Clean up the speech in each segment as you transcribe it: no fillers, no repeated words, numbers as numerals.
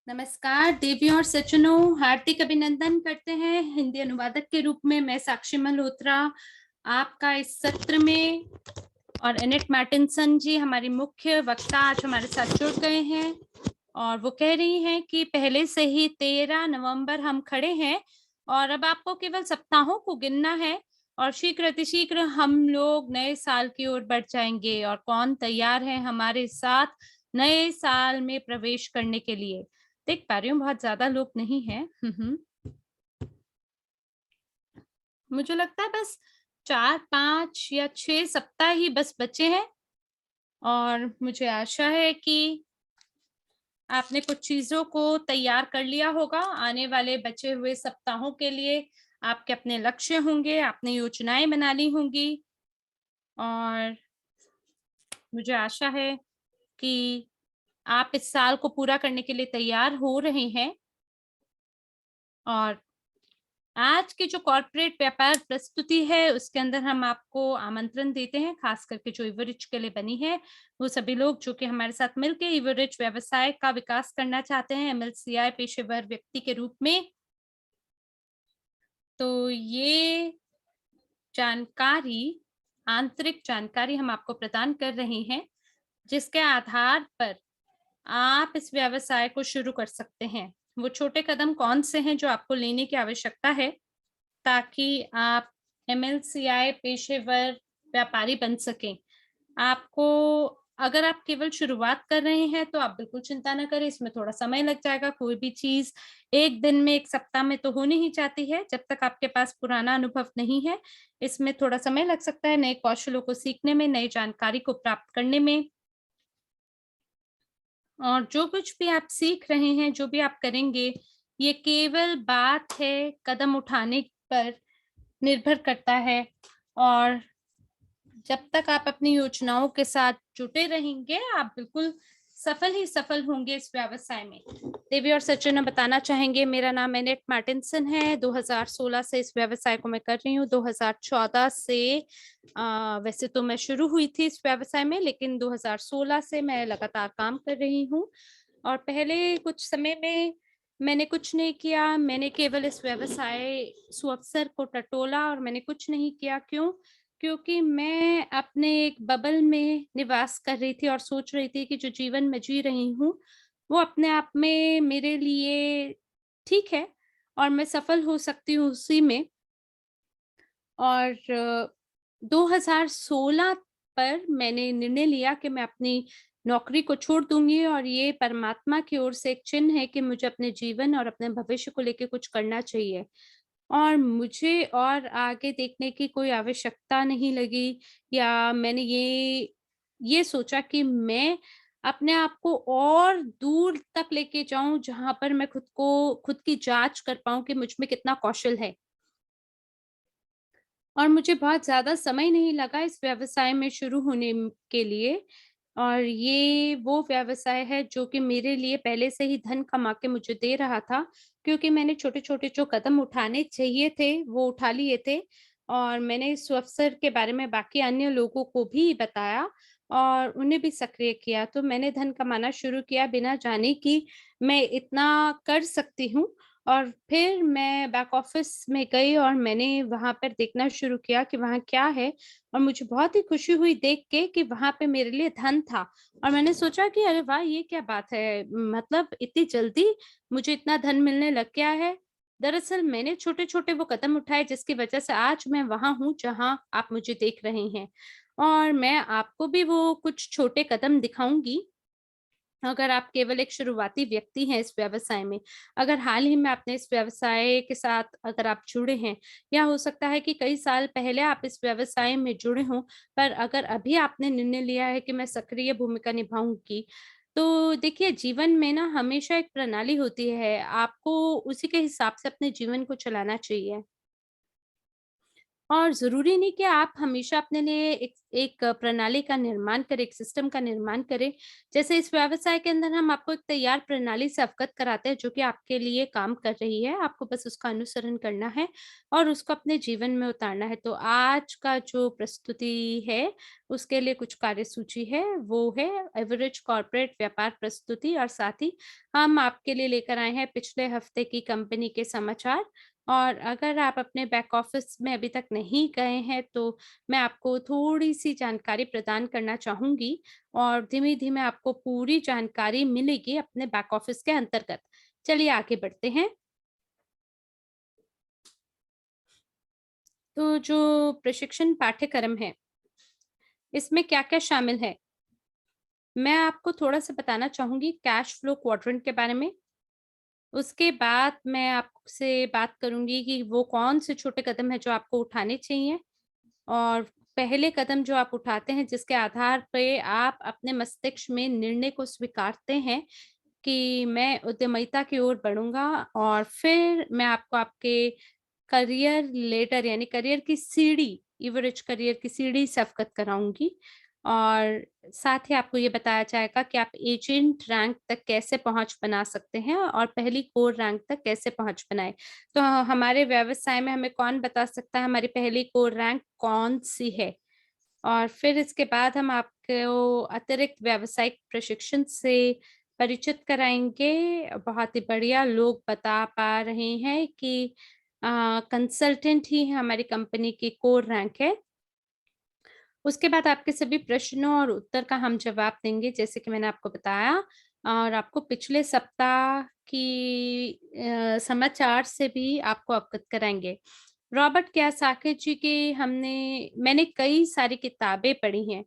नमस्कार देवियों और सज्जनों, हार्दिक अभिनंदन करते हैं। हिंदी अनुवादक के रूप में मैं साक्षी मल्होत्रा आपका इस सत्र में, और एनेट मार्टिनसन जी हमारी मुख्य वक्ता आज हमारे साथ जुड़ गए हैं और वो कह रही हैं कि पहले से ही 13 नवंबर हम खड़े हैं और अब आपको केवल सप्ताहों को गिनना है और शीघ्र अतिशीघ्र हम लोग नए साल की ओर बढ़ जाएंगे। और कौन तैयार है हमारे साथ नए साल में प्रवेश करने के लिए? देख पा रही हूँ बहुत ज्यादा लोग नहीं हैं। मुझे लगता है बस 4, 5 या 6 सप्ताह ही बस बचे हैं और मुझे आशा है कि आपने कुछ चीज़ों को तैयार कर लिया होगा। आने वाले बचे हुए सप्ताहों के लिए आपके अपने लक्ष्य होंगे, आपने योजनाएँ बना ली होंगी और मुझे आशा है कि आप इस साल को पूरा करने के लिए तैयार हो रहे हैं। और आज की जो कॉर्पोरेट व्यापार प्रस्तुति है, उसके अंदर हम आपको आमंत्रण देते हैं, खास करके जो इवरिच के लिए बनी है, वो सभी लोग जो कि हमारे साथ मिलके इवरिच व्यवसाय का विकास करना चाहते हैं, एमएलसीआई पेशेवर व्यक्ति के रूप में। तो ये जानकारी, आंतरिक जानकारी हम आपको प्रदान कर रहे हैं, जिसके आधार पर आप इस व्यवसाय को शुरू कर सकते हैं। वो छोटे कदम कौन से हैं जो आपको लेने की आवश्यकता है, ताकि आप एमएलसीआई पेशेवर व्यापारी बन सकें। आपको, अगर आप केवल शुरुआत कर रहे हैं तो आप बिल्कुल चिंता ना करें, इसमें थोड़ा समय लग जाएगा। कोई भी चीज़ 1 दिन में, 1 सप्ताह में तो हो नहीं जाती है, जब तक आपके पास पुराना अनुभव नहीं है। इसमें थोड़ा समय लग सकता है नए कौशलों को सीखने में, नई जानकारी को प्राप्त करने में। और जो कुछ भी आप सीख रहे हैं, जो भी आप करेंगे, ये केवल बात है कदम उठाने पर निर्भर करता है। और जब तक आप अपनी योजनाओं के साथ जुटे रहेंगे, आप बिल्कुल सफल ही सफल होंगे इस व्यवसाय में। देवी और सचिन बताना चाहेंगे, मेरा नाम एनेट मार्टिनसन है। 2016 से इस व्यवसाय को मैं कर रही हूँ। 2014 से वैसे तो मैं शुरू हुई थी इस व्यवसाय में, लेकिन 2016 से मैं लगातार काम कर रही हूँ। और पहले कुछ समय में मैंने कुछ नहीं किया, मैंने केवल इस व्यवसाय सुअवसर को टटोला और मैंने कुछ नहीं किया। क्यों? क्योंकि मैं अपने एक बबल में निवास कर रही थी और सोच रही थी कि जो जीवन मैं जी रही हूँ, वो अपने आप में मेरे लिए ठीक है और मैं सफल हो सकती हूँ उसी में। और 2016 पर मैंने निर्णय लिया कि मैं अपनी नौकरी को छोड़ दूँगी और ये परमात्मा की ओर से एक चिन्ह है कि मुझे अपने जीवन और अपने भविष्य को लेके कुछ करना चाहिए। और मुझे और आगे देखने की कोई आवश्यकता नहीं लगी, या मैंने ये सोचा कि मैं अपने आप को और दूर तक लेके जाऊँ, जहाँ पर मैं खुद की जाँच कर पाऊँ कि मुझ में कितना कौशल है। और मुझे बहुत ज़्यादा समय नहीं लगा इस व्यवसाय में शुरू होने के लिए। और ये वो व्यवसाय है जो कि मेरे लिए पहले से ही धन कमा के मुझे दे रहा था, क्योंकि मैंने छोटे-छोटे जो कदम उठाने चाहिए थे, वो उठा लिए थे। और मैंने इस अवसर के बारे में बाकी अन्य लोगों को भी बताया और उन्हें भी सक्रिय किया। तो मैंने धन कमाना शुरू किया बिना जाने कि मैं इतना कर सकती हूँ। और फिर मैं बैक ऑफ़िस में गई और मैंने वहाँ पर देखना शुरू किया कि वहाँ क्या है, और मुझे बहुत ही खुशी हुई देख के कि वहाँ पे मेरे लिए धन था। और मैंने सोचा कि अरे वाह! ये क्या बात है? मतलब इतनी जल्दी मुझे इतना धन मिलने लग गया है। दरअसल मैंने छोटे-छोटे वो कदम उठाए जिसकी वज़ह से आज मैं वहाँ हूँ जहाँ आप मुझे देख रहे हैं। और मैं आपको भी वो कुछ छोटे कदम दिखाऊँगी, अगर आप केवल एक शुरुआती व्यक्ति हैं इस व्यवसाय में। अगर हाल ही में आपने इस व्यवसाय के साथ अगर आप जुड़े हैं, या हो सकता है कि कई साल पहले आप इस व्यवसाय में जुड़े हों, पर अगर अभी आपने निर्णय लिया है कि मैं सक्रिय भूमिका निभाऊँगी, तो देखिए जीवन में ना हमेशा एक प्रणाली होती है, आपको उसी के हिसाब से अपने जीवन को चलाना चाहिए। और ज़रूरी नहीं कि आप हमेशा अपने लिए एक एक प्रणाली का निर्माण करें, एक सिस्टम का निर्माण करें। जैसे इस व्यवसाय के अंदर हम आपको एक तैयार प्रणाली से अवगत कराते हैं, जो कि आपके लिए काम कर रही है। आपको बस उसका अनुसरण करना है और उसको अपने जीवन में उतारना है। तो आज का जो प्रस्तुति है, उसके लिए कुछ कार्यसूची है, वो है एवरेज कॉर्पोरेट व्यापार प्रस्तुति, और साथ ही हम आपके लिए लेकर आए हैं पिछले हफ्ते की कंपनी के समाचार। और अगर आप अपने बैक ऑफ़िस में अभी तक नहीं गए हैं, तो मैं आपको थोड़ी-सी जानकारी प्रदान करना चाहूँगी और धीमे-धीमे आपको पूरी जानकारी मिलेगी अपने बैक ऑफ़िस के अंतर्गत। चलिए आगे बढ़ते हैं। तो जो प्रशिक्षण पाठ्यक्रम है, इसमें क्या-क्या शामिल है? मैं आपको थोड़ा-सा बताना चाहूँगी कैश फ्लो क्वाड्रेंट के बारे में। उसके बाद मैं आपसे बात करूँगी कि वो कौन से छोटे कदम हैं जो आपको उठाने चाहिए। और पहले कदम जो आप उठाते हैं, जिसके आधार पे आप अपने मस्तिष्क में निर्णय को स्वीकारते हैं कि मैं उद्यमिता की ओर बढ़ूँगा, और फिर मैं आपको आपके करियर लेडर यानी करियर की सीढ़ी, एवरेज करियर की सीढ़ी से अवगत कराऊँगी। और साथ ही आपको ये बताया जाएगा कि आप एजेंट रैंक तक कैसे पहुँच बना सकते हैं और पहली कोर रैंक तक कैसे पहुँच बनाएँ। तो हमारे व्यवसाय में हमें कौन बता सकता है हमारी पहली कोर रैंक कौन-सी है? और फिर इसके बाद हम आपको अतिरिक्त व्यावसायिक प्रशिक्षण से परिचित कराएँगे। बहुत ही बढ़िया लोग बता पा रहे हैं कि कंसल्टेंट ही हमारी कंपनी की कोर रैंक है। उसके बाद आपके सभी प्रश्नों और उत्तर का हम जवाब देंगे, जैसे कि मैंने आपको बताया, और आपको पिछले सप्ताह की समाचार से भी आपको अवगत कराएँगे। रॉबर्ट कियासाकी जी की मैंने कई सारी किताबें पढ़ी हैं,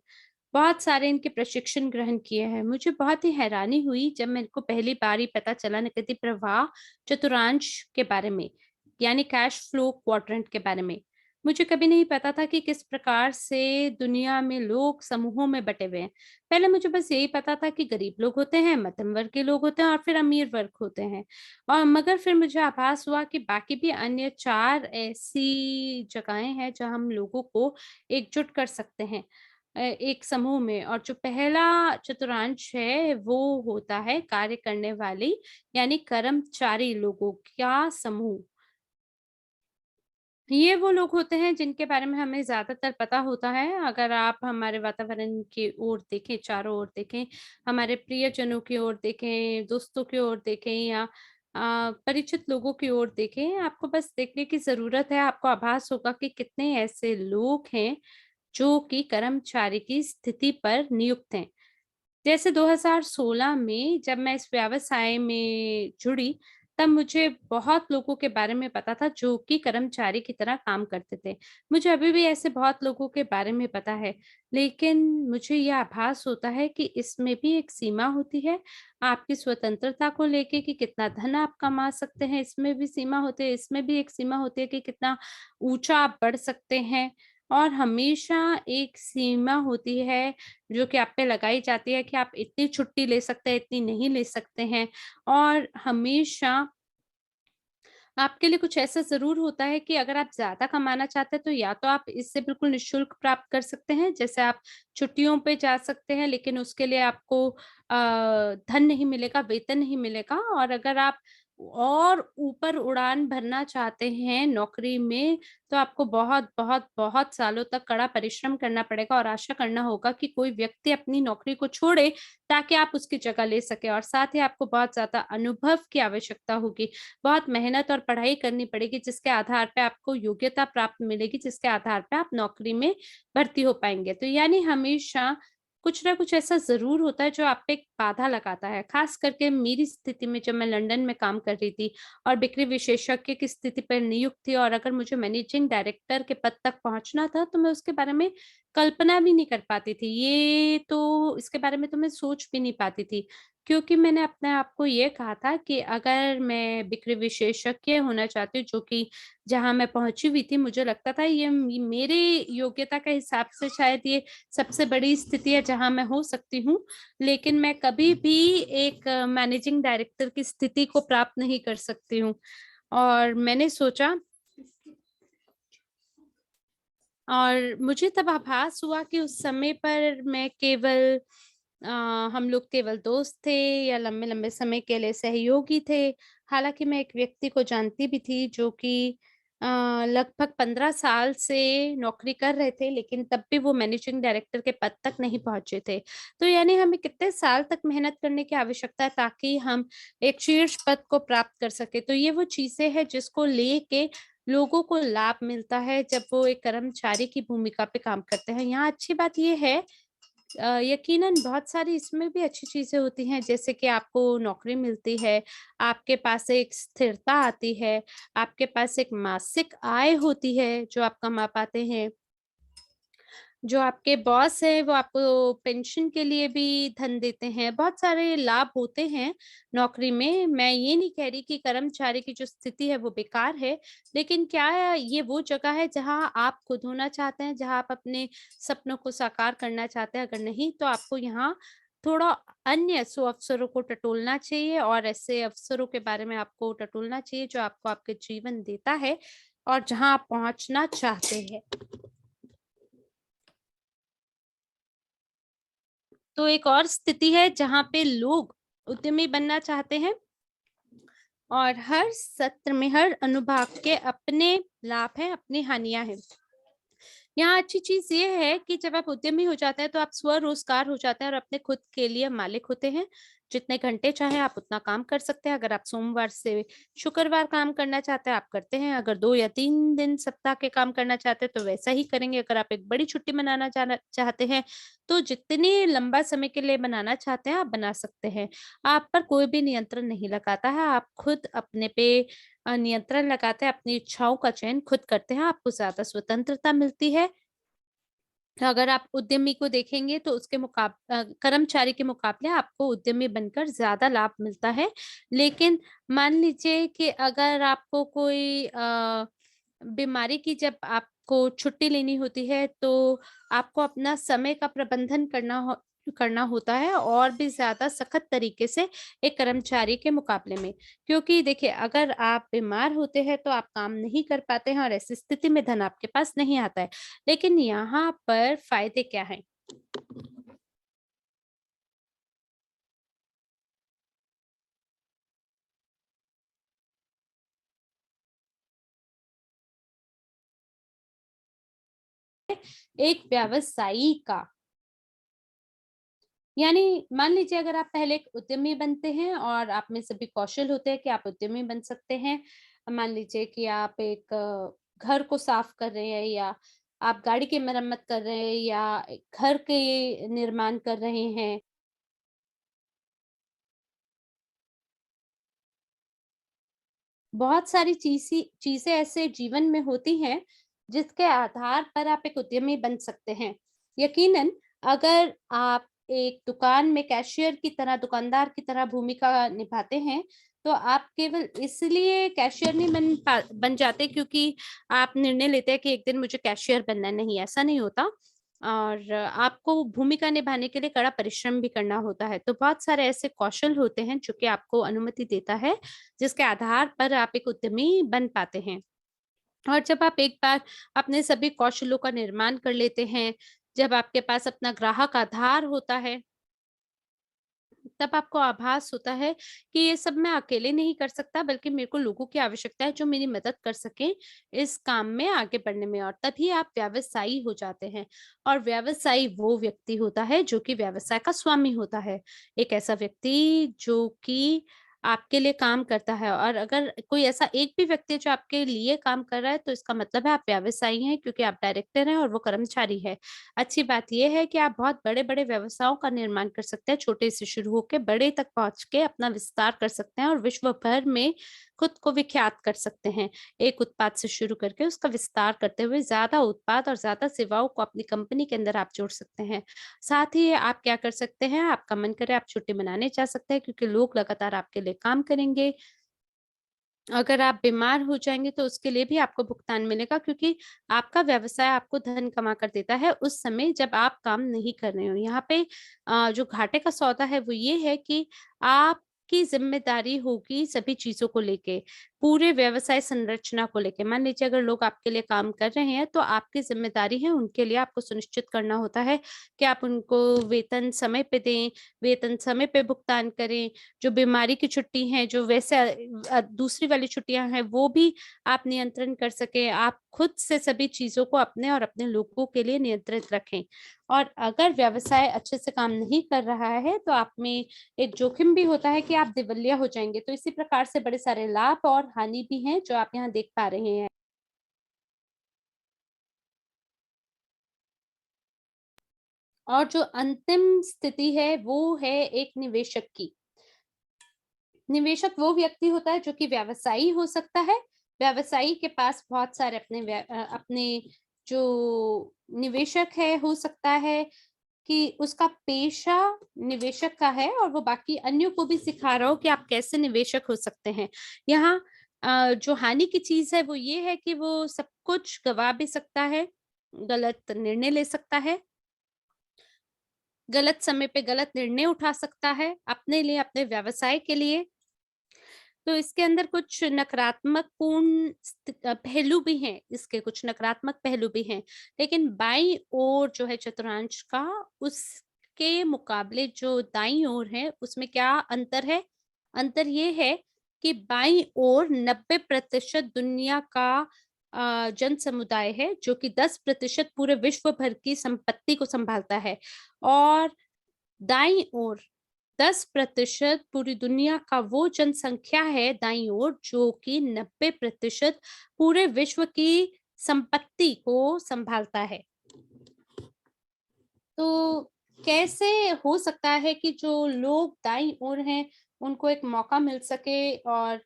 बहुत सारे इनके प्रशिक्षण ग्रहण किए हैं। मुझे बहुत ही हैरानी हुई जब मेरे को पहली बार ही पता चला नकदी प्रवाह चतुर्थांश के बारे में, यानी कैश फ्लो क्वाड्रेंट के बारे में। मुझे कभी नहीं पता था कि किस प्रकार से दुनिया में लोग समूहों में बटे हुए हैं। पहले मुझे बस यही पता था कि गरीब लोग होते हैं, मध्यम वर्ग के लोग होते हैं और फिर अमीर वर्ग होते हैं। और मगर फिर मुझे आभास हुआ कि बाकी भी अन्य 4 ऐसी जगहें हैं जहाँ हम लोगों को एकजुट कर सकते हैं एक समूह में। और जो पहला चतुर्थांश है वो होता है कार्य करने वाली यानी कर्मचारी लोगों का समूह। ये वो लोग होते हैं जिनके बारे में हमें ज़्यादातर पता होता है। अगर आप हमारे वातावरण की ओर देखें, चारों ओर देखें, हमारे प्रियजनों की ओर देखें, दोस्तों की ओर देखें, या परिचित लोगों की ओर देखें, आपको बस देखने की ज़रूरत है। आपको आभास होगा कि कितने ऐसे लोग हैं जो कि कर्मचारी की स्थिति पर नियुक्त हैं। जैसे 2016 में जब मैं इस व्यवसाय में जुड़ी, तब मुझे बहुत लोगों के बारे में पता था जो कि कर्मचारी की तरह काम करते थे। मुझे अभी भी ऐसे बहुत लोगों के बारे में पता है, लेकिन मुझे यह आभास होता है कि इसमें भी एक सीमा होती है। आपकी स्वतंत्रता को लेके कि कितना धन आप कमा सकते हैं, इसमें भी सीमा होती है। इसमें भी एक सीमा होती है कि कितना ऊँचा आप बढ़ सकते हैं, और हमेशा एक सीमा होती है जो कि आप पे लगाई जाती है कि आप इतनी छुट्टी ले सकते हैं, इतनी नहीं ले सकते हैं। और हमेशा आपके लिए कुछ ऐसा ज़रूर होता है कि अगर आप ज़्यादा कमाना चाहते हैं, तो या तो आप इससे बिल्कुल निःशुल्क प्राप्त कर सकते हैं, जैसे आप छुट्टियों पे जा सकते हैं, लेकिन उसके लिए आपको धन नहीं मिलेगा, वेतन नहीं मिलेगा। और अगर आप और ऊपर उड़ान भरना चाहते हैं नौकरी में, तो आपको बहुत, बहुत, बहुत सालों तक कड़ा परिश्रम करना पड़ेगा और आशा करना होगा कि कोई व्यक्ति अपनी नौकरी को छोड़े, ताकि आप उसकी जगह ले सकें। और साथ ही आपको बहुत ज़्यादा अनुभव की आवश्यकता होगी। बहुत मेहनत और पढ़ाई करनी पड़ेगी, जिसके आधार पे आपको योग्यता प्राप्त मिलेगी, जिसके आधार पे आप नौकरी में भर्ती हो पाएँगे। तो यानी हमेशा कुछ ना कुछ ऐसा ज़रूर होता है जो आप पे एक बाधा लगाता है। ख़ास करके मेरी स्थिति में जब मैं लंदन में काम कर रही थी और बिक्री विशेषज्ञ की स्थिति पर नियुक्त थी, और अगर मुझे मैनेजिंग डायरेक्टर के पद तक पहुँचना था, तो मैं उसके बारे में कल्पना भी नहीं कर पाती थी। ये तो इसके बारे में तो मैं सोच भी नहीं पाती थी। क्योंकि मैंने अपने आप को ये कहा था कि अगर मैं बिक्री विशेषज्ञ होना चाहती हूँ, जो कि जहाँ मैं पहुँची हुई थी, मुझे लगता था ये मेरे योग्यता के हिसाब से शायद ये सबसे बड़ी स्थिति है जहाँ मैं हो सकती हूँ। लेकिन मैं कभी भी एक मैनेजिंग डायरेक्टर की स्थिति को प्राप्त नहीं कर सकती हूँ। और मैंने सोचा और मुझे तब आभास हुआ कि उस समय पर मैं केवल अ, हम लोग केवल दोस्त थे या लंबे-लंबे समय के लिए सहयोगी थे। हालाँकि मैं एक व्यक्ति को जानती भी थी जो कि अ, लगभग 15 साल से नौकरी कर रहे थे, लेकिन तब भी वो मैनेजिंग डायरेक्टर के पद तक नहीं पहुँचे थे। तो यानी हमें कितने साल तक मेहनत करने की आवश्यकता है ताकि हम एक शीर्ष पद को प्राप्त कर सकें। तो ये वो चीज़ें हैं जिसको लेके लोगों को लाभ मिलता है जब वो एक कर्मचारी की भूमिका पे काम करते हैं। यहाँ अच्छी बात ये है यकीनन बहुत सारी इसमें भी अच्छी चीज़ें होती हैं, जैसे कि आपको नौकरी मिलती है, आपके पास एक स्थिरता आती है, आपके पास एक मासिक आय होती है जो आप कमा पाते हैं। जो आपके बॉस हैं वो आपको पेंशन के लिए भी धन देते हैं, बहुत सारे लाभ होते हैं नौकरी में। मैं ये नहीं कह रही कि कर्मचारी की जो स्थिति है वो बेकार है, लेकिन क्या है ये वो जगह है जहाँ आप खुद होना चाहते हैं, जहाँ आप अपने सपनों को साकार करना चाहते हैं, अगर नहीं तो आपको यहाँ थोड़ा अन्य सो अवसरों को टटोलना चाहिए और ऐसे अवसरों के बारे में आपको टटोलना चाहिए जो आपको आपके जीवन देता है और जहाँ आप पहुँचना चाहते हैं। तो एक और स्थिति है जहाँ पे लोग उद्यमी बनना चाहते हैं और हर सत्र में, हर अनुभाग के अपने लाभ हैं, अपनी हानियाँ हैं। यहाँ अच्छी चीज़ ये है कि जब आप उद्यमी हो जाते हैं तो आप स्वरोज़गार हो जाते हैं और अपने खुद के लिए मालिक होते हैं। जितने घंटे चाहें आप उतना काम कर सकते हैं। अगर आप सोमवार से शुक्रवार काम करना चाहते हैं, आप करते हैं। अगर 2 या 3 दिन सप्ताह के काम करना चाहते हैं तो वैसा ही करेंगे। अगर आप एक बड़ी छुट्टी मनाना चाहना चाहते हैं, तो जितने लंबा समय के लिए बनाना चाहते हैं, आप बना सकते हैं। आप पर कोई भी नियंत्रण नहीं लगाता है। आप खुद अपने पे नियंत्रण लगाते हैं, अपनी इच्छाओं का चयन खुद करते हैं, आपको ज़्यादा स्वतंत्रता मिलती है। अगर आप उद्यमी को देखेंगे तो उसके कर्मचारी के मुकाबले आपको उद्यमी बनकर ज़्यादा लाभ मिलता है। लेकिन मान लीजिए कि अगर आपको कोई बीमारी की जब आपको छुट्टी लेनी होती है, तो आपको अपना समय का प्रबंधन करना होता है और भी ज़्यादा सख़त तरीके से एक कर्मचारी के मुकाबले में। क्योंकि देखिए, अगर आप बीमार होते हैं, तो आप काम नहीं कर पाते हैं और ऐसी स्थिति में धन आपके पास नहीं आता है। लेकिन यहाँ पर फ़ायदे क्या हैं? एक व्यवसायी का यानी मान लीजिए अगर आप पहले एक उद्यमी बनते हैं और आप में सभी कौशल होते हैं कि आप उद्यमी बन सकते हैं। मान लीजिए कि आप एक घर को साफ कर रहे हैं या आप गाड़ी की मरम्मत कर रहे हैं या एक घर के निर्माण कर रहे हैं। बहुत सारी चीज़ें ऐसे जीवन में होती हैं, जिसके आधार पर आप एक उद्यमी बन सकते हैं। यकीनन अगर आप एक दुकान में कैशियर की तरह, दुकानदार की तरह भूमिका निभाते हैं, तो आप केवल इसलिए कैशियर नहीं बन जाते क्योंकि आप निर्णय लेते हैं कि एक दिन मुझे कैशियर बनना है, नहीं ऐसा नहीं होता। और आपको भूमिका निभाने के लिए कड़ा परिश्रम भी करना होता है। तो बहुत सारे ऐसे कौशल होते हैं जो कि आपको अनुमति देता है जिसके आधार पर आप एक उद्यमी बन पाते हैं। और जब आप एक बार अपने सभी कौशलों का निर्माण कर लेते हैं, जब आपके पास अपना ग्राहक आधार होता है, तब आपको आभास होता है कि ये सब मैं अकेले नहीं कर सकता बल्कि मेरे को लोगों की आवश्यकता है जो मेरी मदद कर सकें इस काम में आगे बढ़ने में और तभी आप व्यवसायी हो जाते हैं। और व्यवसायी वो व्यक्ति होता है जो कि व्यवसाय का स्वामी होता है। एक ऐसा व्यक्ति जो कि आपके लिए काम करता है और अगर कोई ऐसा एक भी व्यक्ति है जो आपके लिए काम कर रहा है तो इसका मतलब है आप व्यवसायी हैं क्योंकि आप डायरेक्टर हैं और वो कर्मचारी है। अच्छी बात ये है कि आप बहुत बड़े-बड़े व्यवसायों का निर्माण कर सकते हैं, छोटे से शुरू होके बड़े तक पहुँच के अपना विस्तार कर सकते हैं और विश्व भर में खुद को विख्यात कर सकते हैं। एक उत्पाद से शुरू करके उसका विस्तार करते हुए ज़्यादा उत्पाद और ज़्यादा सेवाओं को अपनी कंपनी के अंदर आप जोड़ सकते हैं। साथ ही आप क्या कर सकते हैं, आपका मन करे आप छुट्टी मनाने जा सकते हैं क्योंकि लोग लगातार आपके लिए काम करेंगे। अगर आप बीमार हो जाएँगे तो उसके लिए भी आपको भुगतान मिलेगा क्योंकि आपका व्यवसाय आपको धन कमा कर देता है उस समय जब आप काम नहीं कर रहे हो। यहाँ पे जो घाटे का सौदा है वो ये है कि आप की ज़िम्मेदारी होगी सभी चीज़ों को लेके, पूरे व्यवसाय संरचना को लेके। मान लीजिए अगर लोग आपके लिए काम कर रहे हैं, तो आपकी ज़िम्मेदारी है उनके लिए आपको सुनिश्चित करना होता है कि आप उनको वेतन समय पे दें, वेतन समय पे भुगतान करें। जो बीमारी की छुट्टी है, जो वैसे दूसरी वाली छुट्टियाँ हैं, वो भी आप नियंत्रण कर सकें। आप खुद से सभी चीज़ों को अपने और अपने लोगों के लिए नियंत्रित रखें। और अगर व्यवसाय अच्छे से काम नहीं कर रहा है, तो आप में एक जोखिम भी होता है कि आप दिवालिया हो जाएँगे। तो इसी प्रकार से बड़े सारे लाभ और हानि भी हैं, जो आप यहाँ देख पा रहे हैं। और जो अंतिम स्थिति है, वो है एक निवेशक की। निवेशक वो व्यक्ति होता है जो कि व्यवसायी हो सकता है। व्यवसायी के पास बहुत सारे अपने जो निवेशक है, हो सकता है कि उसका पेशा निवेशक का है और वो बाकी अन्यों को भी सिखा रहा हो कि आप कैसे निवेशक हो सकते हैं। यहाँ जो हानि की चीज़ है वो ये है कि वो सब कुछ गँवा भी सकता है, गलत निर्णय ले सकता है, गलत समय पे गलत निर्णय उठा सकता है, अपने लिए, अपने व्यवसाय के लिए। तो इसके अंदर कुछ नकारात्मक पहलू भी हैं, इसके कुछ नकारात्मक पहलू भी हैं। लेकिन बाईं ओर जो है चतुर्थांश का, उसके मुकाबले जो दाईं ओर है, उसमें क्या अंतर है? अंतर ये है कि बाईं ओर 90% दुनिया का जन समुदाय है, जो कि 10% पूरे विश्व भर की संपत्ति को सँभालता है। और दाईं ओर 10% पूरी दुनिया का वो जनसंख्या है दाईं ओर, जो कि 90% पूरे विश्व की संपत्ति को सँभालता है। तो कैसे हो सकता है कि जो लोग दाईं ओर हैं, उनको एक मौका मिल सके और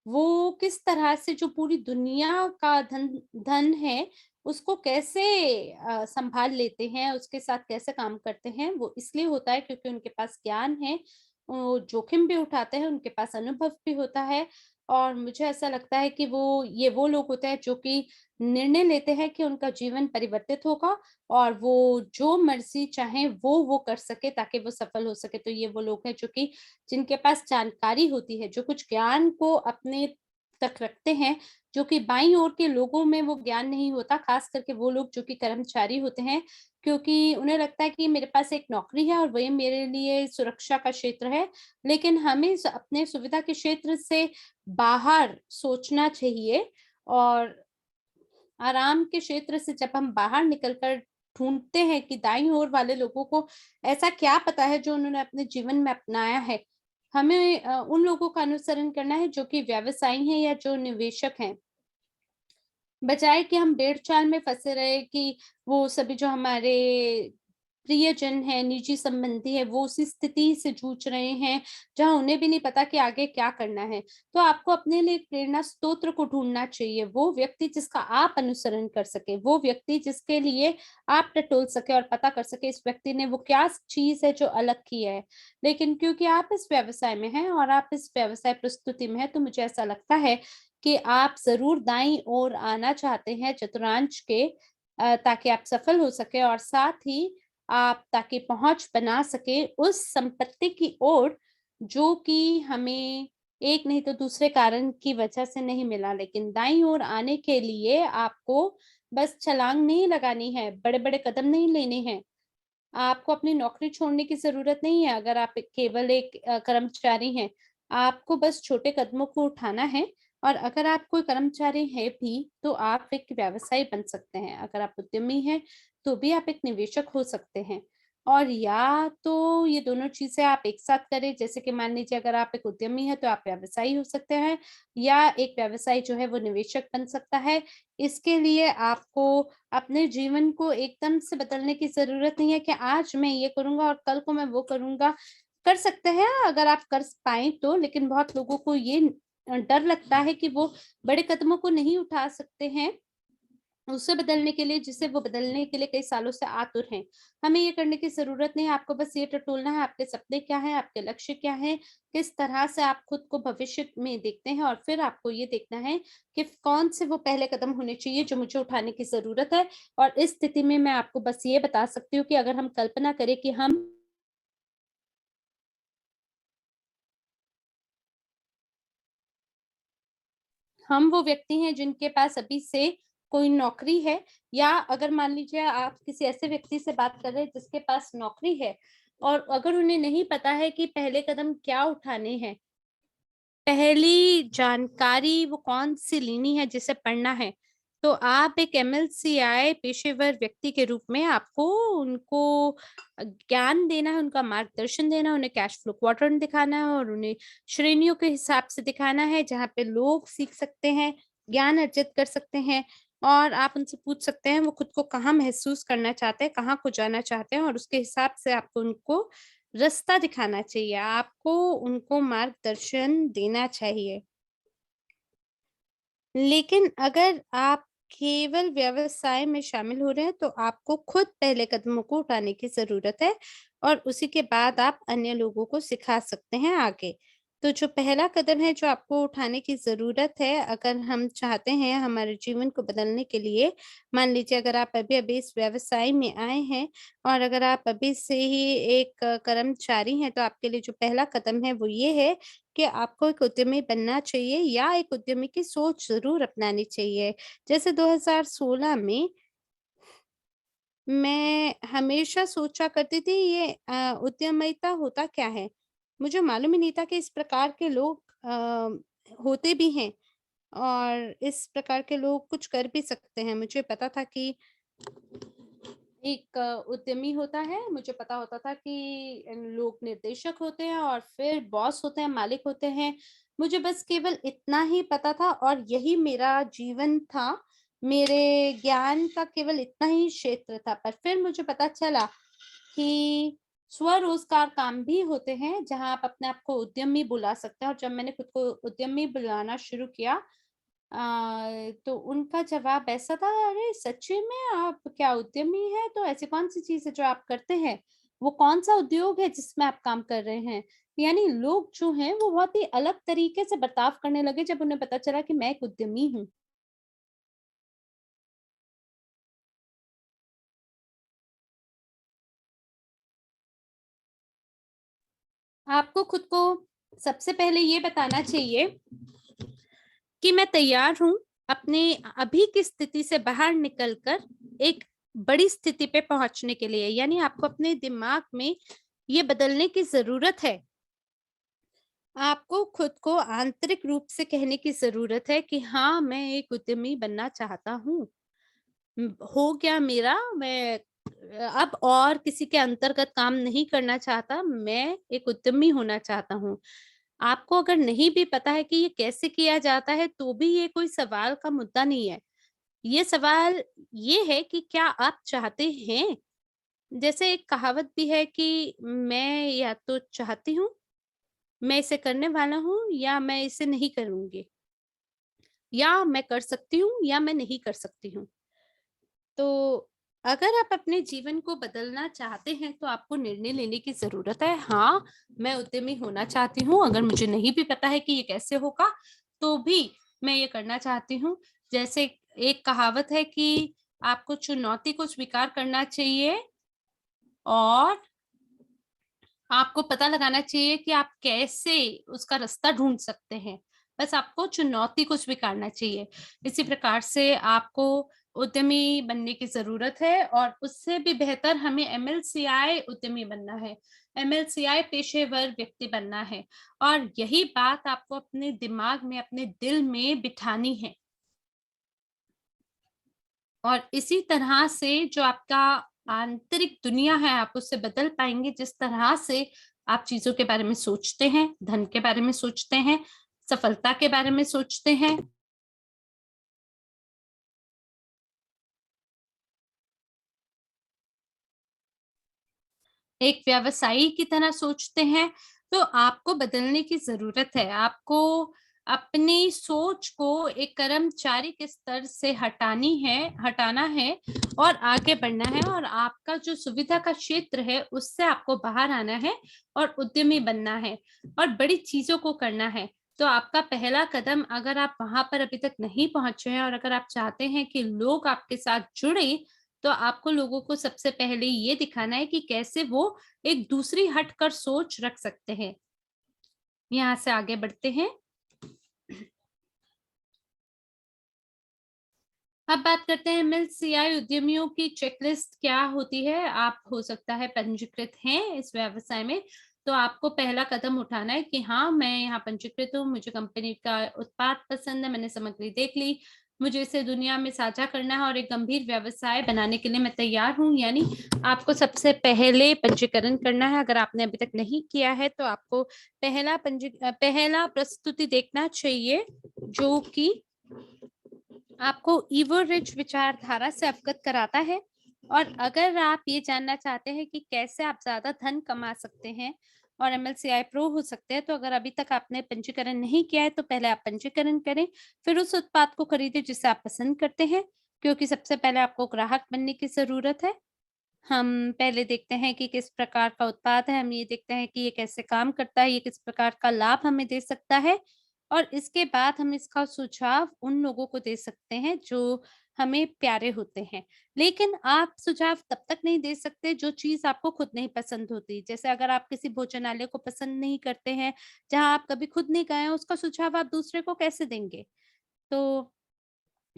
वो किस तरह से जो पूरी दुनिया का धन धन है, उसको कैसे सँभाल लेते हैं, उसके साथ कैसे काम करते हैं, वो इसलिए होता है क्योंकि उनके पास ज्ञान है, वो जोखिम भी उठाते हैं, उनके पास अनुभव भी होता है और मुझे ऐसा लगता है कि वो लोग होते हैं जो कि निर्णय लेते हैं कि उनका जीवन परिवर्तित होगा और वो जो मर्ज़ी चाहें वो कर सके ताकि वो सफल हो सके। तो ये वो लोग हैं जो कि जिनके पास जानकारी होती है, जो कुछ ज्ञान को अपने तक रखते हैं, जो कि बाईं ओर के लोगों में वो ज्ञान नहीं होता, ख़ास करके वो लोग जो कि कर्मचारी होते हैं, क्योंकि उन्हें लगता है कि मेरे पास एक नौकरी है और वही मेरे लिए सुरक्षा का क्षेत्र है। लेकिन हमें अपने सुविधा के क्षेत्र से बाहर सोचना चाहिए और आराम के क्षेत्र से जब हम बाहर निकल कर ढूँढते हैं कि दाईं ओर वाले लोगों को ऐसा क्या पता है जो उन्होंने अपने जीवन में अपनाया है। हमें उन लोगों का अनुसरण करना है जो कि व्यवसायी हैं या जो निवेशक हैं। बजाए कि हम भेड़-चाल में फँसे रहे कि वो सभी जो हमारे प्रियजन हैं, निजी संबंधी हैं, वो उसी स्थिति से जूझ रहे हैं, जहाँ उन्हें भी नहीं पता कि आगे क्या करना है। तो आपको अपने लिए एक प्रेरणा स्रोत को ढूँढना चाहिए, वो व्यक्ति जिसका आप अनुसरण कर सकें, वो व्यक्ति जिसके लिए आप टटोल सकें और पता कर सकें इस व्यक्ति ने वो क्या चीज़ है जो अलग की है। लेकिन क्योंकि आप इस व्यवसाय में हैं और आप इस व्यवसाय प्रस्तुति में हैं, तो मुझे ऐसा लगता है कि आप ज़रूर दाईं ओर आना चाहते हैं चतुर्थांश के, ताकि आप सफल हो सकें और साथ ही आप ताकि पहुँच बना सकें उस संपत्ति की ओर, जो कि हमें एक नहीं तो दूसरे कारण की वजह से नहीं मिला। लेकिन दाईं ओर आने के लिए आपको बस छलांग नहीं लगानी है, बड़े-बड़े कदम नहीं लेने हैं। आपको अपनी नौकरी छोड़ने की ज़रूरत नहीं है अगर आप केवल एक कर्मचारी हैं। आपको बस छोटे कदमों को उठाना है और अगर आप कोई कर्मचारी हैं भी, तो आप एक व्यवसायी बन सकते हैं। अगर आप उद्यमी हैं, तो भी आप एक निवेशक हो सकते हैं। और या तो ये दोनों चीज़ें आप एक साथ करें, जैसे कि मान लीजिए अगर आप एक उद्यमी हैं, तो आप व्यवसायी हो सकते हैं या एक व्यवसायी जो है वो निवेशक बन सकता है। इसके लिए आपको अपने जीवन को एकदम से बदलने की ज़रूरत नहीं है कि आज मैं ये करूँगा और कल को मैं वो करूँगा। कर सकते हैं अगर आप कर पाएँ तो, लेकिन बहुत लोगों को ये डर लगता है कि वो बड़े कदमों को नहीं उठा सकते हैं, उसे बदलने के लिए जिसे वो बदलने के लिए कई सालों से आतुर हैं। हमें ये करने की ज़रूरत नहीं है, आपको बस ये टटोलना है आपके सपने क्या हैं, आपके लक्ष्य क्या हैं, किस तरह से आप खुद को भविष्य में देखते हैं और फिर आपको ये देखना है कि कौन से वो पहले कदम होने चाहिए जो मुझे उठाने की ज़रूरत है। और इस स्थिति में मैं आपको बस ये बता सकती हूँ कि अगर हम कल्पना करें कि हम हम वो व्यक्ति हैं जिनके पास अभी से कोई नौकरी है, या अगर मान लीजिए आप किसी ऐसे व्यक्ति से बात कर रहे हैं जिसके पास नौकरी है और अगर उन्हें नहीं पता है कि पहले कदम क्या उठाने हैं, पहली जानकारी वो कौन-सी लेनी है, जिसे पढ़ना है, तो आप एक एमएलसीआई पेशेवर व्यक्ति के रूप में आपको उनको ज्ञान देना है, उनका मार्गदर्शन देना है, उन्हें कैश फ्लो क्वाड्रेंट दिखाना है और उन्हें श्रेणियों के हिसाब से दिखाना है, जहाँ पे लोग सीख सकते हैं, ज्ञान अर्जित कर सकते हैं और आप उनसे पूछ सकते हैं वो खुद को कहाँ महसूस करना चाहते हैं, कहाँ को जाना चाहते हैं और उसके हिसाब से आपको उनको रास्ता दिखाना चाहिए, आपको उनको मार्गदर्शन देना चाहिए। लेकिन अगर आप केवल व्यवसाय में शामिल हो रहे हैं, तो आपको खुद पहले कदमों को उठाने की ज़रूरत है और उसी के बाद आप अन्य लोगों को सिखा सकते हैं आगे। तो जो पहला कदम है, जो आपको उठाने की ज़रूरत है, अगर हम चाहते हैं हमारे जीवन को बदलने के लिए, मान लीजिए अगर आप अभी-अभी इस व्यवसाय में आए हैं और अगर आप अभी से ही एक कर्मचारी हैं, तो आपके लिए जो पहला कदम है, वो ये है कि आपको एक उद्यमी बनना चाहिए या एक उद्यमी की सोच ज़रूर अपनानी चाहिए। जैसे 2016 में मैं हमेशा सोचा करती थी ये उद्यमिता होता क्या है? मुझे मालूम ही नहीं था कि इस प्रकार के लोग होते भी हैं और इस प्रकार के लोग कुछ कर भी सकते हैं। मुझे पता था कि एक उद्यमी होता है, मुझे पता होता था कि लोग निर्देशक होते हैं और फिर बॉस होते हैं, मालिक होते हैं। मुझे बस केवल इतना ही पता था और यही मेरा जीवन था। मेरे ज्ञान का केवल इतना ही क्षेत्र था। पर फिर मुझे पता चला कि स्वरोज़गार काम भी होते हैं, जहाँ आप अपने आप को उद्यमी बुला सकते हैं और जब मैंने खुद को उद्यमी बुलाना शुरू किया तो उनका जवाब ऐसा था, "अरे! सच्ची में आप क्या उद्यमी हैं? तो ऐसी कौन-सी चीज़ है जो आप करते हैं? वो कौन-सा उद्योग है जिसमें आप काम कर रहे हैं?" यानी लोग जो हैं वो बहुत ही अलग तरीके से बर्ताव करने लगे जब उन्हें पता चला कि मैं एक उद्यमी हूँ। आपको खुद को सबसे पहले ये बताना चाहिए कि मैं तैयार हूँ अपने अभी की स्थिति से बाहर निकल कर एक बड़ी स्थिति पे पहुँचने के लिए। यानी आपको अपने दिमाग में ये बदलने की ज़रूरत है। आपको खुद को आंतरिक रूप से कहने की ज़रूरत है कि हाँ, मैं एक उद्यमी बनना चाहता हूँ। हो गया मेरा, मैं अब और किसी के अंतर्गत काम नहीं करना चाहता, मैं एक उद्यमी होना चाहता हूँ। आपको अगर नहीं भी पता है कि ये कैसे किया जाता है, तो भी ये कोई सवाल का मुद्दा नहीं है। ये सवाल ये है कि क्या आप चाहते हैं? जैसे एक कहावत भी है कि मैं या तो चाहती हूँ, मैं इसे करने वाला हूँ या मैं इसे नहीं करूँगी, या मैं कर सकती हूँ या मैं नहीं कर सकती हूँ। तो अगर आप अपने जीवन को बदलना चाहते हैं, तो आपको निर्णय लेने की ज़रूरत है। हाँ, मैं उद्यमी होना चाहती हूँ, अगर मुझे नहीं भी पता है कि ये कैसे होगा, तो भी मैं ये करना चाहती हूँ। जैसे एक कहावत है कि आपको चुनौती को स्वीकार करना चाहिए और आपको पता लगाना चाहिए कि आप कैसे उसका रास्ता ढूँढ सकते हैं। बस आपको चुनौती को स्वीकारना चाहिए। इसी प्रकार से आपको उद्यमी बनने की ज़रूरत है और उससे भी बेहतर हमें एमएलसीआई उद्यमी बनना है। एमएलसीआई पेशेवर व्यक्ति बनना है और यही बात आपको अपने दिमाग में, अपने दिल में बिठानी है। और इसी तरह से जो आपका आंतरिक दुनिया है, आप उससे बदल पाएँगे जिस तरह से आप चीज़ों के बारे में सोचते हैं, धन के बारे में सोचते हैं, सफलता के बारे में सोचते हैं। एक व्यवसायी की तरह सोचते हैं, तो आपको बदलने की ज़रूरत है। आपको अपनी सोच को एक कर्मचारी के स्तर से हटाना है और आगे बढ़ना है और आपका जो सुविधा का क्षेत्र है, उससे आपको बाहर आना है और उद्यमी बनना है और बड़ी चीज़ों को करना है। तो आपका पहला कदम, अगर आप वहाँ पर अभी तक नहीं पहुँचे हैं और अगर आप चाहते हैं कि लोग आपके साथ जुड़ें, तो आपको लोगों को सबसे पहले ये दिखाना है कि कैसे वो एक दूसरी हटकर सोच रख सकते हैं। यहाँ से आगे बढ़ते हैं। अब बात करते हैं एमएलसीआई उद्यमियों की चेकलिस्ट क्या होती है। आप हो सकता है पंजीकृत हैं इस व्यवसाय में, तो आपको पहला कदम उठाना है कि हाँ, मैं यहाँ पंजीकृत हूँ, मुझे कंपनी का उत्पाद पसंद है, मैंने सामग्री देख ली, मुझे इसे दुनिया में साझा करना है और एक गंभीर व्यवसाय बनाने के लिए मैं तैयार हूँ। यानी आपको सबसे पहले पंजीकरण करना है। अगर आपने अभी तक नहीं किया है, तो आपको पहला प्रस्तुति देखना चाहिए, जो कि आपको ईवो रिच विचारधारा से अवगत कराता है। और अगर आप ये जानना चाहते हैं कि कैसे आप ज़्यादा धन कमा सकते हैं और एमएलसीआई प्रो हो सकते हैं, तो अगर अभी तक आपने पंजीकरण नहीं किया है, तो पहले आप पंजीकरण करें, फिर उस उत्पाद को खरीदें जिसे आप पसंद करते हैं, क्योंकि सबसे पहले आपको ग्राहक बनने की ज़रूरत है। हम पहले देखते हैं कि किस प्रकार का उत्पाद है, हम ये देखते हैं कि ये कैसे काम करता है, ये किस प्रकार का लाभ हमें दे सकता है और इसके बाद हम इसका सुझाव उन लोगों को दे सकते हैं जो हमें प्यारे होते हैं। लेकिन आप सुझाव तब तक नहीं दे सकते जो चीज़ आपको खुद नहीं पसंद होती। जैसे अगर आप किसी भोजनालय को पसंद नहीं करते हैं, जहाँ आप कभी खुद नहीं गए हैं, उसका सुझाव आप दूसरे को कैसे देंगे? तो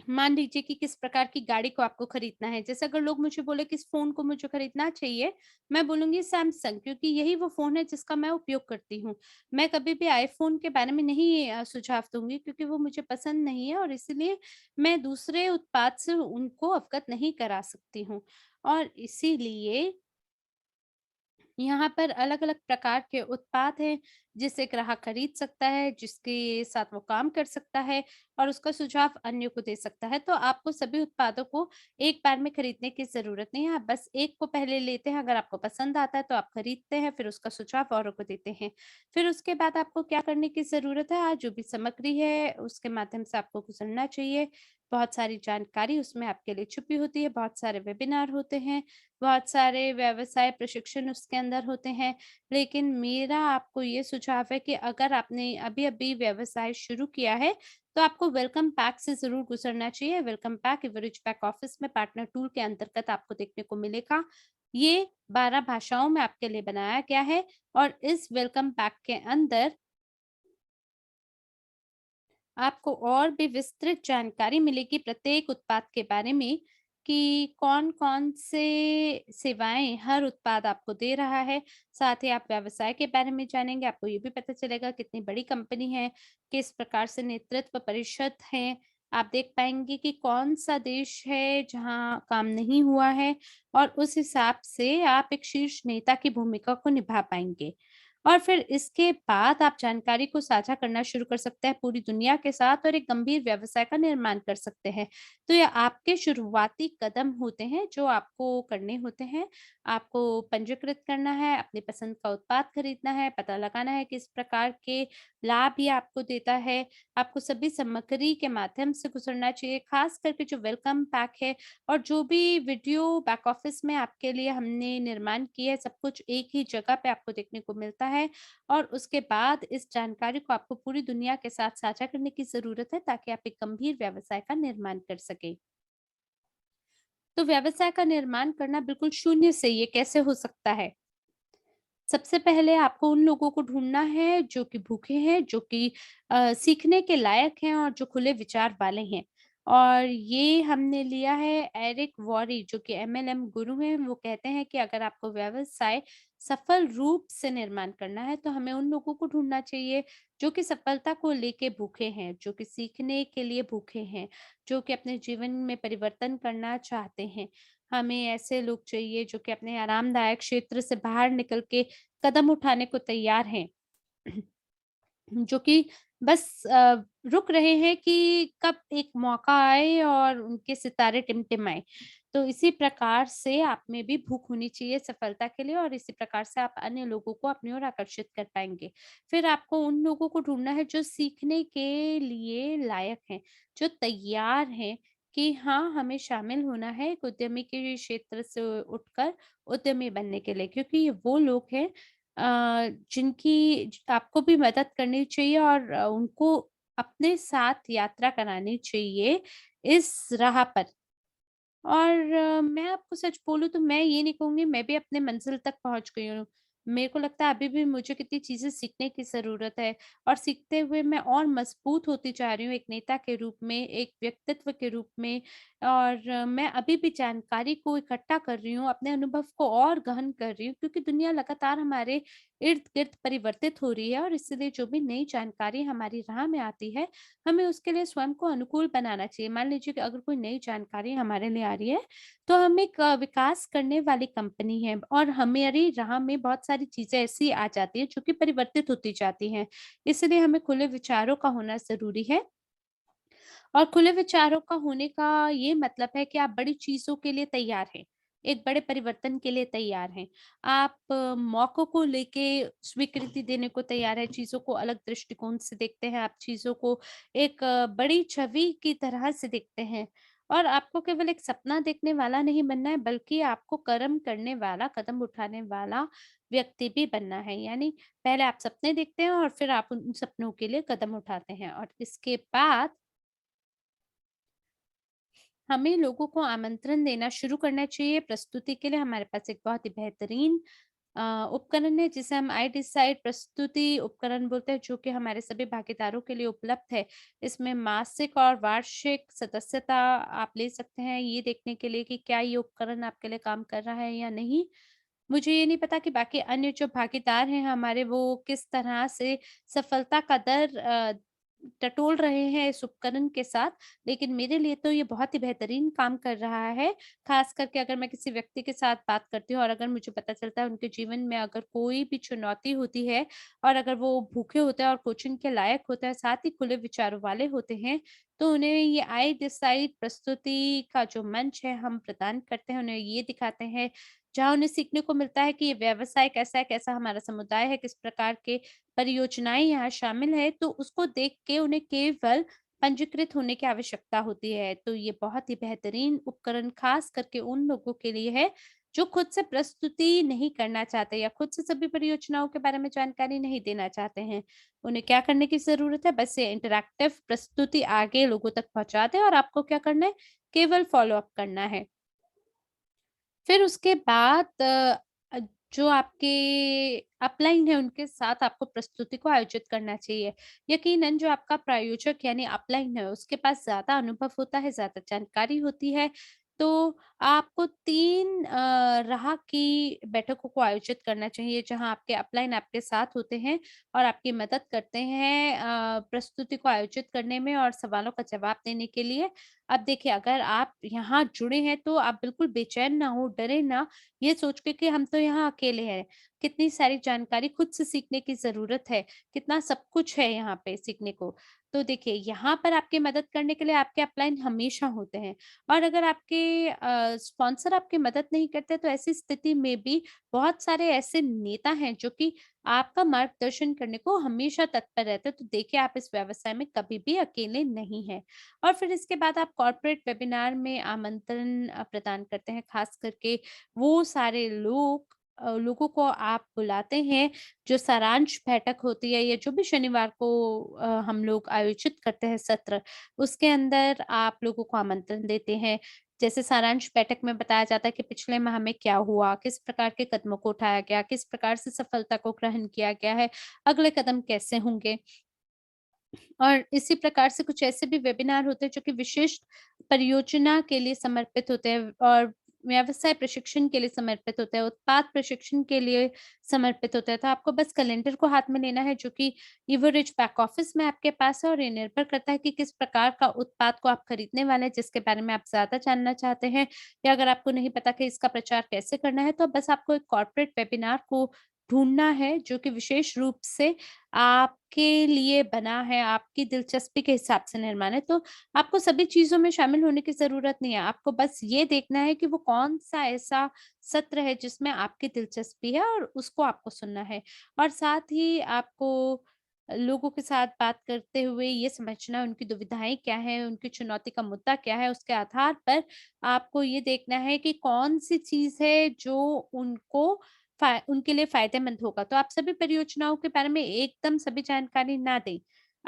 मान लीजिए कि किस प्रकार की गाड़ी को आपको खरीदना है। जैसे अगर लोग मुझे बोले कि इस फ़ोन को मुझे खरीदना चाहिए, मैं बोलूँगी सैमसंग, क्योंकि यही वो फ़ोन है जिसका मैं उपयोग करती हूँ। मैं कभी भी आईफ़ोन के बारे में नहीं सुझाव दूँगी, क्योंकि वो मुझे पसंद नहीं है और इसीलिए मैं दूसरे उत्पाद से उनको अवगत नहीं करा सकती हूँ। और इसीलिए यहाँ पर अलग-अलग प्रकार के उत्पाद हैं, जिसे ग्राहक खरीद सकता है, जिसके साथ वो काम कर सकता है और उसका सुझाव अन्य को दे सकता है। तो आपको सभी उत्पादों को एक बार में खरीदने की ज़रूरत नहीं है, आप बस एक को पहले लेते हैं, अगर आपको पसंद आता है तो आप खरीदते हैं, फिर उसका सुझाव औरों को देते हैं। फिर उसके बाद आपको क्या करने की ज़रूरत है, आज जो भी सामग्री है, उसके माध्यम से आपको गुज़रना चाहिए। बहुत सारी जानकारी उसमें आपके लिए छुपी होती है, बहुत सारे वेबिनार होते हैं, बहुत सारे व्यवसाय प्रशिक्षण उसके अंदर होते हैं। लेकिन मेरा आपको ये सुझाव है कि अगर आपने अभी-अभी व्यवसाय शुरू किया है, तो आपको वेलकम पैक से ज़रूर गुज़रना चाहिए। Welcome pack average back office में पार्टनर टूल के अंतर्गत आपको देखने को मिलेगा। ये 12 भाषाओं में आपके लिए बनाया गया है और इस वेलकम पैक के अंदर आपको और भी विस्तृत जानकारी मिलेगी प्रत्येक उत्पाद के बारे में कि कौन-कौन से सेवाएँ हर उत्पाद आपको दे रहा है। साथ ही आप व्यवसाय के बारे में जानेंगे, आपको ये भी पता चलेगा कितनी बड़ी कंपनी है, किस प्रकार से नेतृत्व परिषद है। आप देख पाएँगे कि कौन-सा देश है जहाँ काम नहीं हुआ है और उस हिसाब से आप एक शीर्ष नेता की भूमिका को निभा पाएँगे। और फिर इसके बाद आप जानकारी को साझा करना शुरू कर सकते हैं पूरी दुनिया के साथ और एक गंभीर व्यवसाय का निर्माण कर सकते हैं। तो ये आपके शुरुआती कदम होते हैं जो आपको करने होते हैं। आपको पंजीकृत करना है, अपनी पसंद का उत्पाद खरीदना है, पता लगाना है किस प्रकार के लाभ ये आपको देता है। आपको सभी सामग्री के माध्यम से गुज़रना चाहिए, ख़ास करके जो वेलकम पैक है और जो भी वीडियो बैक ऑफ़िस में आपके लिए हमने निर्माण किया है, सब कुछ एक ही जगह पे आपको देखने को मिलता है और उसके बाद इस जानकारी को आपको पूरी दुनिया के साथ साझा करने की ज़रूरत है ताकि आप एक गंभीर व्यवसाय का निर्माण कर सकें। तो व्यवसाय का निर्माण करना बिल्कुल शून्य से ये कैसे हो सकता है? सबसे पहले आपको उन लोगों को ढूँढना है जो कि भूखे हैं, जो कि सीखने के लायक हैं और जो खुले विचार वाले हैं। और ये हमने लिया है एरिक वॉरी, जो कि एमएलएम गुरु हैं, वो कहते हैं कि अगर आपको व्यवसाय सफल रूप से निर्माण करना है, तो हमें उन लोगों को ढूँढना चाहिए जो कि सफलता को लेके भूखे हैं, जो कि सीखने के लिए भूखे हैं, जो कि अपने जीवन में परिवर्तन करना चाहते हैं। हमें ऐसे लोग चाहिए जो कि अपने आरामदायक क्षेत्र से बाहर निकल के कदम उठाने को तैयार हैं। जो कि बस रुक रहे हैं कि कब एक मौका आए और उनके सितारे टिमटिमाएँ। तो इसी प्रकार से आप में भी भूख होनी चाहिए सफलता के लिए और इसी प्रकार से आप अन्य लोगों को अपनी ओर आकर्षित कर पाएँगे। फिर आपको उन लोगों को ढूँढना है जो सीखने के लिए लायक हैं, जो तैयार हैं कि हाँ, हमें शामिल होना है एक उद्यमी के क्षेत्र से उठकर उद्यमी बनने के लिए, क्योंकि ये वो लोग हैं जिनकी आपको भी मदद करनी चाहिए और उनको अपने साथ यात्रा करानी चाहिए इस राह पर। और मैं आपको सच बोलूँ तो मैं ये नहीं कहूँगी मैं भी अपने मंज़िल तक पहुँच गई हूँ। मेरे को लगता है अभी भी मुझे कितनी चीज़ें सीखने की ज़रूरत है और सीखते हुए मैं और मजबूत होती जा रही हूँ एक नेता के रूप में, एक व्यक्तित्व के रूप में और मैं अभी भी जानकारी को इकट्ठा कर रही हूँ, अपने अनुभव को और गहन कर रही हूँ क्योंकि दुनिया लगातार हमारे इर्द-गिर्द परिवर्तित हो रही है और इसलिए जो भी नई जानकारी हमारी राह में आती है, हमें उसके लिए स्वयं को अनुकूल बनाना चाहिए। मान लीजिए कि अगर कोई नई जानकारी हमारे लिए आ रही है, तो हम एक विकास करने वाली कंपनी है और हमारी राह में बहुत सारी चीज़ें ऐसी आ जाती हैं जो कि परिवर्तित होती जाती हैं। इसलिए हमें खुले विचारों का होना ज़रूरी है और खुले विचारों का होने का ये मतलब है कि आप बड़ी चीज़ों के लिए तैयार हैं, एक बड़े परिवर्तन के लिए तैयार हैं। आप मौकों को लेके स्वीकृति देने को तैयार हैं, चीज़ों को अलग दृष्टिकोण से देखते हैं, आप चीज़ों को एक बड़ी छवि की तरह से देखते हैं और आपको केवल एक सपना देखने वाला नहीं बनना है, बल्कि आपको कर्म करने वाला, कदम उठाने वाला व्यक्ति भी बनना है। यानी पहले आप सपने देखते हैं और फिर आप उन सपनों के लिए कदम उठाते हैं और इसके बाद हमें लोगों को आमंत्रण देना शुरू करना चाहिए प्रस्तुति के लिए। हमारे पास एक बहुत ही बेहतरीन उपकरण है जिसे हम आई डिसाइड प्रस्तुति उपकरण बोलते हैं जो कि हमारे सभी भागीदारों के लिए उपलब्ध है। इसमें मासिक और वार्षिक सदस्यता आप ले सकते हैं ये देखने के लिए कि क्या ये उपकरण आपके लिए काम कर रहा है या नहीं। मुझे ये नहीं पता कि बाकी अन्य जो भागीदार हैं हमारे वो किस तरह से सफलता का दर टटोल रहे हैं इस उपकरण के साथ, लेकिन मेरे लिए तो ये बहुत ही बेहतरीन काम कर रहा है। ख़ास करके अगर मैं किसी व्यक्ति के साथ बात करती हूँ और अगर मुझे पता चलता है उनके जीवन में अगर कोई भी चुनौती होती है और अगर वो भूखे होते हैं और कोचिंग के लायक होते हैं, साथ ही खुले विचारों वाले होते हैं, तो उन्हें ये आई डिसाइड प्रस्तुति का जो मंच है हम प्रदान करते हैं, उन्हें ये दिखाते हैं जहाँ उन्हें सीखने को मिलता है कि ये व्यवसाय कैसा है, कैसा हमारा समुदाय है, किस प्रकार के परियोजनाएँ यहाँ शामिल है, तो उसको देख के उन्हें केवल पंजीकृत होने की आवश्यकता होती है। तो ये बहुत ही बेहतरीन उपकरण ख़ास करके उन लोगों के लिए है, जो खुद से प्रस्तुति नहीं करना चाहते या खुद से सभी परियोजनाओं के बारे में जानकारी नहीं देना चाहते हैं। उन्हें क्या करने की ज़रूरत है? बस ये इंटरैक्टिव प्रस्तुति आगे लोगों तक पहुँचा दें और आपको क्या करना है? केवल फ़ॉलो अप करना है। फिर उसके बाद जो आपके अपलाइन है उनके साथ आपको प्रस्तुति को आयोजित करना चाहिए। यकीनन जो आपका प्रायोजक यानी अपलाइन है उसके पास ज़्यादा अनुभव होता है, ज़्यादा जानकारी होती है, तो आपको 3 राह की बैठकों को आयोजित करना चाहिए जहाँ आपके अपलाइन आपके साथ होते हैं और आपकी मदद करते हैं प्रस्तुति को आयोजित करने में और सवालों का जवाब देने के लिए। अब देखिए अगर आप यहाँ जुड़े हैं तो आप बिल्कुल बेचैन ना हो, डरे ना, ये सोच के कि हम तो यहाँ अकेले हैं। कितनी सारी जानकारी खुद से सीखने की ज़रूरत है, कितना सब कुछ है यहाँ पे सीखने को। तो देखिए यहाँ पर आपकी मदद करने के लिए आपके अपलाइन हमेशा होते हैं और अगर आपके स्पॉन्सर आपकी मदद नहीं करते तो ऐसी स्थिति में भी बहुत सारे ऐसे नेता हैं जो कि आपका मार्गदर्शन करने को हमेशा तत्पर रहते हैं। तो देखिए आप इस व्यवसाय में कभी भी अकेले नहीं हैं। और फिर इसके बाद आप कॉर्पोरेट वेबिनार में आमंत्रण प्रदान करते हैं, खास करके वो सारे लोगों को आप बुलाते हैं, जो सारांश बैठक होती है या जो भी शनिवार को हम लोग आयोजित करते हैं सत्र, उसके अंदर आप लोगों को आमंत्रण देते हैं। जैसे सारांश बैठक में बताया जाता है कि पिछले माह में क्या हुआ, किस प्रकार के कदमों को उठाया गया, किस प्रकार से सफलता को ग्रहण किया गया है, अगले कदम कैसे होंगे। और इसी प्रकार से कुछ ऐसे भी वेबिनार होते हैं जो कि विशिष्ट परियोजना के लिए समर्पित होते हैं और व्यवसाय प्रशिक्षण के लिए समर्पित होते हैं, उत्पाद प्रशिक्षण के लिए समर्पित होते हैं। तो आपको बस कैलेंडर को हाथ में लेना है जो कि लीवरेज बैक ऑफिस में आपके पास है और ये निर्भर करता है कि किस प्रकार का उत्पाद को आप खरीदने वाले हैं, जिसके बारे में आप ज़्यादा जानना चाहते हैं या अगर आपको नहीं पता कि इसका प्रचार कैसे करना है, तो बस आपको एक कॉर्पोरेट वेबिनार को ढूँढना है जो कि विशेष रूप से आपके लिए बना है, आपकी दिलचस्पी के हिसाब से निर्माण है, तो आपको सभी चीज़ों में शामिल होने की ज़रूरत नहीं है। आपको बस ये देखना है कि वो कौन-सा ऐसा सत्र है जिसमें आपकी दिलचस्पी है और उसको आपको सुनना है। और साथ ही आपको लोगों के साथ बात करते हुए ये समझना है उनकी दुविधाएँ क्या हैं, उनकी चुनौती का मुद्दा क्या है, उसके आधार पर आपको ये देखना है कि कौन-सी चीज़ है जो उनको उनके लिए फ़ायदेमंद होगा। तो आप सभी परियोजनाओं के बारे में एकदम सभी जानकारी ना दें।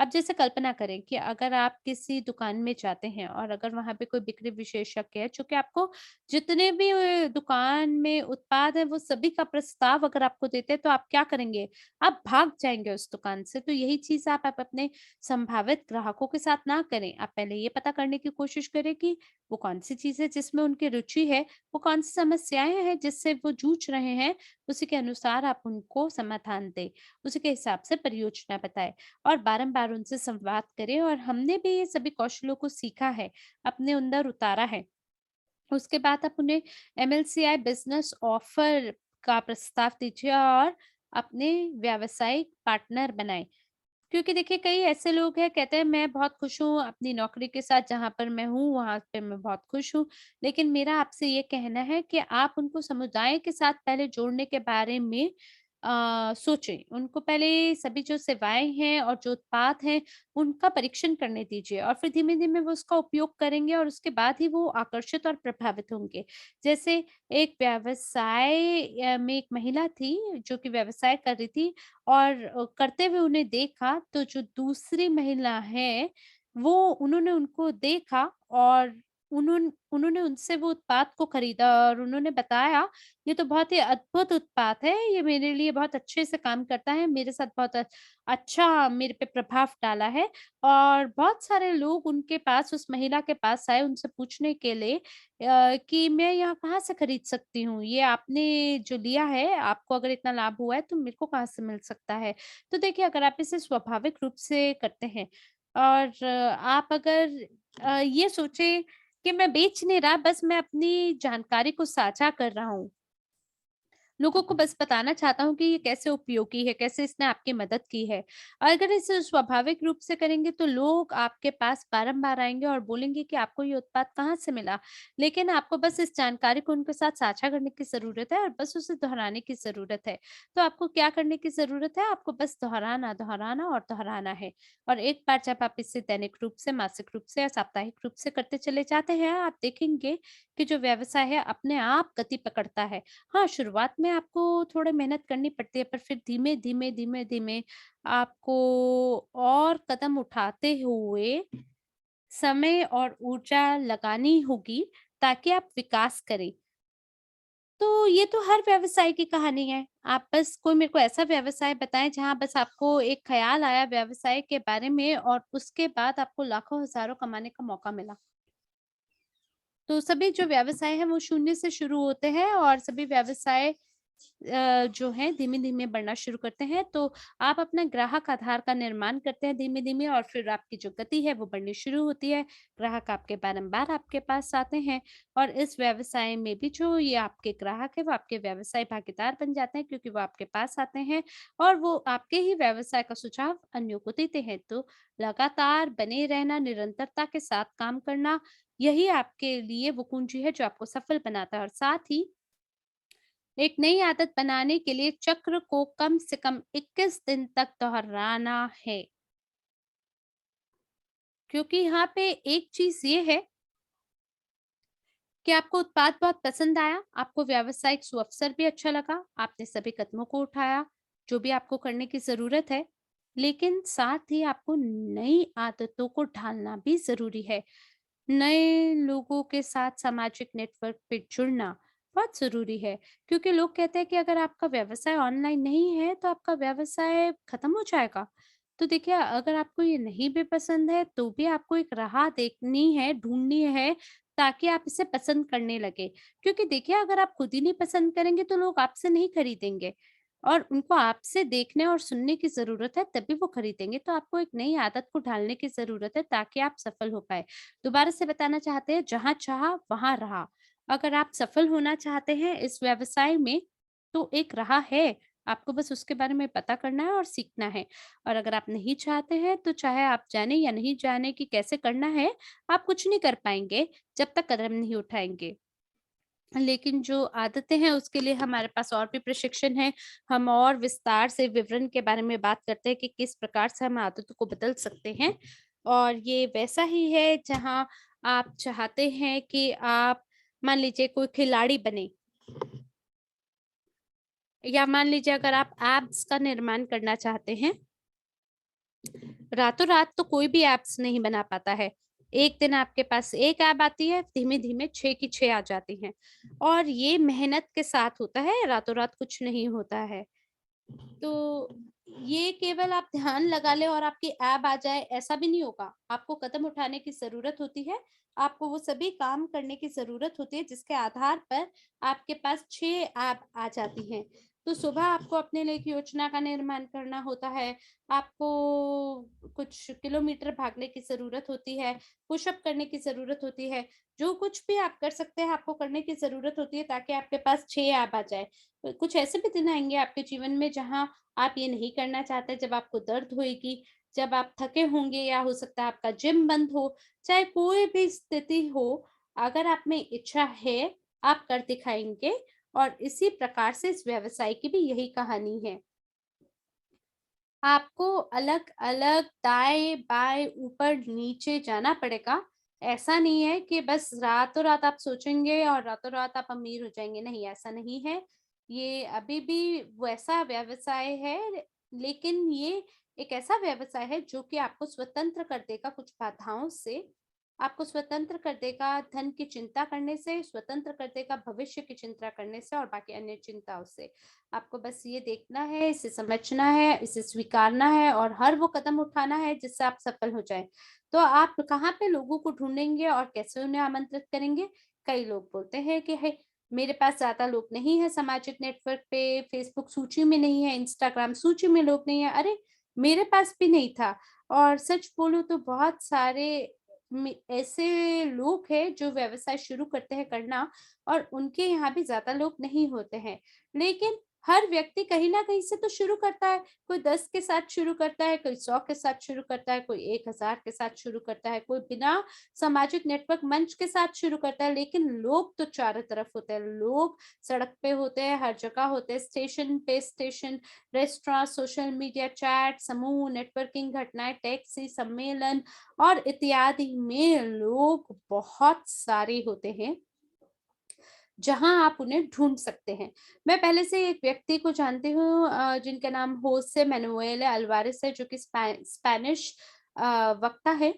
अब जैसे कल्पना करें कि अगर आप किसी दुकान में जाते हैं और अगर वहाँ पे कोई बिक्री विशेषज्ञ है, जो कि आपको जितने भी दुकान में उत्पाद हैं, वो सभी का प्रस्ताव अगर आपको देते हैं, तो आप क्या करेंगे? आप भाग जाएँगे उस दुकान से। तो यही चीज़ आप अपने संभावित ग्राहकों के साथ ना करें। आप पहले ये पता करने की कोशिश करें कि वो कौन-सी चीज़ है जिसमें उनकी रुचि है, वो कौन-सी समस्याएँ हैं जिससे वो जूझ रहे हैं, उसी के अनुसार आप उनको समाधान दें। उसी के हिसाब से परियोजना बताएँ और बारंबार उनसे संवाद करें और हमने भी ये सभी कौशलों को सीखा है, अपने अंदर उतारा है। उसके बाद आप उन्हें एमएलसीआई बिज़नेस ऑफ़र का प्रस्ताव दीजिए और अपने व्यावसायिक पार्टनर बनाएँ। क्योंकि देखिए कई ऐसे लोग हैं कहते हैं मैं बहुत खुश हूँ अपनी नौकरी के साथ जहाँ पर मैं हूँ वहाँ पे मैं बहुत खुश हूँ। लेकिन मेरा आपसे ये कहना है कि आप उनको समुदाय के साथ पहले जोड़ने के बारे में सोचें। उनको पहले सभी जो सेवाएँ हैं और जो उत्पाद हैं उनका परीक्षण करने दीजिए और फिर धीमे-धीमे वो उसका उपयोग करेंगे और उसके बाद ही वो आकर्षित और प्रभावित होंगे। जैसे एक व्यवसाय में एक महिला थी जो कि व्यवसाय कर रही थी और करते हुए उन्हें देखा तो जो दूसरी महिला है, वो उन्होंने उनको देखा और उन्होंने उनसे वो उत्पाद को खरीदा और उन्होंने बताया, "ये तो बहुत ही अद्भुत उत्पाद है, ये मेरे लिए बहुत अच्छे से काम करता है, मेरे साथ बहुत अच्छा मेरे पे प्रभाव डाला है।" और बहुत सारे लोग उनके पास उस महिला के पास आए उनसे पूछने के लिए कि मैं यहाँ कहाँ से खरीद सकती हूँ? ये आपने जो लिया है, आपको अगर इतना लाभ हुआ है, तो मेरे को कहाँ से मिल सकता है? तो देखिए, अगर आप इसे स्वाभाविक रूप से करते हैं और आप अगर ये सोचें कि मैं बेच नहीं रहा, बस मैं अपनी जानकारी को साझा कर रहा हूँ। लोगों को बस बताना चाहता हूँ कि ये कैसे उपयोगी है, कैसे इसने आपकी मदद की है। और अगर इसे स्वाभाविक रूप से करेंगे तो लोग आपके पास बारंबार आएँगे और बोलेंगे कि आपको ये उत्पाद कहाँ से मिला? लेकिन आपको बस इस जानकारी को उनके साथ साझा करने की ज़रूरत है और बस उसे दोहराने की ज़रूरत है। तो आपको क्या करने की ज़रूरत है? आपको बस दोहराना, दोहराना और दोहराना है। और एक बार जब आप इसे दैनिक रूप से, मासिक रूप से या साप्ताहिक रूप से करते चले जाते हैं, आप देखेंगे कि जो व्यवसाय है अपने आप गति पकड़ता है। हाँ, शुरुआत में आपको थोड़ा मेहनत करनी पड़ती है, पर फिर धीमे-धीमे, धीमे-धीमे आपको और कदम उठाते हुए समय और ऊर्जा लगानी होगी ताकि आप विकास करें। तो ये तो हर व्यवसाय की कहानी है। आप बस कोई मेरे को ऐसा व्यवसाय बताएँ जहाँ बस आपको एक ख़्याल आया व्यवसाय के बारे में और उसके बाद आपको लाखों, हज़ारों कमाने का मौका मिला। तो सभी जो व्यवसाय हैं वो शून्य से शुरू होते हैं और सभी व्यवसाय जो हैं धीमे-धीमे बढ़ना शुरू करते हैं। तो आप अपना ग्राहक आधार का निर्माण करते हैं धीमे-धीमे और फिर आपकी जो गति है वो बढ़नी शुरू होती है। ग्राहक आपके बारंबार आपके पास आते हैं और इस व्यवसाय में भी जो ये आपके ग्राहक हैं वो आपके व्यवसाय भागीदार बन जाते हैं क्योंकि वो आपके पास आते हैं और वो आपके ही व्यवसाय का सुझाव अन्यों को देते हैं। तो लगातार बने रहना, निरंतरता के साथ काम करना यही आपके लिए वो कुंजी है जो आपको सफल बनाता है और साथ ही एक नई आदत बनाने के लिए चक्र को कम से कम 21 दिन तक दोहराना है। क्योंकि यहाँ पे एक चीज़ ये है कि आपको उत्पाद बहुत पसंद आया, आपको व्यावसायिक सुअवसर भी अच्छा लगा, आपने सभी कदमों को उठाया, जो भी आपको करने की ज़रूरत है। लेकिन साथ ही आपको नई आदतों को ढालना भी ज़रूरी है। नए लोगों के साथ सामाजिक नेटवर्क पे जुड़ना बहुत ज़रूरी है क्योंकि लोग कहते हैं कि अगर आपका व्यवसाय ऑनलाइन नहीं है तो आपका व्यवसाय खत्म हो जाएगा। तो देखिए अगर आपको ये नहीं भी पसंद है तो भी आपको एक राह देखनी है, ढूँढनी है ताकि आप इसे पसंद करने लगे। क्योंकि देखिए अगर आप खुद ही नहीं पसंद करेंगे तो लोग आपसे नहीं खरीदेंगे और उनको आपसे देखने और सुनने की ज़रूरत है तभी वो खरीदेंगे। तो आपको एक नई आदत को ढालने की ज़रूरत है ताकि आप सफल हो पाएँ। दोबारा से बताना चाहते हैं जहाँ चाहा वहाँ रहा। अगर आप सफल होना चाहते हैं इस व्यवसाय में तो एक राह है, आपको बस उसके बारे में पता करना है और सीखना है। और अगर आप नहीं चाहते हैं तो चाहे आप जाने या नहीं जाने कि कैसे करना है, आप कुछ नहीं कर पाएँगे जब तक कदम नहीं उठाएँगे। लेकिन जो आदतें हैं उसके लिए हमारे पास और भी प्रशिक्षण है। हम और विस्तार से विवरण के बारे में बात करते हैं कि किस प्रकार से हम आदतों को बदल सकते हैं। और ये वैसा ही है जहाँ आप चाहते हैं कि आप मान लीजिए कोई खिलाड़ी बने या मान लीजिए अगर आप एप्स का निर्माण करना चाहते हैं रातों-रात तो कोई भी ऐप्स नहीं बना पाता है। एक दिन आपके पास 1 ऐप आती है, धीमे-धीमे 6 की 6 आ जाती हैं और ये मेहनत के साथ होता है, रातों-रात कुछ नहीं होता है। तो ये केवल आप ध्यान लगा लें और आपकी ऐप आ जाए, ऐसा भी नहीं होगा। आपको कदम उठाने की ज़रूरत होती है, आपको वो सभी काम करने की ज़रूरत होती है, जिसके आधार पर आपके पास 6 ऐप आ जाती हैं। तो सुबह आपको अपने लिए एक योजना का निर्माण करना होता है, आपको कुछ किलोमीटर भागने की ज़रूरत होती है, पुशअप करने की ज़रूरत होती है। जो कुछ भी आप कर सकते हैं, आपको करने की ज़रूरत होती है ताकि आपके पास 6 ऐप आ जाए। कुछ ऐसे भी दिन आएँगे आपके जीवन में जहाँ आप ये नहीं करना चाहते, जब आपको दर्द होएगी, जब आप थके होंगे या हो सकता है आपका जिम बंद हो, चाहे कोई भी स्थिति हो, अगर आप में इच्छा है, आप कर दिखाएँगे और इसी प्रकार से इस व्यवसाय की भी यही कहानी है। आपको अलग-अलग दाएँ-बाएँ, ऊपर-नीचे जाना पड़ेगा। ऐसा नहीं है कि बस रातों-रात आप सोचेंगे और रातों-रात आप अमीर हो जाएँगे, नहीं ऐसा नहीं है। ये अभी भी वैसा व्यवसाय है, लेकिन ये एक ऐसा व्यवसाय है जो कि आपको स्वतंत्र कर देगा कुछ बाधाओं से। आपको स्वतंत्र कर देगा धन की चिंता करने से, स्वतंत्र कर देगा भविष्य की चिंता करने से और बाकी अन्य चिंताओं से। आपको बस ये देखना है, इसे समझना है, इसे स्वीकारना है और हर वो कदम उठाना है जिससे आप सफल हो जाएँ। तो आप कहाँ पे लोगों को ढूँढेंगे और कैसे उन्हें आमंत्रित करेंगे? कई लोग बोलते हैं कि हे मेरे पास ज़्यादा लोग नहीं हैं सामाजिक नेटवर्क पे, फ़ेसबुक सूची में नहीं है, इंस्टाग्राम सूची में लोग नहीं हैं। अरे! मेरे पास भी नहीं था और सच बोलूँ तो बहुत सारे ऐसे लोग हैं जो व्यवसाय शुरू करते हैं करना और उनके यहाँ भी ज़्यादा लोग नहीं होते हैं। लेकिन हर व्यक्ति कहीं न कहीं से तो शुरू करता है। कोई 10 के साथ शुरू करता है, कोई 100 के साथ शुरू करता है, कोई 1000 के साथ शुरू करता है, कोई बिना सामाजिक नेटवर्क मंच के साथ शुरू करता है। लेकिन लोग तो चारों तरफ होते हैं। लोग सड़क पे होते हैं, हर जगह होते हैं, स्टेशन पे station, restaurant, social media, chat, समूह, नेटवर्किंग घटनाएँ, टैक्सी, सम्मेलन और इत्यादि में लोग बहुत सारे होते हैं। जहाँ आप उन्हें ढूँढ सकते हैं। मैं पहले से एक व्यक्ति को जानती हूँ जिनका नाम होसे मैनुएल अल्वारेस है जो कि स्पेनिश वक्ता है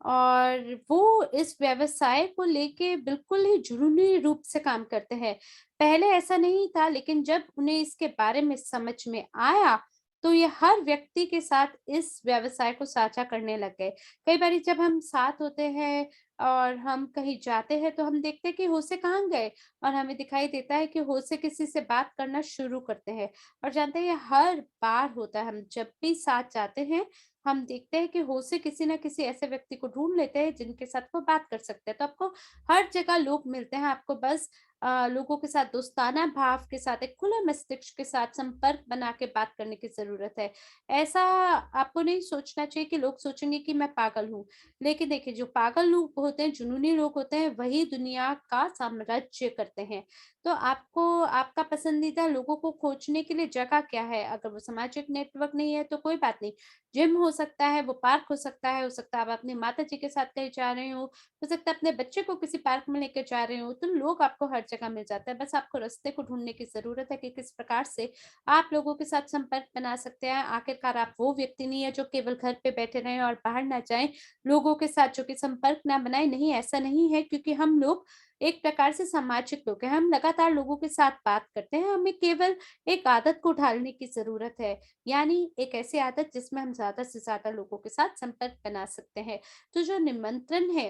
और वो इस व्यवसाय को लेके बिल्कुल ही जुनूनी रूप से काम करते हैं। पहले ऐसा नहीं था लेकिन जब उन्हें इसके बारे में समझ में आया, तो ये हर व्यक्ति के साथ इस व्यवसाय को साझा करने लग गए। कई बारी जब हम साथ होते हैं और हम कहीं जाते हैं तो हम देखते हैं कि होसे कहाँ गए और हमें दिखाई देता है कि होसे किसी से बात करना शुरू करते हैं और जानते हैं ये हर बार होता है। हम जब भी साथ जाते हैं हम देखते हैं कि होश से किसी न किसी ऐसे व्यक्ति को ढूँढ लेते हैं जिनके साथ वो बात कर सकते हैं। तो आपको हर जगह लोग मिलते हैं, आपको बस लोगों के साथ दोस्ताना भाव के साथ, एक खुले मस्तिष्क के साथ संपर्क बना के बात करने की ज़रूरत है। ऐसा आपको नहीं सोचना चाहिए कि लोग सोचेंगे कि मैं पागल हूँ। लेकिन देखिए जो पागल लोग होते हैं, जुनूनी लोग होते हैं, वही दुनिया का साम्राज्य करते हैं। तो आपको आपका पसंदीदा लोगों को खोजने के लिए जगह क्या है? अगर वो सामाजिक नेटवर्क नहीं है तो कोई बात नहीं। जिम हो सकता है, वो पार्क हो सकता है आप अपनी माताजी के साथ कहीं जा रहे हो सकता है अपने बच्चे को किसी पार्क में लेके जा रहे हो, तो लोग आपको हर जगह मिल जाते हैं। बस आपको रास्ते को ढूँढने की ज़रूरत है कि किस प्रकार से आप लोगों के साथ संपर्क बना सकते हैं। आखिरकार आप वो व्यक्ति नहीं है जो केवल घर पे बैठे रहें और बाहर ना जाएँ, लोगों के साथ जो कि संपर्क ना बनाएँ। नहीं, ऐसा नहीं है क्योंकि हम लोग एक प्रकार से सामाजिक लोग हैं। हम लगातार लोगों के साथ बात करते हैं, हमें केवल एक आदत को ढालने की ज़रूरत है। यानी एक ऐसी आदत जिसमें हम ज़्यादा से ज़्यादा लोगों के साथ संपर्क बना सकते हैं। तो जो निमंत्रण है,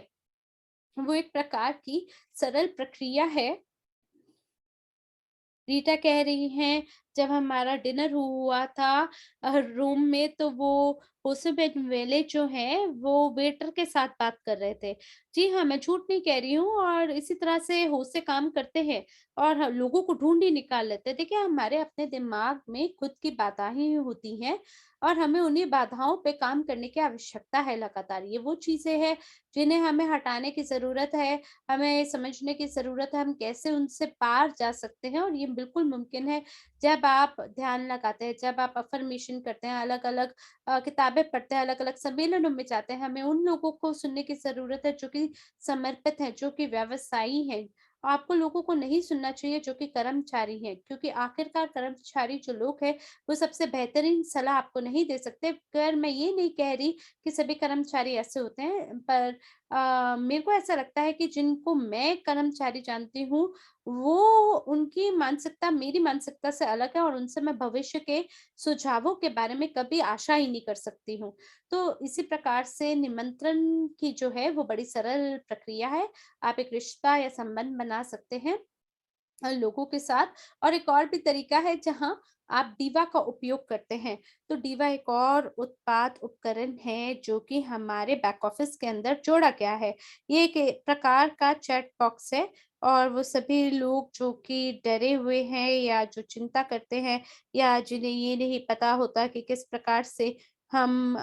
वो एक प्रकार की सरल प्रक्रिया है रीटा कह रही हैं, जब हमारा डिनर हुआ था रूम में तो वो ओसुबेनवेले जो हैं, वो वेटर के साथ बात कर रहे थे। जी हाँ, मैं झूठ नहीं कह रही हूँ और इसी तरह से होश से काम करते हैं और लोगों को ढूँढ ही निकाल लेते हैं। देखिए, हमारे अपने दिमाग में खुद की बाधाएँ होती हैं और हमें उन्हीं बाधाओं पे काम करने की आवश्यकता है लगातार। ये वो चीज़ें हैं, जिन्हें हमें हटाने की ज़रूरत है, हमें समझने की ज़रूरत है, हम कैसे उनसे पार जा सकते हैं और ये बिल्कुल मुमकिन है जब आप ध्यान लगाते हैं, जब आप अफ़र्मेशन करते हैं, अलग-अलग किताबें पढ़ते हैं, अलग-अलग सम्मेलनों में जाते हैं, हमें उन लोगों को सुनने की ज़रूरत है जो कि समर्पित हैं, जो कि व्यवसायी हैं आपको लोगों को नहीं सुनना चाहिए जो कि कर्मचारी हैं, क्योंकि आखिरकार कर्मचारी जो लोग हैं, वो सबसे बेहतरीन सलाह आपको नहीं दे सकते। खैर मैं ये नहीं कह रही कि सभी कर्मचारी ऐसे होते हैं, पर मेरे को ऐसा लगता है कि जिनको मैं कर्मचारी जानती हूँ, वो उनकी मानसिकता मेरी मानसिकता से अलग है और उनसे मैं भविष्य के सुझावों के बारे में कभी आशा ही नहीं कर सकती हूँ। तो इसी प्रकार से निमंत्रण की जो है वो बड़ी सरल प्रक्रिया है। आप एक रिश्ता या संबंध बना सकते हैं लोगों के साथ। और एक और भी तरीका है जहाँ आप दीवा का उपयोग करते हैं। तो दीवा एक और उत्पाद उपकरण है जो कि हमारे बैक ऑफिस के अंदर जोड़ा गया है। ये एक प्रकार का चैट बॉक्स है और वो सभी लोग जो कि डरे हुए हैं या जो चिंता करते हैं या जिन्हें ये नहीं पता होता कि किस प्रकार से हम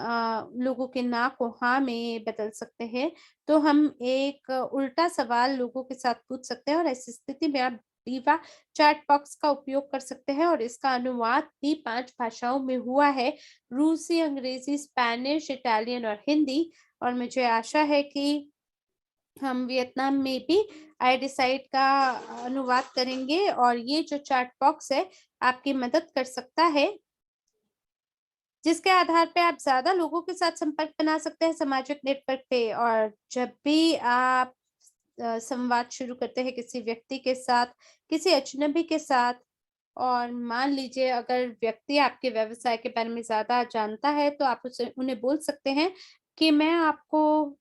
लोगों के ना को हाँ में बदल सकते हैं, तो हम एक उल्टा सवाल लोगों के साथ पूछ सकते हैं और ऐसी स्थिति में आप दीवा चैट बॉक्स का उपयोग कर सकते हैं और इसका अनुवाद भी 5 भाषाओं में हुआ है, रूसी, अंग्रेज़ी, स्पेनिश, इटालियन और हिंदी। और मुझे आशा है कि हम वियतनाम में भी आई डिसाइड का अनुवाद करेंगे और ये जो चैट बॉक्स है, आपकी मदद कर सकता है, जिसके आधार पे आप ज़्यादा लोगों के साथ संपर्क बना सकते हैं सामाजिक नेटवर्क पे। और जब भी आप संवाद शुरू करते हैं किसी व्यक्ति के साथ, किसी अजनबी के साथ, और मान लीजिए अगर व्यक्ति आपके व्यवसाय के बारे में ज़्यादा जानता है, तो आप उसे उन्हें बोल सकते हैं कि मैं आपको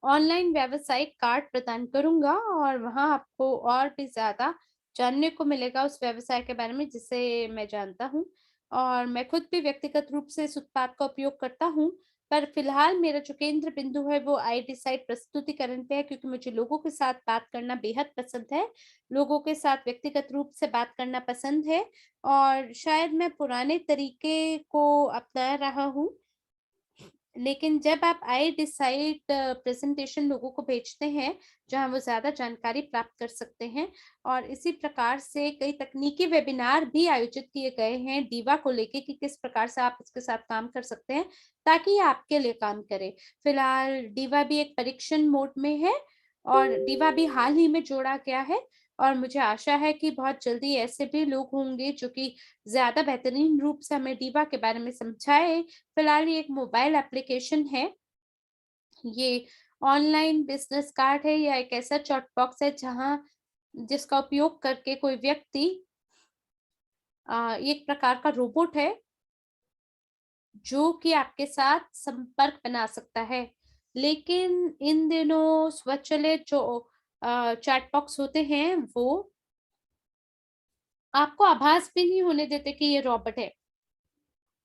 ऑनलाइन व्यावसायिक कार्ड प्रदान करूँगा और वहाँ आपको और भी ज़्यादा जानने को मिलेगा उस व्यवसाय के बारे में जिसे मैं जानता हूँ। और मैं खुद भी व्यक्तिगत रूप से इस उत्पाद का उपयोग करता हूँ, पर फ़िलहाल मेरा जो केंद्र बिंदु है वो आईडिसाइड प्रस्तुतिकरण पे है, क्योंकि मुझे लोगों के साथ बात करना बेहद पसंद है। लोगों के साथ व्यक्तिगत रूप से बात करना पसंद है और शायद मैं पुराने तरीके को अपना रहा हूँ। लेकिन जब आप आई डिसाइड प्रेज़ेंटेशन लोगों को भेजते हैं, जहाँ वो ज़्यादा जानकारी प्राप्त कर सकते हैं। और इसी प्रकार से कई तकनीकी वेबिनार भी आयोजित किए गए हैं दीवा को लेके कि किस प्रकार से आप इसके साथ काम कर सकते हैं, ताकि ये आपके लिए काम करे। फिलहाल दीवा भी एक परीक्षण मोड में है और दीवा भी हाल ही में जोड़ा गया है और मुझे आशा है कि बहुत जल्दी ऐसे भी लोग होंगे जो कि ज़्यादा बेहतरीन रूप से हमें दीवा के बारे में समझाएँ। फिलहाल ये एक मोबाइल एप्लीकेशन है। ये ऑनलाइन बिज़नेस कार्ड है या एक ऐसा चैट बॉक्स है जहाँ जिसका उपयोग करके कोई व्यक्ति ये एक प्रकार का रोबोट है, जो कि आपके साथ संपर्क बना सकता है। लेकिन इन दिनों स्वचालित जो चैट बॉक्स होते हैं, वो आपको आभास भी नहीं होने देते कि ये रोबोट है।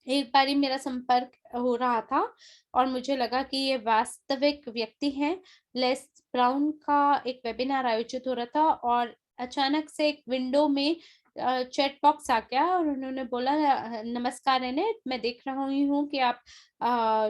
एक बारी मेरा संपर्क हो रहा था और मुझे लगा कि ये वास्तविक व्यक्ति हैं। लेस ब्राउन का एक वेबिनार आयोजित हो रहा था और अचानक से एक विंडो में चैट बॉक्स आ गया और उन्होंने बोला नमस्कार इन्हें, मैं देख रहा ही हूँ कि आप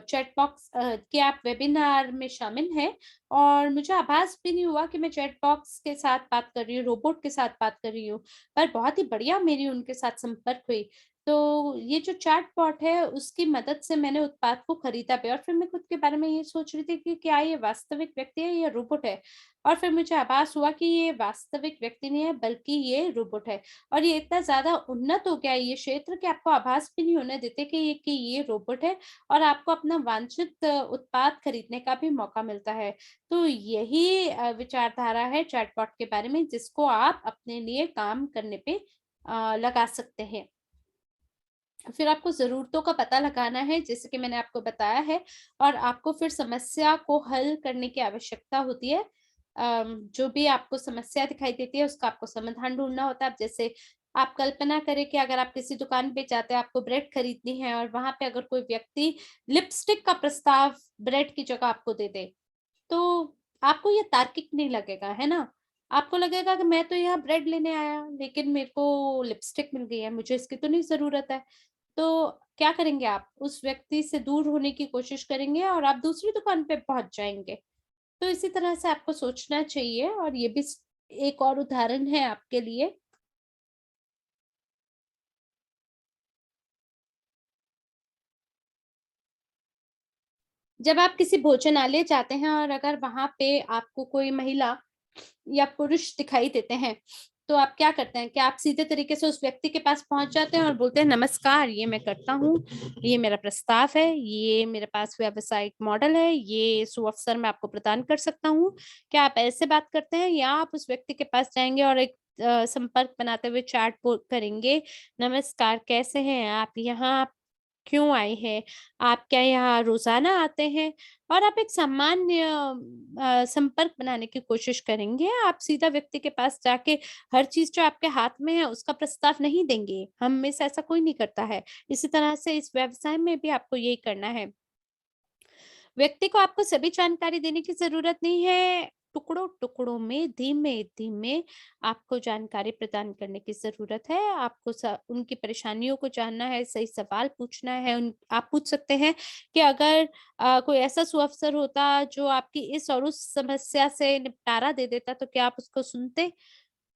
चैट बॉक्स कि आप वेबिनार में शामिल हैं। और मुझे आभास भी नहीं हुआ कि मैं चैट बॉक्स के साथ बात कर रही हूँ, रोबोट के साथ बात कर रही हूँ। पर बहुत ही बढ़िया मेरी उनके साथ संपर्क हुई। तो ये जो चैटबॉट है उसकी मदद से मैंने उत्पाद को खरीदा भी और फिर मैं खुद के बारे में ये सोच रही थी कि क्या ये वास्तविक व्यक्ति है या रोबोट है? और फिर मुझे आभास हुआ कि ये वास्तविक व्यक्ति नहीं है बल्कि ये रोबोट है। और ये इतना ज़्यादा उन्नत हो गया है ये क्षेत्र कि आपको आभास भी नहीं होने देते कि ये रोबोट है और आपको अपना वांछित उत्पाद खरीदने का भी मौका मिलता है। तो यही विचारधारा है चैटबॉट के बारे में जिसको आप अपने लिए काम करने पे लगा सकते हैं। फिर आपको ज़रूरतों का पता लगाना है जैसे कि मैंने आपको बताया है और आपको फिर समस्या को हल करने की आवश्यकता होती है। जो भी आपको समस्या दिखाई देती है उसका आपको समाधान ढूँढना होता है। अब जैसे आप कल्पना करें कि अगर आप किसी दुकान पे जाते हैं, आपको ब्रेड खरीदनी है और वहाँ पे अगर कोई व्यक्ति लिपस्टिक का प्रस्ताव ब्रेड की जगह आपको दे दे, तो आपको ये तार्किक नहीं लगेगा, है ना? आपको लगेगा कि मैं तो यहाँ ब्रेड लेने आया, लेकिन मेरे को लिपस्टिक मिल गई है, मुझे इसकी तो नहीं ज़रूरत है। तो क्या करेंगे आप? उस व्यक्ति से दूर होने की कोशिश करेंगे और आप दूसरी दुकान पे पहुँच जाएँगे। तो इसी तरह से आपको सोचना चाहिए और ये भी एक और उदाहरण है आपके लिए। जब आप किसी भोजनालय जाते हैं और अगर वहाँ पे आपको कोई महिला या पुरुष दिखाई देते हैं, तो आप क्या करते हैं? क्या आप सीधे तरीके से उस व्यक्ति के पास पहुँच जाते हैं और बोलते हैं, "नमस्कार, ये मैं करता हूँ, ये मेरा प्रस्ताव है, ये मेरे पास व्यावसायिक मॉडल है, ये सुअवसर मैं आपको प्रदान कर सकता हूँ।" क्या आप ऐसे बात करते हैं या आप उस व्यक्ति के पास जाएँगे और एक संपर्क बनाते हुए चैट बो करेंगे, "नमस्कार, कैसे हैं आप? यहाँ क्यों आए हैं? आप क्या यहाँ रोज़ाना आते हैं?" और आप एक सामान्य संपर्क बनाने की कोशिश करेंगे। आप सीधा व्यक्ति के पास जाके हर चीज़ जो आपके हाथ में है उसका प्रस्ताव नहीं देंगे। हम में से ऐसा कोई नहीं करता है। इसी तरह से इस व्यवसाय में भी आपको यही करना है। व्यक्ति को आपको सभी जानकारी देने की ज़रूरत नहीं है। टुकड़ों-टुकड़ों में धीमे-धीमे आपको जानकारी प्रदान करने की ज़रूरत है। आपको उनकी परेशानियों को जानना है, सही सवाल पूछना है। आप पूछ सकते हैं कि अगर कोई ऐसा सुअवसर होता जो आपकी इस और उस समस्या से निपटारा दे देता तो क्या आप उसको सुनते?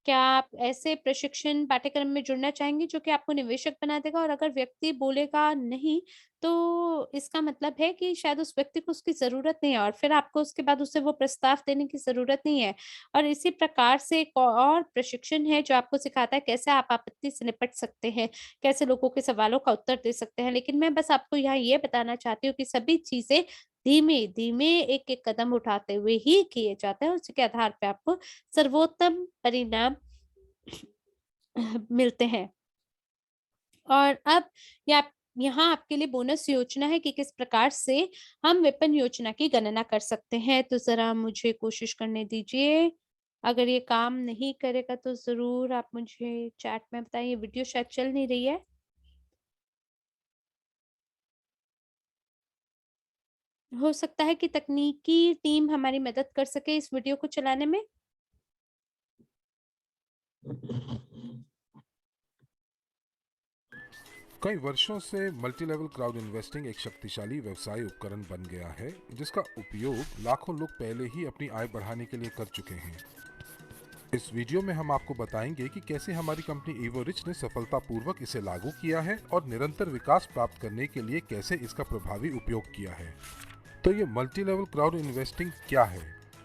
क्या आप ऐसे प्रशिक्षण पाठ्यक्रम में जुड़ना चाहेंगे जो कि आपको निवेशक बना देगा? और अगर व्यक्ति बोलेगा नहीं, तो इसका मतलब है कि शायद उस व्यक्ति को उसकी ज़रूरत नहीं है और फिर आपको उसके बाद उसे वो प्रस्ताव देने की ज़रूरत नहीं है। और इसी प्रकार से एक और प्रशिक्षण है जो आपको सिखाता है कैसे आप आपत्ति से निपट सकते हैं, कैसे लोगों के सवालों का उत्तर दे सकते हैं। लेकिन मैं बस आपको यहाँ ये बताना चाहती हूँ कि सभी चीज़ें धीमे-धीमे, एक-एक कदम उठाते हुए ही किए जाते हैं। उसी के आधार पे आपको सर्वोत्तम परिणाम मिलते हैं। और अब या यहाँ आपके लिए बोनस योजना है कि किस प्रकार से हम विपणन योजना की गणना कर सकते हैं। तो ज़रा मुझे कोशिश करने दीजिए। अगर ये काम नहीं करेगा तो ज़रूर आप मुझे चैट में बताइए। वीडियो शायद चल नहीं रही है। हो सकता है कि तकनीकी टीम हमारी मदद कर सके इस वीडियो को चलाने में। कई वर्षों से मल्टी लेवल क्राउड इन्वेस्टिंग एक शक्तिशाली व्यवसाय उपकरण बन गया है जिसका उपयोग लाखों लोग पहले ही अपनी आय बढ़ाने के लिए कर चुके हैं। इस वीडियो में हम आपको बताएंगे कि कैसे हमारी कंपनी एवोरिच ने सफलतापूर्वक इसे लागू किया है और निरंतर विकास प्राप्त करने के लिए कैसे इसका प्रभावी उपयोग किया है। तो ये मल्टी लेवल क्राउड इन्वेस्टिंग क्या है?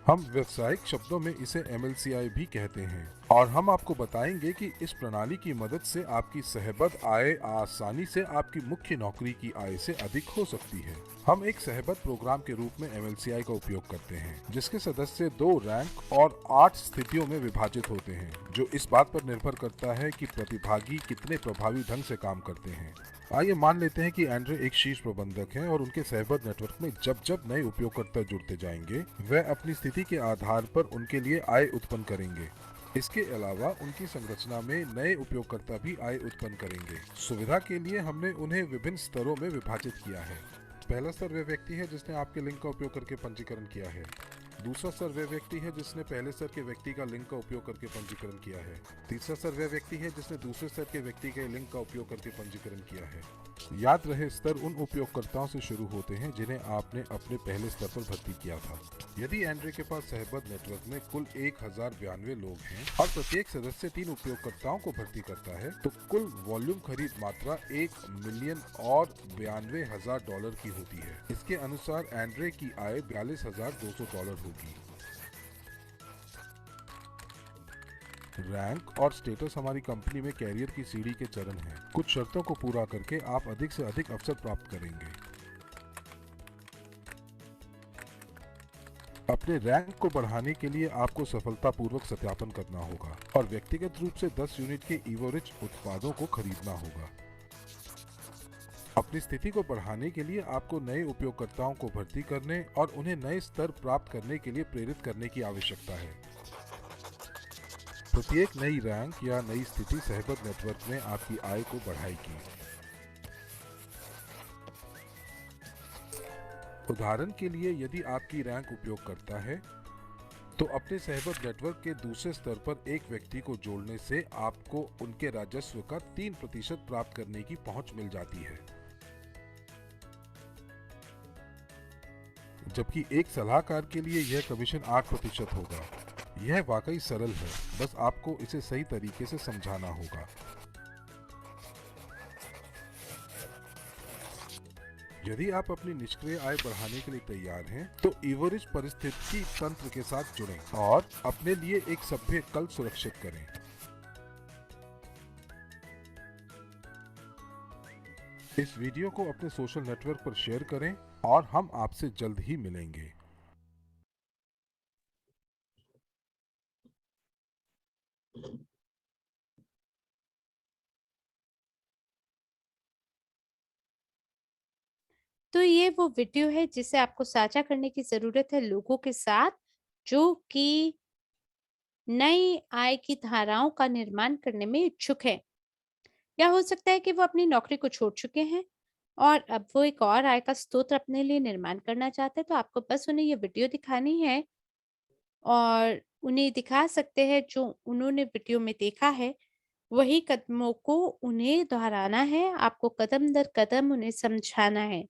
हम व्यावसायिक शब्दों में इसे MLCI भी कहते हैं और हम आपको बताएंगे कि इस प्रणाली की मदद से आपकी सहबद्ध आय आसानी से आपकी मुख्य नौकरी की आय से अधिक हो सकती है। हम एक सहबद्ध प्रोग्राम के रूप में MLCI का उपयोग करते हैं जिसके सदस्य 2 रैंक और 8 स्थितियों में विभाजित होते हैं, जो इस बात पर निर्भर करता है कि प्रतिभागी कितने प्रभावी ढंग से काम करते हैं। आइए मान लेते हैं कि एंड्रे एक शीर्ष प्रबंधक हैं और उनके सहबद्ध नेटवर्क में जब जब नए उपयोगकर्ता जुड़ते जाएंगे, वह अपनी स्थिति के आधार पर उनके लिए आय उत्पन्न करेंगे। इसके अलावा उनकी संरचना में नए उपयोगकर्ता भी आय उत्पन्न करेंगे। सुविधा के लिए हमने उन्हें विभिन्न स्तरों में विभाजित किया है। पहला स्तर वह व्यक्ति है जिसने आपके लिंक का उपयोग करके पंजीकरण किया है। दूसरा स्तर वह व्यक्ति है जिसने पहले स्तर के व्यक्ति का लिंक का उपयोग करके पंजीकरण किया है। तीसरा स्तर वह व्यक्ति है जिसने दूसरे स्तर के व्यक्ति के लिंक का उपयोग करके पंजीकरण किया है। याद रहे, स्तर उन उपयोगकर्ताओं से शुरू होते हैं जिन्हें आपने अपने पहले स्तर पर भर्ती किया था। यदि एंड्रे के पास सहबद्ध नेटवर्क में कुल 1092 लोग हैं और प्रत्येक सदस्य 3 उपयोगकर्ताओं को भर्ती करता है, तो कुल वॉल्यूम खरीद मात्रा 1 मिलियन और $92,000 की होती है। इसके अनुसार एंड्रे की आय $42,200 होगी। रैंक और स्टेटस हमारी कंपनी में कैरियर की सीढ़ी के चरण हैं। कुछ शर्तों को पूरा करके आप अधिक से अधिक अवसर प्राप्त करेंगे। अपने रैंक को बढ़ाने के लिए आपको सफलतापूर्वक सत्यापन करना होगा और व्यक्तिगत रूप से 10 यूनिट के एवोरिच उत्पादों को खरीदना होगा। अपनी स्थिति को बढ़ाने के लिए आपको नए उपयोगकर्ताओं को भर्ती करने और उन्हें नए स्तर प्राप्त करने के लिए प्रेरित करने की आवश्यकता है। प्रत्येक नई रैंक या नई स्थिति सहबद्ध नेटवर्क में आपकी आय को बढ़ाएगी। उदाहरण के लिए, यदि आपकी रैंक उपयोग करता है, तो अपने सहबद्ध नेटवर्क के दूसरे स्तर पर एक व्यक्ति को जोड़ने से आपको उनके राजस्व का 3% प्राप्त करने की पहुंच मिल जाती है, जबकि एक सलाहकार के लिए यह कमीशन 8% होगा। यह वाकई सरल है, बस आपको इसे सही तरीके से समझाना होगा। यदि आप अपनी निष्क्रिय आय बढ़ाने के लिए तैयार हैं, तो इवरेज परिस्थिति तंत्र के साथ जुड़ें और अपने लिए एक सभ्य कल सुरक्षित करें। इस वीडियो को अपने सोशल नेटवर्क पर शेयर करें और हम आपसे जल्द ही मिलेंगे। तो ये वो वीडियो है जिसे आपको साझा करने की ज़रूरत है लोगों के साथ, जो कि नई आय की धाराओं का निर्माण करने में इच्छुक हैं। या हो सकता है कि वो अपनी नौकरी को छोड़ चुके हैं और अब वो एक और आय का स्रोत अपने लिए निर्माण करना चाहते हैं। तो आपको बस उन्हें ये वीडियो दिखानी है और उन्हें दिखा सकते हैं जो उन्होंने वीडियो में देखा है, वही कदमों को उन्हें दोहराना है, आपको कदम दर कदम उन्हें समझाना है।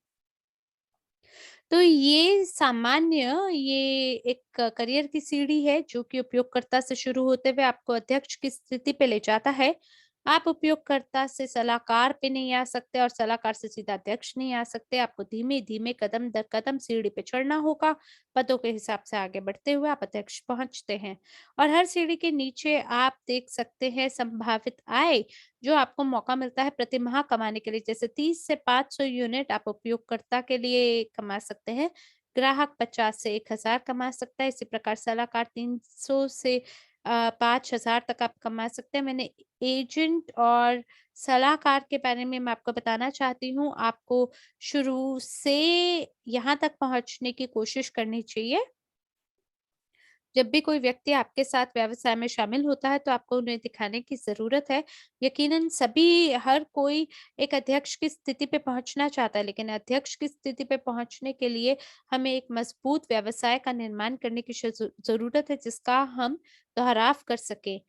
तो ये सामान्य ये एक करियर की सीढ़ी है जो कि उपयोगकर्ता से शुरू होते हुए आपको अध्यक्ष की स्थिति पे ले जाता है। आप उपयोगकर्ता से सलाहकार पे नहीं आ सकते और सलाहकार से सीधा अध्यक्ष नहीं आ सकते। आपको धीमे-धीमे कदम दर कदम सीढ़ी पे चढ़ना होगा। पदों के हिसाब से आगे बढ़ते हुए आप अध्यक्ष पहुँचते हैं और हर सीढ़ी के नीचे आप देख सकते हैं संभावित आय जो आपको मौका मिलता है प्रति माह कमाने के लिए। जैसे 30 से 500 यूनिट आप उपयोगकर्ता के लिए कमा सकते हैं। ग्राहक 50 से 1000 कमा सकता है। इसी प्रकार सलाहकार 300 से 5000 तक आप कमा सकते हैं। मैंने एजेंट और सलाहकार के बारे में मैं आपको बताना चाहती हूँ। आपको शुरू से यहाँ तक पहुँचने की कोशिश करनी चाहिए। जब भी कोई व्यक्ति आपके साथ व्यवसाय में शामिल होता है तो आपको उन्हें दिखाने की ज़रूरत है। यकीनन सभी हर कोई एक अध्यक्ष की स्थिति पे पहुँचना चाहता है, लेकिन अध्यक्ष की स्थिति पे पहुँचने के लिए हमें एक मजबूत व्यवसाय का निर्माण करने की ज़रूरत है जिसका हम दोहराव कर सकें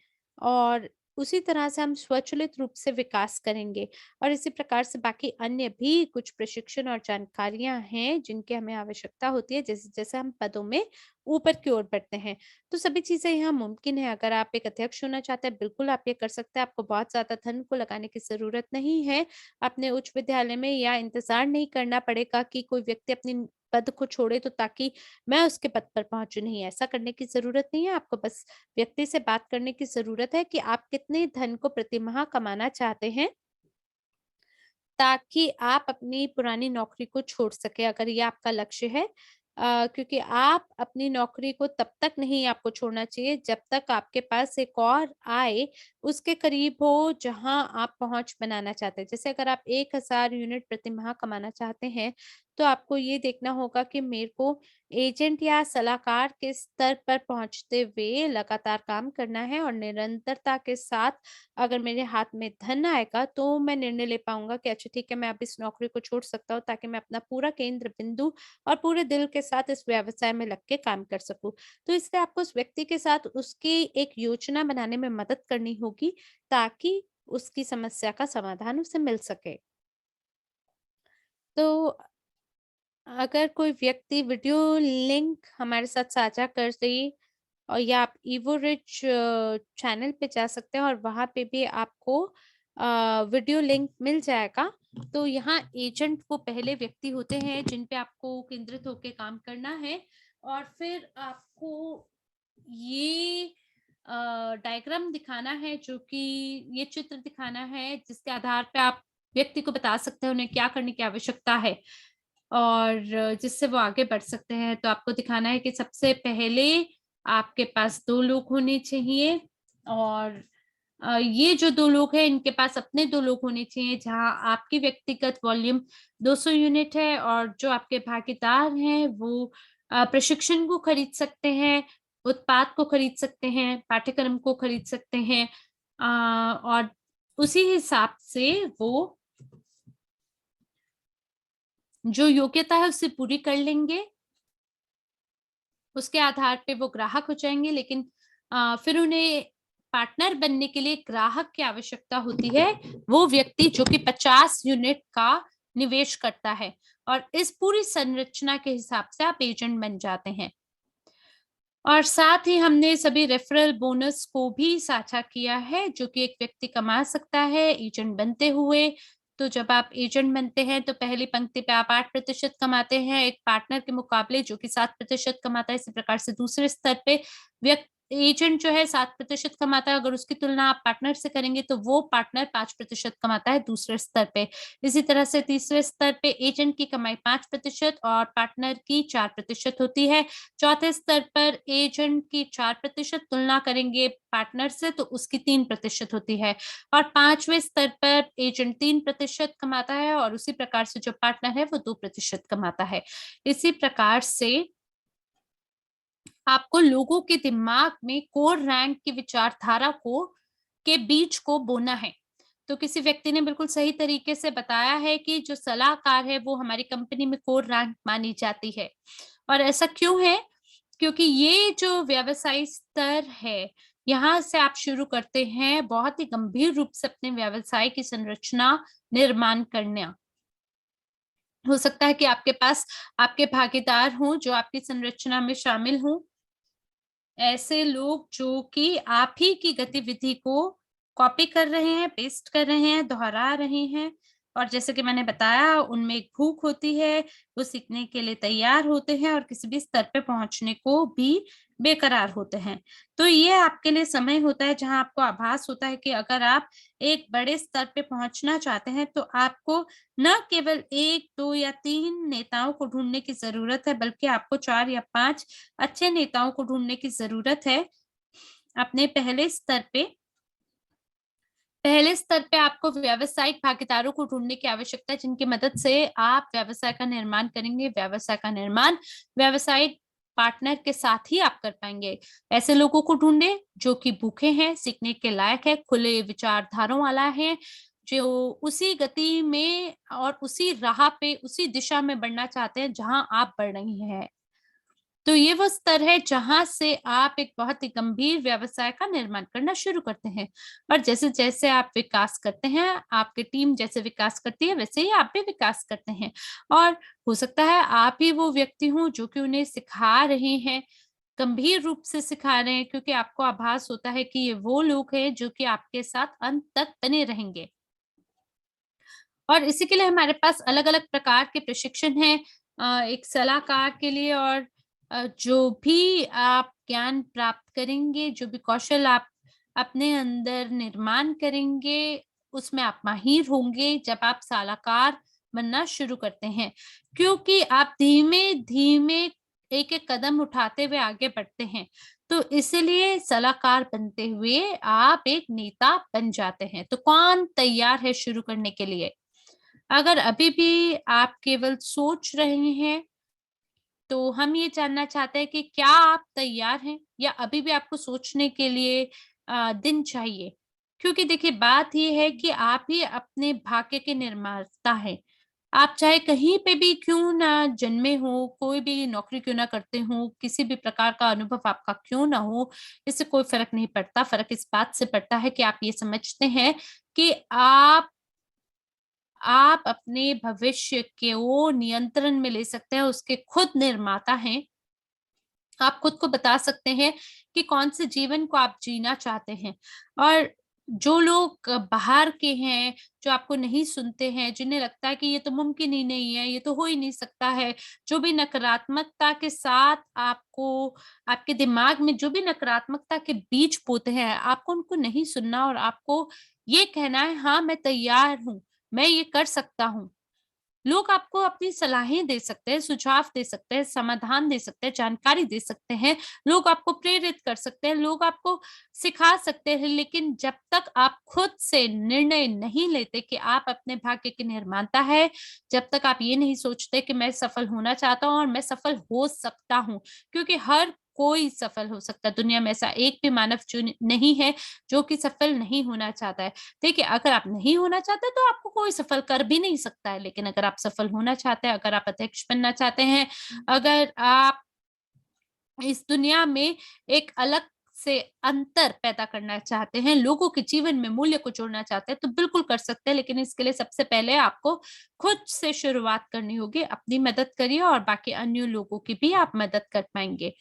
और उसी तरह से हम स्वचालित रूप से विकास करेंगे और इसी प्रकार से बाकी अन्य भी कुछ प्रशिक्षण और जानकारियाँ हैं जिनकी हमें आवश्यकता होती है जैसे-जैसे हम पदों में ऊपर की ओर बढ़ते हैं। तो सभी चीज़ें यहाँ मुमकिन है, अगर आप एक अध्यक्ष होना चाहते हैं, बिल्कुल आप ये कर सकते हैं। आपको बहुत ज़्यादा धन को लगाने की ज़रूरत नहीं है। अपने उच्च विद्यालय में या इंतज़ार नहीं करना पड़ेगा कि कोई व्यक्ति अपनी पद को छोड़े तो ताकि मैं उसके पद पर पहुँचूँ। नहीं, ऐसा करने की ज़रूरत नहीं है। आपको बस व्यक्ति से बात करने की ज़रूरत है कि आप कितने धन को प्रति माह कमाना चाहते हैं। ताकि आप अपनी पुरानी नौकरी को छोड़ सकें, अगर ये आपका लक्ष्य है। क्योंकि आप अपनी नौकरी को तब तक नहीं आपको छोड़ना चाहिए जब तक आपके पास एक और आय उसके करीब हो जहां आप पहुंच बनाना चाहते हैं। जैसे अगर आप 1000 यूनिट प्रति माह कमाना चाहते हैं, तो आपको ये देखना होगा कि मेरे को एजेंट या सलाहकार के स्तर पर पहुंचते हुए लगातार काम करना है और निरंतरता के साथ अगर मेरे हाथ में धन आएगा तो मैं निर्णय ले पाऊँगा कि अच्छा ठीक है, मैं अब इस नौकरी को छोड़ सकता हूँ ताकि मैं अपना पूरा केंद्र बिंदु और पूरे दिल के साथ इस व्यवसाय में लग के काम कर सकूँ। तो इसलिए आपको उस व्यक्ति के साथ उसकी एक योजना बनाने में मदद करनी होगी ताकि उसकी समस्या का समाधान उसे मिल सके। तो अगर कोई व्यक्ति वीडियो लिंक हमारे साथ साझा कर दे और या आप इवो रिच चैनल पे जा सकते हैं और वहाँ पे भी आपको वीडियो लिंक मिल जाएगा। तो यहाँ एजेंट वो पहले व्यक्ति होते हैं जिन पे आपको केंद्रित होके काम करना है और फिर आपको ये डायग्राम दिखाना है जो कि ये चित्र दिखाना है जिसके आधार पे आप व्यक्ति को बता सकते हैं उन्हें क्या करने की आवश्यकता है और जिससे वो आगे बढ़ सकते हैं। तो आपको दिखाना है कि सबसे पहले आपके पास 2 लोग होने चाहिए और ये जो 2 लोग हैं इनके पास अपने 2 लोग होने चाहिए जहाँ आपकी व्यक्तिगत वॉल्यूम 200 यूनिट है और जो आपके भागीदार हैं वो प्रशिक्षण को खरीद सकते हैं, उत्पाद को खरीद सकते हैं, पाठ्यक्रम को खरीद सकते हैं और उसी हिसाब से वो जो योग्यता है उसे पूरी कर लेंगे। उसके आधार पे वो ग्राहक हो जाएँगे लेकिन फिर उन्हें पार्टनर बनने के लिए ग्राहक की आवश्यकता होती है, वो व्यक्ति जो कि 50 यूनिट का निवेश करता है और इस पूरी संरचना के हिसाब से आप एजेंट बन जाते हैं। और साथ ही हमने सभी रेफरल बोनस को भी साझा किया है, जो कि एक व्यक्ति कमा सकता है एजेंट बनते हुए। तो जब आप एजेंट बनते हैं तो पहली पंक्ति पे आप 8% कमाते हैं एक पार्टनर के मुकाबले, जो कि 7% कमाता है। इसी प्रकार से दूसरे स्तर पे व्यक्ति एजेंट जो है 7% कमाता है, अगर उसकी तुलना आप पार्टनर से करेंगे तो वो पार्टनर 5% कमाता है दूसरे स्तर पे। इसी तरह से तीसरे स्तर पे एजेंट की कमाई 5% और पार्टनर की 4% होती है। चौथे स्तर पर एजेंट की 4% तुलना करेंगे पार्टनर से तो उसकी 3% होती है। और 5वें स्तर पर एजेंट 3% कमाता है और उसी प्रकार से जो पार्टनर है वो 2% कमाता है। इसी प्रकार से आपको लोगों के दिमाग में कोर रैंक की विचारधारा को के बीज को बोना है। तो किसी व्यक्ति ने बिल्कुल सही तरीके से बताया है कि जो सलाहकार है वो हमारी कंपनी में कोर रैंक मानी जाती है। और ऐसा क्यों है? क्योंकि ये जो व्यवसाय स्तर है, यहाँ से आप शुरू करते हैं बहुत ही गंभीर रूप से अपने व्यवसाय की संरचना निर्माण करना। हो सकता है कि आपके पास आपके भागीदार हों जो आपकी संरचना में शामिल हों। ऐसे लोग जो कि आप ही की गतिविधि को कॉपी कर रहे हैं, पेस्ट कर रहे हैं, दोहरा रहे हैं और जैसे कि मैंने बताया उनमें एक भूख होती है, वो सीखने के लिए तैयार होते हैं और किसी भी स्तर पे पहुँचने को भी बेकरार होते हैं। तो ये आपके लिए समय होता है जहाँ आपको आभास होता है कि अगर आप एक बड़े स्तर पे पहुँचना चाहते हैं तो आपको न केवल 1, 2 या 3 नेताओं को ढूँढने की ज़रूरत है, बल्कि आपको 4 या 5 अच्छे नेताओं को ढूँढने की ज़रूरत है। अपने पहले स्तर पे आपको व्यावसायिक भागीदारों को ढूँढने की आवश्यकता है, जिनकी मदद से आप व्यवसाय का निर्माण करेंगे। व्यवसाय का निर्माण व्यावसायिक पार्टनर के साथ ही आप कर पाएँगे। ऐसे लोगों को ढूँढें जो कि भूखे हैं, सीखने के लायक है, खुले विचारधारों वाला है, जो उसी गति में और उसी राह पे, उसी दिशा में बढ़ना चाहते हैं जहाँ आप बढ़ रही हैं। तो ये वो स्तर है जहाँ से आप एक बहुत ही गंभीर व्यवसाय का निर्माण करना शुरू करते हैं और जैसे-जैसे आप विकास करते हैं, आपकी टीम जैसे विकास करती है, वैसे ही आप भी विकास करते हैं और हो सकता है आप ही वो व्यक्ति हों जो कि उन्हें सिखा रहे हैं, गंभीर रूप से सिखा रहे हैं क्योंकि आपको आभास होता है कि ये वो लोग हैं जो कि आपके साथ अंत तक बने रहेंगे। और इसी के लिए हमारे पास अलग-अलग प्रकार के प्रशिक्षण हैं एक सलाहकार के लिए और जो भी आप ज्ञान प्राप्त करेंगे, जो भी कौशल आप अपने अंदर निर्माण करेंगे, उसमें आप माहिर होंगे जब आप सलाहकार बनना शुरू करते हैं। क्योंकि आप धीमे-धीमे एक-एक कदम उठाते हुए आगे बढ़ते हैं। तो इसीलिए सलाहकार बनते हुए आप एक नेता बन जाते हैं। तो कौन तैयार है शुरू करने के लिए? अगर अभी भी आप केवल सोच रहे हैं, तो हम ये जानना चाहते हैं कि क्या आप तैयार हैं या अभी भी आपको सोचने के लिए दिन चाहिए? क्योंकि देखिए बात ये है कि आप ही अपने भाग्य के निर्माता हैं। आप चाहे कहीं पे भी क्यों ना जन्मे हो, कोई भी नौकरी क्यों ना करते हो, किसी भी प्रकार का अनुभव आपका क्यों ना हो, इससे कोई फ़र्क नहीं पड़ता। फ़र्क इस बात से पड़ता है कि आप ये समझते हैं कि आप अपने भविष्य को नियंत्रण में ले सकते हैं, उसके खुद निर्माता हैं। आप खुद को बता सकते हैं कि कौन से जीवन को आप जीना चाहते हैं और जो लोग बाहर के हैं, जो आपको नहीं सुनते हैं, जिन्हें लगता है कि ये तो मुमकिन ही नहीं है, ये तो हो ही नहीं सकता है, जो भी नकारात्मकता के साथ आपको आपके दिमाग में जो भी नकारात्मकता के बीज बोते हैं, आपको उनको नहीं सुनना और आपको ये कहना है, "हाँ, मैं तैयार हूँ, मैं ये कर सकता हूँ।" लोग आपको अपनी सलाहें दे सकते हैं, सुझाव दे सकते हैं, समाधान दे सकते हैं, जानकारी दे सकते हैं, लोग आपको प्रेरित कर सकते हैं, लोग आपको सिखा सकते हैं, लेकिन जब तक आप खुद से निर्णय नहीं लेते कि आप अपने भाग्य के निर्माता हैं, जब तक आप ये नहीं सोचते कि मैं सफल होना चाहता हूँ और मैं सफल हो सकता हूँ, क्योंकि हर कोई सफल हो सकता है। दुनिया में ऐसा एक भी मानव जो नहीं है, जो कि सफल नहीं होना चाहता है। देखिए, अगर आप नहीं होना चाहते तो आपको कोई सफल कर भी नहीं सकता है, लेकिन अगर आप सफल होना चाहते हैं, अगर आप अध्यक्ष बनना चाहते हैं, अगर आप इस दुनिया में एक अलग से अंतर पैदा करना चाहते हैं, लोगों के जीवन में मूल्य को जोड़ना चाहते हैं, तो बिल्कुल कर सकते हैं, लेकिन इसके लिए सबसे पहले आपको खुद से शुरुआत करनी होगी। अपनी मदद करिए और बाकी अन्य लोगों की भी आप मदद कर पाएँगे।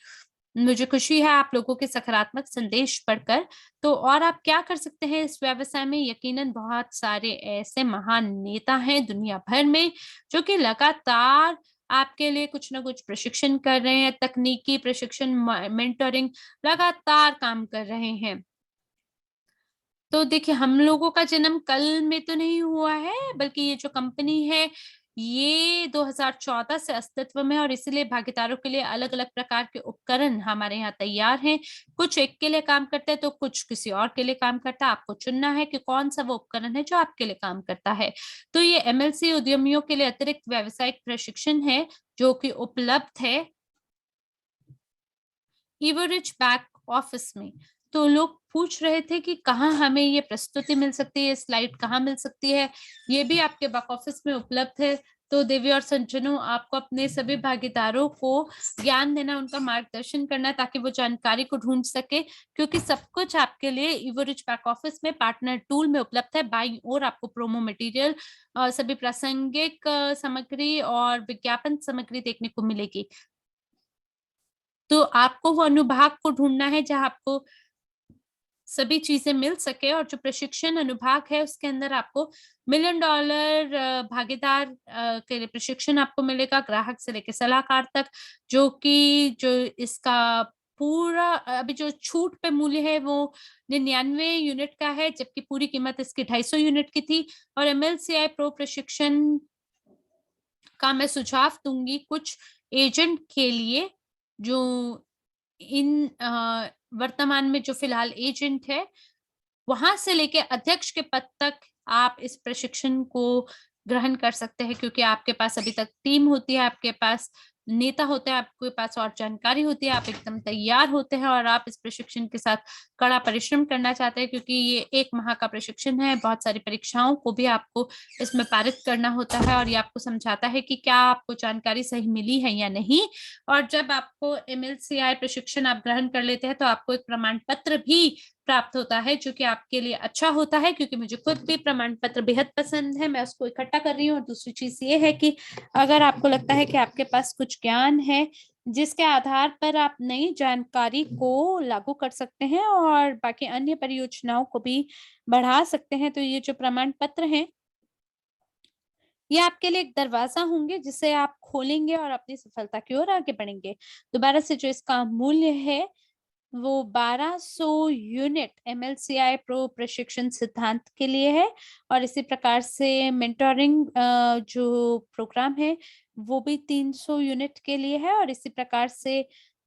मुझे खुशी है आप लोगों के सकारात्मक संदेश पढ़कर। तो और आप क्या कर सकते हैं इस व्यवसाय में? यकीनन बहुत सारे ऐसे महान नेता हैं दुनिया भर में, जो कि लगातार आपके लिए कुछ ना कुछ प्रशिक्षण कर रहे हैं, तकनीकी प्रशिक्षण, मेंटरिंग लगातार काम कर रहे हैं। तो देखिए, हम लोगों का जन्म कल में तो नहीं हुआ है, बल्कि ये जो कंपनी है, ये 2014 से अस्तित्व में है और इसीलिए भागीदारों के लिए अलग-अलग प्रकार के उपकरण हमारे यहाँ तैयार हैं। कुछ एक के लिए काम करते हैं, तो कुछ किसी और के लिए काम करता है। आपको चुनना है कि कौन-सा वो उपकरण है जो आपके लिए काम करता है। तो ये एमएलसी उद्यमियों के लिए अतिरिक्त व्यावसायिक प्रशिक्षण है, जो कि उपलब्ध है ईवरिच बैक ऑफिस में। तो लोग पूछ रहे थे कि कहाँ हमें ये प्रस्तुति मिल सकती है, स्लाइड कहाँ मिल सकती है? ये भी आपके बैक ऑफिस में उपलब्ध है। तो देवी और सज्जनों, आपको अपने सभी भागीदारों को ज्ञान देना, उनका मार्गदर्शन करना है ताकि वो जानकारी को ढूँढ सके, क्योंकि सब कुछ आपके लिए ईवरिच बैक ऑफिस में पार्टनर टूल में उपलब्ध है। बाईं ओर आपको प्रोमो मटेरियल, सभी प्रासंगिक सामग्री और विज्ञापन सामग्री देखने को मिलेगी। तो आपको वो अनुभाग को ढूँढना है जहाँ आपको सभी चीज़ें मिल सके, और जो प्रशिक्षण अनुभाग है उसके अंदर आपको मिलियन डॉलर के लिए प्रशिक्षण आपको मिलेगा, ग्राहक से लेके सलाहकार तक, जो इसका पूरा अभी जो छूट पे मूल्य है वो 99 यूनिट का है, जबकि पूरी कीमत इसकी 250 यूनिट की थी। और एमएलसीआई प्रो प्रशिक्षण का मैं सुझाव दूँगी कुछ एजेंट के लिए, जो वर्तमान में जो फ़िलहाल एजेंट है, वहाँ से लेके अध्यक्ष के पद तक आप इस प्रशिक्षण को ग्रहण कर सकते हैं, क्योंकि आपके पास अभी तक टीम होती है, आपके पास नेता होते हैं, आपके पास और जानकारी होती है, आप एकदम तैयार होते हैं और आप इस प्रशिक्षण के साथ कड़ा परिश्रम करना चाहते हैं, क्योंकि ये 1 माह का प्रशिक्षण है, बहुत सारी परीक्षाओं को भी आपको इसमें पारित करना होता है, और ये आपको समझाता है कि क्या आपको जानकारी सही मिली है या नहीं। और जब आपको एमएलसीआई प्रशिक्षण आप ग्रहण कर लेते हैं, तो आपको एक प्रमाण पत्र भी प्राप्त होता है, जो कि आपके लिए अच्छा होता है, क्योंकि मुझे खुद भी प्रमाण पत्र बेहद पसंद है, मैं उसको इकट्ठा कर रही हूँ। और दूसरी चीज़ ये है कि अगर आपको लगता है कि आपके पास कुछ ज्ञान है, जिसके आधार पर आप नई जानकारी को लागू कर सकते हैं और बाकी अन्य परियोजनाओं को भी बढ़ा सकते हैं, तो ये जो प्रमाण पत्र हैं, ये आपके लिए एक दरवाज़ा होंगे जिसे आप खोलेंगे और अपनी सफलता की ओर आगे बढ़ेंगे। दोबारा से जो इसका मूल्य है, वो 1200 यूनिट एमएलसीआई प्रो प्रशिक्षण सिद्धांत के लिए है, और इसी प्रकार से मेंटोरिंग जो प्रोग्राम है, वो भी 300 यूनिट के लिए है, और इसी प्रकार से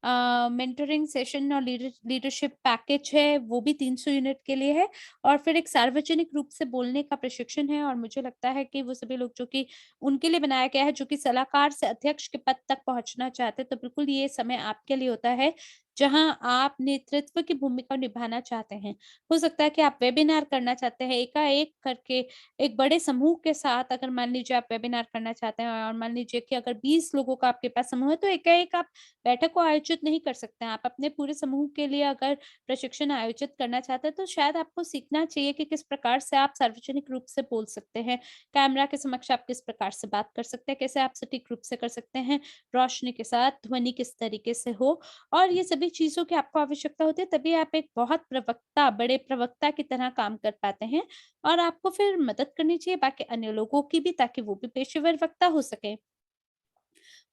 मेंटोरिंग सेशन और लीडरशिप पैकेज है, वो भी 300 यूनिट के लिए है, और फिर एक सार्वजनिक रूप से बोलने का प्रशिक्षण है। और मुझे लगता है कि वो सभी लोग जो कि उनके लिए बनाया गया है, जो कि सलाहकार से अध्यक्ष के पद तक पहुँचना चाहते हैं, तो बिल्कुल ये समय आपके लिए होता है, जहाँ आप नेतृत्व की भूमिका निभाना चाहते हैं। हो सकता है कि आप वेबिनार करना चाहते हैं, एकाएक करके एक बड़े समूह के साथ, अगर मान लीजिए आप वेबिनार करना चाहते हैं, और मान लीजिए कि अगर 20 लोगों का आपके पास समूह है, तो एकाएक आप बैठक को आयोजित नहीं कर सकते हैं। आप अपने पूरे समूह के लिए अगर प्रशिक्षण आयोजित करना चाहते हैं, तो शायद आपको सीखना चाहिए कि किस प्रकार से आप सार्वजनिक रूप से बोल सकते हैं, कैमरा के समक्ष आप किस प्रकार से बात कर सकते हैं, कैसे आप सटीक रूप से कर सकते हैं, रोशनी के साथ, ध्वनि किस तरीके से हो, और ये सभी चीज़ों की आपको आवश्यकता होती है, तभी आप एक बहुत बड़े प्रवक्ता की तरह काम कर पाते हैं, और आपको फिर मदद करनी चाहिए बाकी अन्य लोगों की भी, ताकि वो भी पेशेवर वक्ता हो सकें।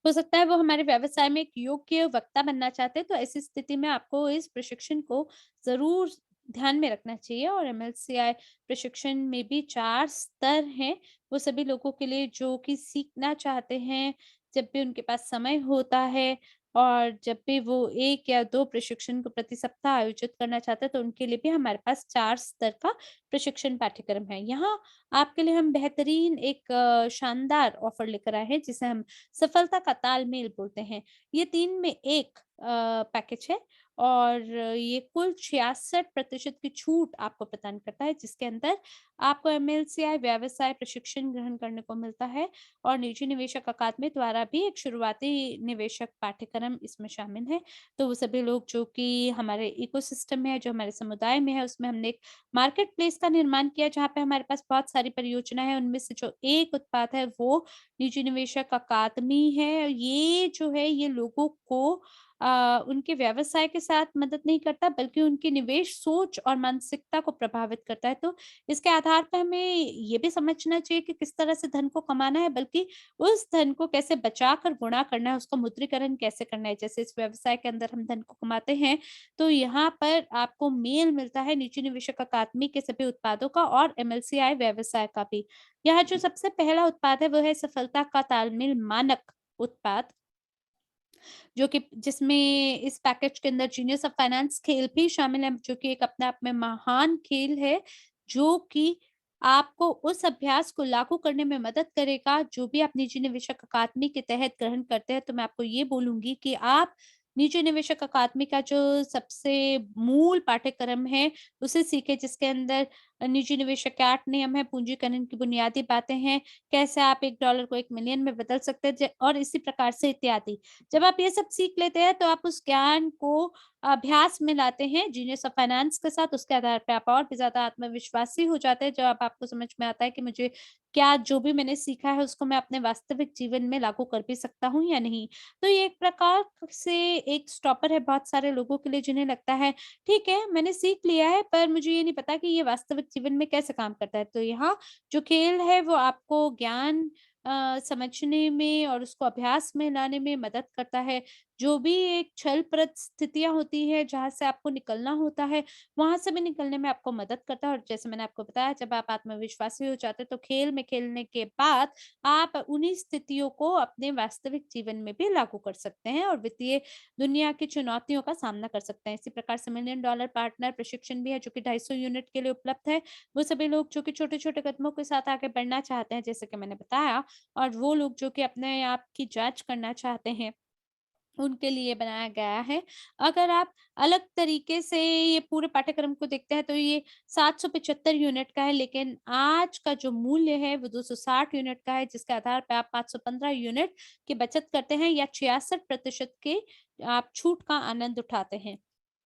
हो सकता है वो हमारे व्यवसाय में एक योग्य वक्ता बनना चाहते हैं, तो ऐसी स्थिति में आपको इस प्रशिक्षण को ज़रूर ध्यान में रखना चाहिए। और एमएलसीआई प्रशिक्षण में भी 4 स्तर हैं, वो सभी लोगों के लिए जो कि सीखना चाहते हैं, जब भी उनके पास समय होता है, और जब भी वो 1 या 2 प्रशिक्षण को प्रति सप्ताह आयोजित करना चाहते हैं, तो उनके लिए भी हमारे पास 4 स्तर का प्रशिक्षण पाठ्यक्रम है। यहाँ आपके लिए हम बेहतरीन एक शानदार ऑफ़र लेकर आए हैं, जिसे हम सफलता का तालमेल बोलते हैं। ये 3 में 1 पैकेज है, और ये कुल 66% की छूट आपको प्रदान करता है, जिसके अंदर आपको एमएलसीआई व्यवसाय प्रशिक्षण ग्रहण करने को मिलता है और निजी निवेशक अकादमी द्वारा भी एक शुरुआती निवेशक पाठ्यक्रम इसमें शामिल है। तो वो सभी लोग जो कि हमारे इकोसिस्टम में है, जो हमारे समुदाय में है, उसमें हमने एक मार्केट प्लेस का निर्माण किया जहाँ पे हमारे पास बहुत सारी परियोजना है। उनमें से जो एक उत्पाद है वो निजी निवेशक अकादमी है। ये जो है ये लोगों को उनके व्यवसाय के साथ मदद नहीं करता, बल्कि उनकी निवेश सोच और मानसिकता को प्रभावित करता है। तो इसके आधार पे हमें ये भी समझना चाहिए कि किस तरह से धन को कमाना है, बल्कि उस धन को कैसे बचाकर गुणा करना है, उसका मुद्रीकरण कैसे करना है। जैसे इस व्यवसाय के अंदर हम धन को कमाते हैं, तो यहाँ पर आपको मेल मिलता है निजी निवेशक अकादमी के सभी उत्पादों का और एमएलसीआई व्यवसाय का भी। यहाँ जो सबसे पहला उत्पाद है वो है सफलता का तालमेल मानक उत्पाद। जो कि जिसमें इस पैकेज के अंदर जीनियस ऑफ फाइनेंस खेल भी शामिल है, जो कि एक अपने आप में महान खेल है, जो कि आपको उस अभ्यास को लागू करने में मदद करेगा, जो भी आप निजी निवेशक अकादमी के तहत ग्रहण करते हैं। तो मैं आपको ये बोलूँगी कि आप निजी निवेशक अकादमी का जो सबसे मूल पाठ्यक्रम है, उसे सीखें, जिसके अंदर निजी निवेशक के 8 नियम हैं, पूंजीकरण की बुनियादी बातें हैं, कैसे आप $1 को 1 मिलियन में बदल सकते हैं, ज और इसी प्रकार से इत्यादि। जब आप ये सब सीख लेते हैं तो आप उस ज्ञान को अभ्यास में लाते हैं जीनियस ऑफ फाइनेंस के साथ, उसके आधार पे आप और भी ज़्यादा आत्मविश्वासी हो जाते हैं, जब अब आपको समझ में आता है कि मुझे क्या जो भी मैंने सीखा है उसको मैं अपने वास्तविक जीवन में लागू कर भी सकता हूँ या नहीं। तो ये एक प्रकार से एक स्टॉपर है बहुत सारे लोगों के लिए, जिन्हें लगता है ठीक है मैंने सीख लिया है, पर मुझे ये नहीं पता कि ये वास्तविक जीवन में कैसे काम करता है। तो यहाँ जो खेल है वो आपको ज्ञान समझने में और उसको अभ्यास में लाने में मदद करता है। जो भी एक छलप्रद स्थितियाँ होती हैं जहाँ से आपको निकलना होता है, वहाँ से भी निकलने में आपको मदद करता है। और जैसे मैंने आपको बताया, जब आप आत्मविश्वासी हो जाते हैं तो खेल में खेलने के बाद आप उन्हीं स्थितियों को अपने वास्तविक जीवन में भी लागू कर सकते हैं और वित्तीय दुनिया की चुनौतियों का सामना कर सकते हैं। इसी प्रकार से मिलियन डॉलर पार्टनर प्रशिक्षण भी है, जो कि 250 यूनिट के लिए उपलब्ध है। वो सभी लोग जो कि छोटे-छोटे कदमों के साथ आगे बढ़ना चाहते हैं, जैसे कि मैंने बताया, और वो लोग जो कि अपने आप की जाँच करना चाहते हैं, उनके लिए बनाया गया है। अगर आप अलग तरीके से ये पूरे पाठ्यक्रम को देखते हैं तो ये 775 यूनिट का है, लेकिन आज का जो मूल्य है वो 260 यूनिट का है, जिसके आधार पे आप 515 यूनिट की बचत करते हैं या 66% के आप छूट का आनंद उठाते हैं।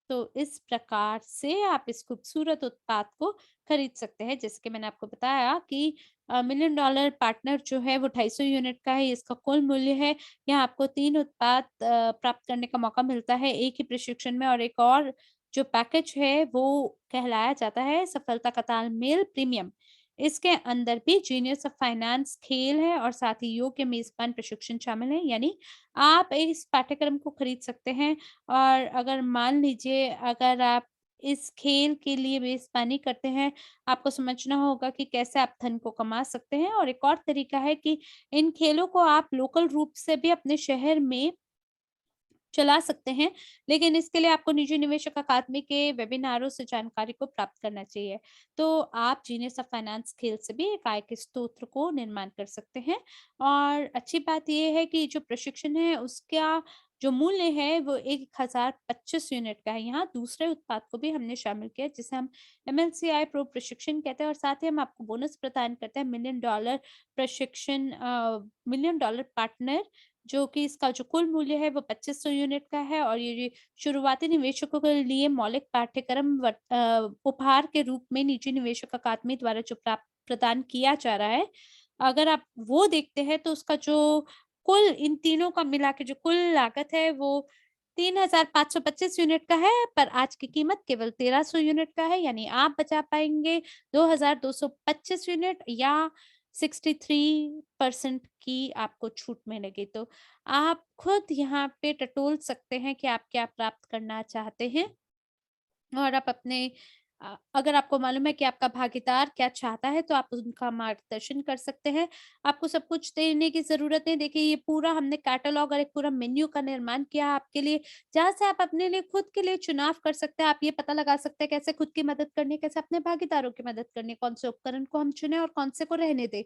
तो इस प्रकार से आप इस खूबसूरत उत्पाद को खरीद सकते हैं। जैसे कि मैंने आपको बताया कि मिलियन डॉलर पार्टनर जो है वो 250 यूनिट का है, इसका कुल मूल्य है। यहाँ आपको 3 उत्पाद प्राप्त करने का मौका मिलता है एक ही प्रशिक्षण में, और एक और जो पैकेज है वो कहलाया जाता है सफलता का तालमेल प्रीमियम। इसके अंदर भी जीनियस ऑफ फाइनेंस खेल है और साथ ही योग के मेज़बान प्रशिक्षण शामिल है। यानी आप इस पाठ्यक्रम को खरीद सकते हैं, और अगर मान लीजिए अगर आप इस खेल के लिए मेज़बानी करते हैं, आपको समझना होगा कि कैसे आप धन को कमा सकते हैं। और एक और तरीका है कि इन खेलों को आप लोकल रूप से भी अपने शहर में चला सकते हैं, लेकिन इसके लिए आपको निजी निवेशक अकादमी के वेबिनारों से जानकारी को प्राप्त करना चाहिए। तो आप जीनियस ऑफ फाइनेंस खेल से भी एक आय के स्रोत को निर्माण कर सकते हैं। और अच्छी बात ये है कि जो प्रशिक्षण है उसका जो मूल्य है वो 1025 यूनिट का है। यहाँ दूसरे उत्पाद को भी हमने शामिल किया, जिसे हम एमएलसीआई प्रो प्रशिक्षण कहते हैं, और साथ ही हम आपको बोनस प्रदान करते हैं मिलियन डॉलर प्रशिक्षण मिलियन डॉलर पार्टनर, जो कि इसका जो कुल मूल्य है वो 2500 यूनिट का है। और ये शुरुआती निवेशकों के लिए मौलिक पाठ्यक्रम उपहार के रूप में निजी निवेशक अकादमी द्वारा जो प्राप्त प्रदान किया जा रहा है, अगर आप वो देखते हैं तो उसका जो कुल इन तीनों का मिला के जो कुल लागत है वो 3525 यूनिट का है, पर आज की कीमत केवल 1300 यूनिट का है। यानी आप बचा पाएँगे 2225 यूनिट या 63% की आपको छूट मिलेगी। तो आप खुद यहाँ पे टटोल सकते हैं कि आप क्या प्राप्त करना चाहते हैं, और आप अपने अगर आपको मालूम है कि आपका भागीदार क्या चाहता है, तो आप उनका मार्गदर्शन कर सकते हैं। आपको सब कुछ देने की ज़रूरत नहीं। देखिए, ये पूरा हमने कैटलॉग और एक पूरा मेन्यू का निर्माण किया है आपके लिए, जहाँ से आप अपने लिए खुद के लिए चुनाव कर सकते हैं। आप ये पता लगा सकते हैं कैसे खुद की मदद करनी है, कैसे अपने भागीदारों की मदद करनी है, कौन से उपकरण को हम चुनें और कौन से को रहने दें।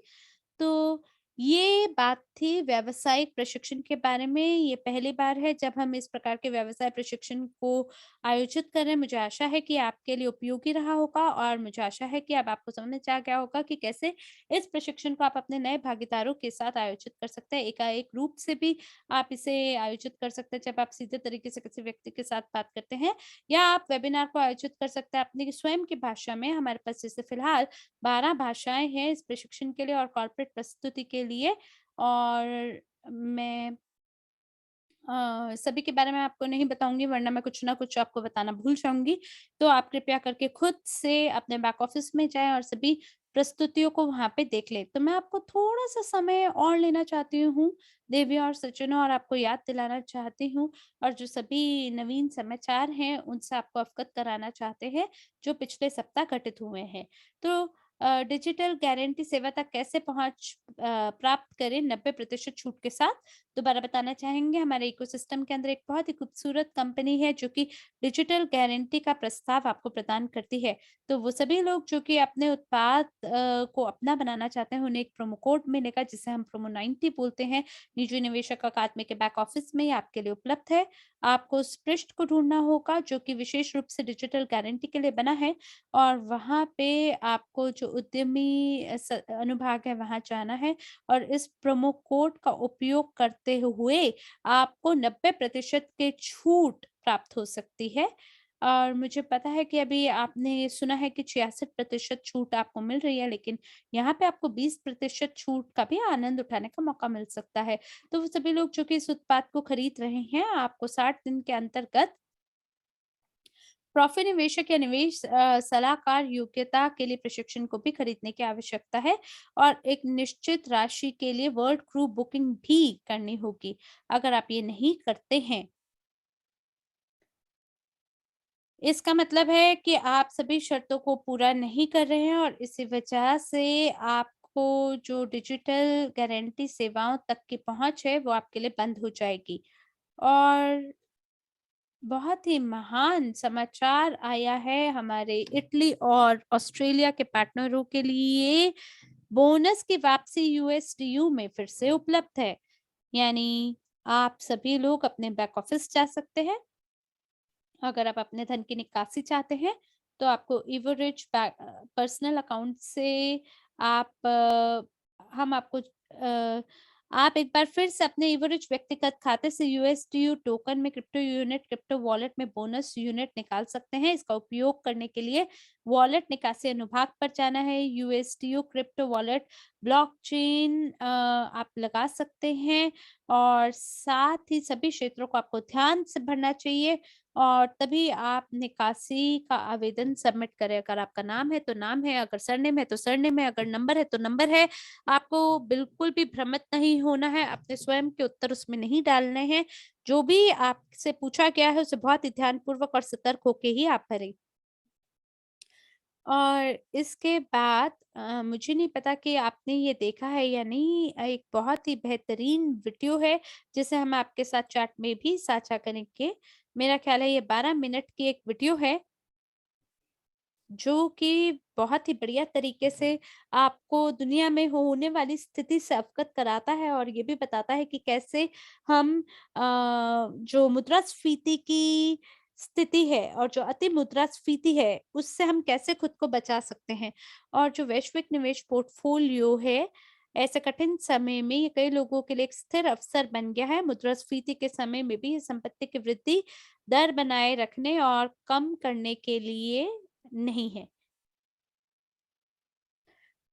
तो ये बात थी व्यावसायिक प्रशिक्षण के बारे में। ये पहली बार है जब हम इस प्रकार के व्यवसाय प्रशिक्षण को आयोजित कर रहे हैं। मुझे आशा है कि आपके लिए उपयोगी रहा होगा और मुझे आशा है कि अब आपको समझ में आ गया होगा कि कैसे इस प्रशिक्षण को आप अपने नए भागीदारों के साथ आयोजित कर सकते हैं। एकाएक रूप से भी आप इसे आयोजित कर सकते हैं जब आप सीधे तरीके से किसी व्यक्ति के साथ बात करते हैं, या आप वेबिनार को आयोजित कर सकते हैं अपनी स्वयं की भाषा में। हमारे पास जैसे फ़िलहाल 12 भाषाएँ हैं इस प्रशिक्षण के लिए और कॉर्पोरेट प्रस्तुति के लिए, और मैं सभी के बारे में आपको नहीं बताऊँगी वरना मैं कुछ ना कुछ आपको बताना भूल जाऊँगी। तो आप कृपया करके खुद से अपने बैक ऑफ़िस में जाएँ और सभी प्रस्तुतियों को वहाँ पे देख लें। तो मैं आपको थोड़ा-सा समय और लेना चाहती हूँ, देवी और सज्जनों, और आपको याद दिलाना चाहती हूँ, और जो सभी नवीन समाचार हैं, उनसे आपको अवगत कराना चाहते हैं, जो पिछले सप्ताह घटित हुए हैं। तो डिजिटल गारंटी सेवा तक कैसे पहुँच प्राप्त करें 90% छूट के साथ? दोबारा बताना चाहेंगे, हमारे इकोसिस्टम के अंदर एक बहुत ही खूबसूरत कंपनी है जो कि डिजिटल गारंटी का प्रस्ताव आपको प्रदान करती है। तो वो सभी लोग जो कि अपने उत्पाद को अपना बनाना चाहते हैं, उन्हें एक प्रोमो कोड मिलेगा जिसे हम प्रोमो 90 बोलते हैं। निजी निवेशक अकादमी के बैक ऑफिस में ये आपके लिए उपलब्ध है। आपको उस पृष्ठ को ढूँढना होगा जो कि विशेष रूप से डिजिटल गारंटी के लिए बना है, और वहाँ पे आपको जो उद्यमी अनुभाग है वहाँ जाना है, और इस प्रोमो कोड का उपयोग करते हुए आपको 90% के छूट प्राप्त हो सकती है। और मुझे पता है कि अभी आपने सुना है कि 66% छूट आपको मिल रही है, लेकिन यहाँ पे आपको 20% छूट का भी आनंद उठाने का मौका मिल सकता है। तो वो सभी लोग जो कि इस उत्पाद को खरीद रहे हैं, आपको 60 दिन के अंतर्गत प्रॉफ़ी निवेशक या निवेश सलाहकार योग्यता के लिए प्रशिक्षण को भी खरीदने की आवश्यकता है, और एक निश्चित राशि के लिए वर्ल्ड क्रू बुकिंग भी करनी होगी। अगर आप ये नहीं करते हैं, इसका मतलब है कि आप सभी शर्तों को पूरा नहीं कर रहे हैं, और इसी वजह से आपको जो डिजिटल गारंटी सेवाओं तक की पहुँच है, वो आपके लिए बंद हो जाएगी। और बहुत ही महान समाचार आया है हमारे इटली और ऑस्ट्रेलिया के पार्टनरों के लिए। बोनस की वापसी यूएसडीयू में फिर से उपलब्ध है। यानी आप सभी लोग अपने बैक ऑफिस जा सकते हैं। अगर आप अपने धन की निकासी चाहते हैं, तो आपको एवरेज पर्सनल अकाउंट से आप हम आपको आप एक बार फिर से अपने एवरेज व्यक्तिगत खाते से यूएसडीयू टोकन में क्रिप्टो यूनिट, क्रिप्टो वॉलेट में बोनस यूनिट निकाल सकते हैं। इसका उपयोग करने के लिए वॉलेट निकासी अनुभाग पर जाना है। यूएसडीयू क्रिप्टो वॉलेट ब्लॉकचेन आप लगा सकते हैं, और साथ ही सभी क्षेत्रों को आपको ध्यान से भरना चाहिए, और तभी आप निकासी का आवेदन सबमिट करें। अगर आपका नाम है तो नाम है, अगर सरनेम है तो सरनेम है, अगर नंबर है तो नंबर है। आपको बिल्कुल भी भ्रमित नहीं होना है, अपने स्वयं के उत्तर उसमें नहीं डालने हैं। जो भी आपसे पूछा गया है उसे बहुत ही ध्यानपूर्वक और सतर्क होके ही आप भरें। और इसके बाद मुझे नहीं पता कि आपने ये देखा है या नहीं, एक बहुत ही बेहतरीन वीडियो है जिसे हम आपके साथ चैट में भी साझा करेंगे। मेरा ख्याल है ये 12 मिनट की एक वीडियो है, जो कि बहुत ही बढ़िया तरीके से आपको दुनिया में होने वाली स्थिति से अवगत कराता है, और ये भी बताता है कि कैसे हम जो मुद्रास्फीति की स्थिति है और जो अति मुद्रास्फीति है, उससे हम कैसे खुद को बचा सकते हैं। और जो वैश्विक निवेश पोर्टफोलियो है, ऐसे कठिन समय में ये कई लोगों के लिए एक स्थिर अवसर बन गया है। मुद्रास्फीति के समय में भी ये संपत्ति की वृद्धि दर बनाए रखने और कम करने के लिए नहीं है।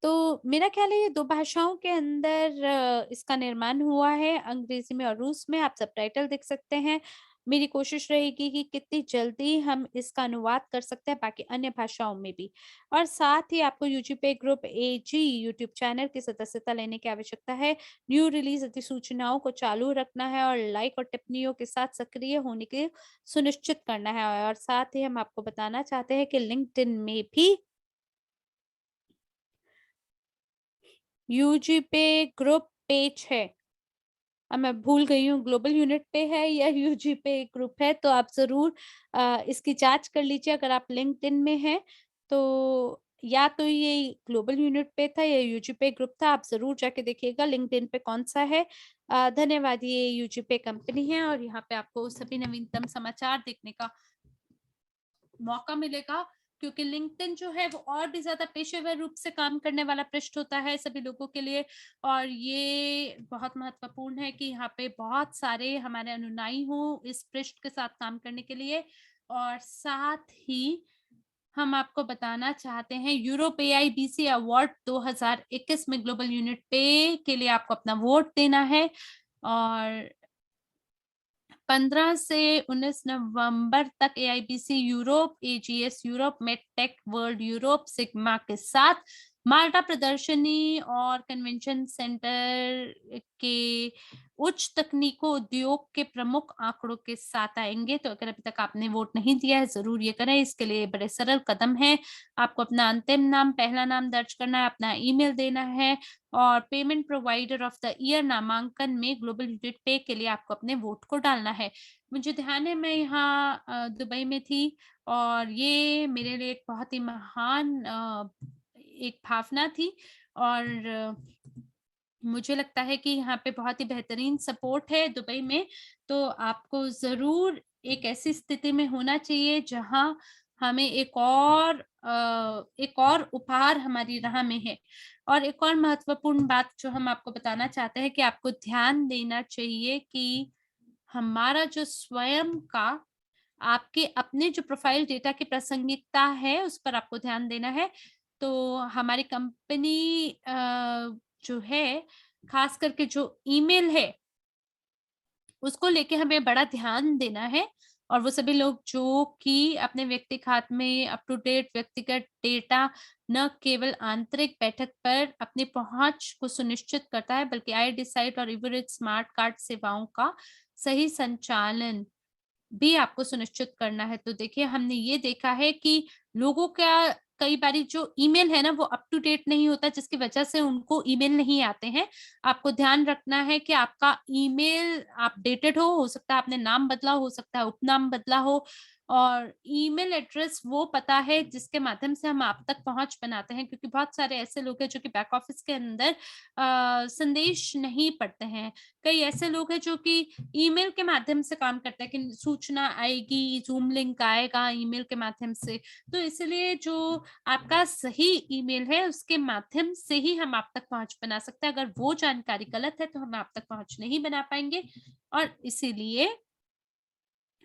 तो मेरा ख़्याल है ये 2 भाषाओं के अंदर इसका निर्माण हुआ है, अंग्रेज़ी में और रूस में। आप सबटाइटल देख सकते हैं। मेरी कोशिश रहेगी कि कितनी जल्दी हम इसका अनुवाद कर सकते हैं बाकी अन्य भाषाओं में भी। और साथ ही आपको यूजीपे ग्रुप एजी यूट्यूब चैनल की सदस्यता लेने की आवश्यकता है। न्यू रिलीज़ अधिसूचनाओं को चालू रखना है, और लाइक और टिप्पणियों के साथ सक्रिय होने के सुनिश्चित करना है। और साथ ही हम आपको बताना चाहते हैं कि लिंक्डइन में भी यूजी पे ग्रुप पेज है। अब मैं भूल गई हूँ ग्लोबल यूनिट पे है या यूजी पे ग्रुप है, तो आप ज़रूर इसकी जाँच कर लीजिए अगर आप लिंक्डइन में हैं। तो या तो ये ग्लोबल यूनिट पे था या यूजीपे ग्रुप था, आप ज़रूर जाके देखिएगा लिंक्डइन पे कौन-सा है। धन्यवाद, ये यूजीपे कंपनी है और यहाँ पे आपको सभी नवीनतम समाचार देखने का मौका मिलेगा, क्योंकि लिंक्डइन जो है वो और भी ज़्यादा पेशेवर रूप से काम करने वाला पृष्ठ होता है सभी लोगों के लिए, और ये बहुत महत्वपूर्ण है कि यहाँ पे बहुत सारे हमारे अनुयायी हों इस पृष्ठ के साथ काम करने के लिए। और साथ ही हम आपको बताना चाहते हैं, यूरोप एआईबीसी अवार्ड 2021 में ग्लोबल यूनिट पे के लिए आपको अपना वोट देना है, और 15 से 19 नवंबर तक AIBC Europe, AGS Europe, MedTech World Europe, Sigma के साथ माल्टा प्रदर्शनी और कन्वेंशन सेंटर के उच्च तकनीकों उद्योग के प्रमुख आंकड़ों के साथ आएंगे। तो अगर अभी तक आपने वोट नहीं दिया है, जरूर ये करें। इसके लिए बड़े सरल कदम है, आपको अपना अंतिम नाम, पहला नाम दर्ज करना है, अपना ईमेल देना है, और payment provider of the year नामांकन में ग्लोबल यूनिट पे के लिए आपको अपने वोट को डालना है। मुझे ध्यान है, मैं यहाँ दुबई में थी और ये मेरे लिए एक बहुत ही महान एक भावना थी, और मुझे लगता है कि यहाँ पे बहुत ही बेहतरीन सपोर्ट है दुबई में। तो आपको ज़रूर एक ऐसी स्थिति में होना चाहिए जहाँ हमें एक और उपहार हमारी राह में है। और एक और महत्वपूर्ण बात जो हम आपको बताना चाहते हैं कि आपको ध्यान देना चाहिए कि हमारा जो स्वयं का, आपके अपने जो प्रोफाइल डेटा की प्रासंगिकता है, उस पर आपको ध्यान देना है। तो हमारी कंपनी जो है, खास करके जो ईमेल है, उसको लेके हमें बड़ा ध्यान देना है, और वो सभी लोग जो कि अपने व्यक्ति खात में अप टू डेट व्यक्तिगत डेटा न केवल आंतरिक बैठक पर अपनी पहुंच को सुनिश्चित करता है, बल्कि आई डिसाइड और इवरेज स्मार्ट कार्ड सेवाओं का सही संचालन भी आपको सुनिश्चित करना है। तो देखिए, हमने ये देखा है कि लोगों का कई बारी जो ईमेल है ना, वो अप टू डेट नहीं होता, जिसकी वजह से उनको ईमेल नहीं आते हैं। आपको ध्यान रखना है कि आपका ईमेल अपडेटेड हो सकता है आपने नाम बदला, हो सकता है उपनाम बदला हो, और ईमेल एड्रेस वो पता है जिसके माध्यम से हम आप तक पहुँच बनाते हैं, क्योंकि बहुत सारे ऐसे लोग हैं जो कि बैक ऑफिस के अंदर संदेश नहीं पढ़ते हैं। कई ऐसे लोग हैं जो कि ईमेल के माध्यम से काम करता है कि सूचना आएगी, ज़ूम लिंक आएगा ईमेल के माध्यम से। तो इसलिए जो आपका सही ईमेल है, उसके माध्यम से ही हम आप तक पहुँच बना सकते हैं। अगर वो जानकारी गलत है, तो हम आप तक पहुँच नहीं बना पाएँगे, और इसीलिए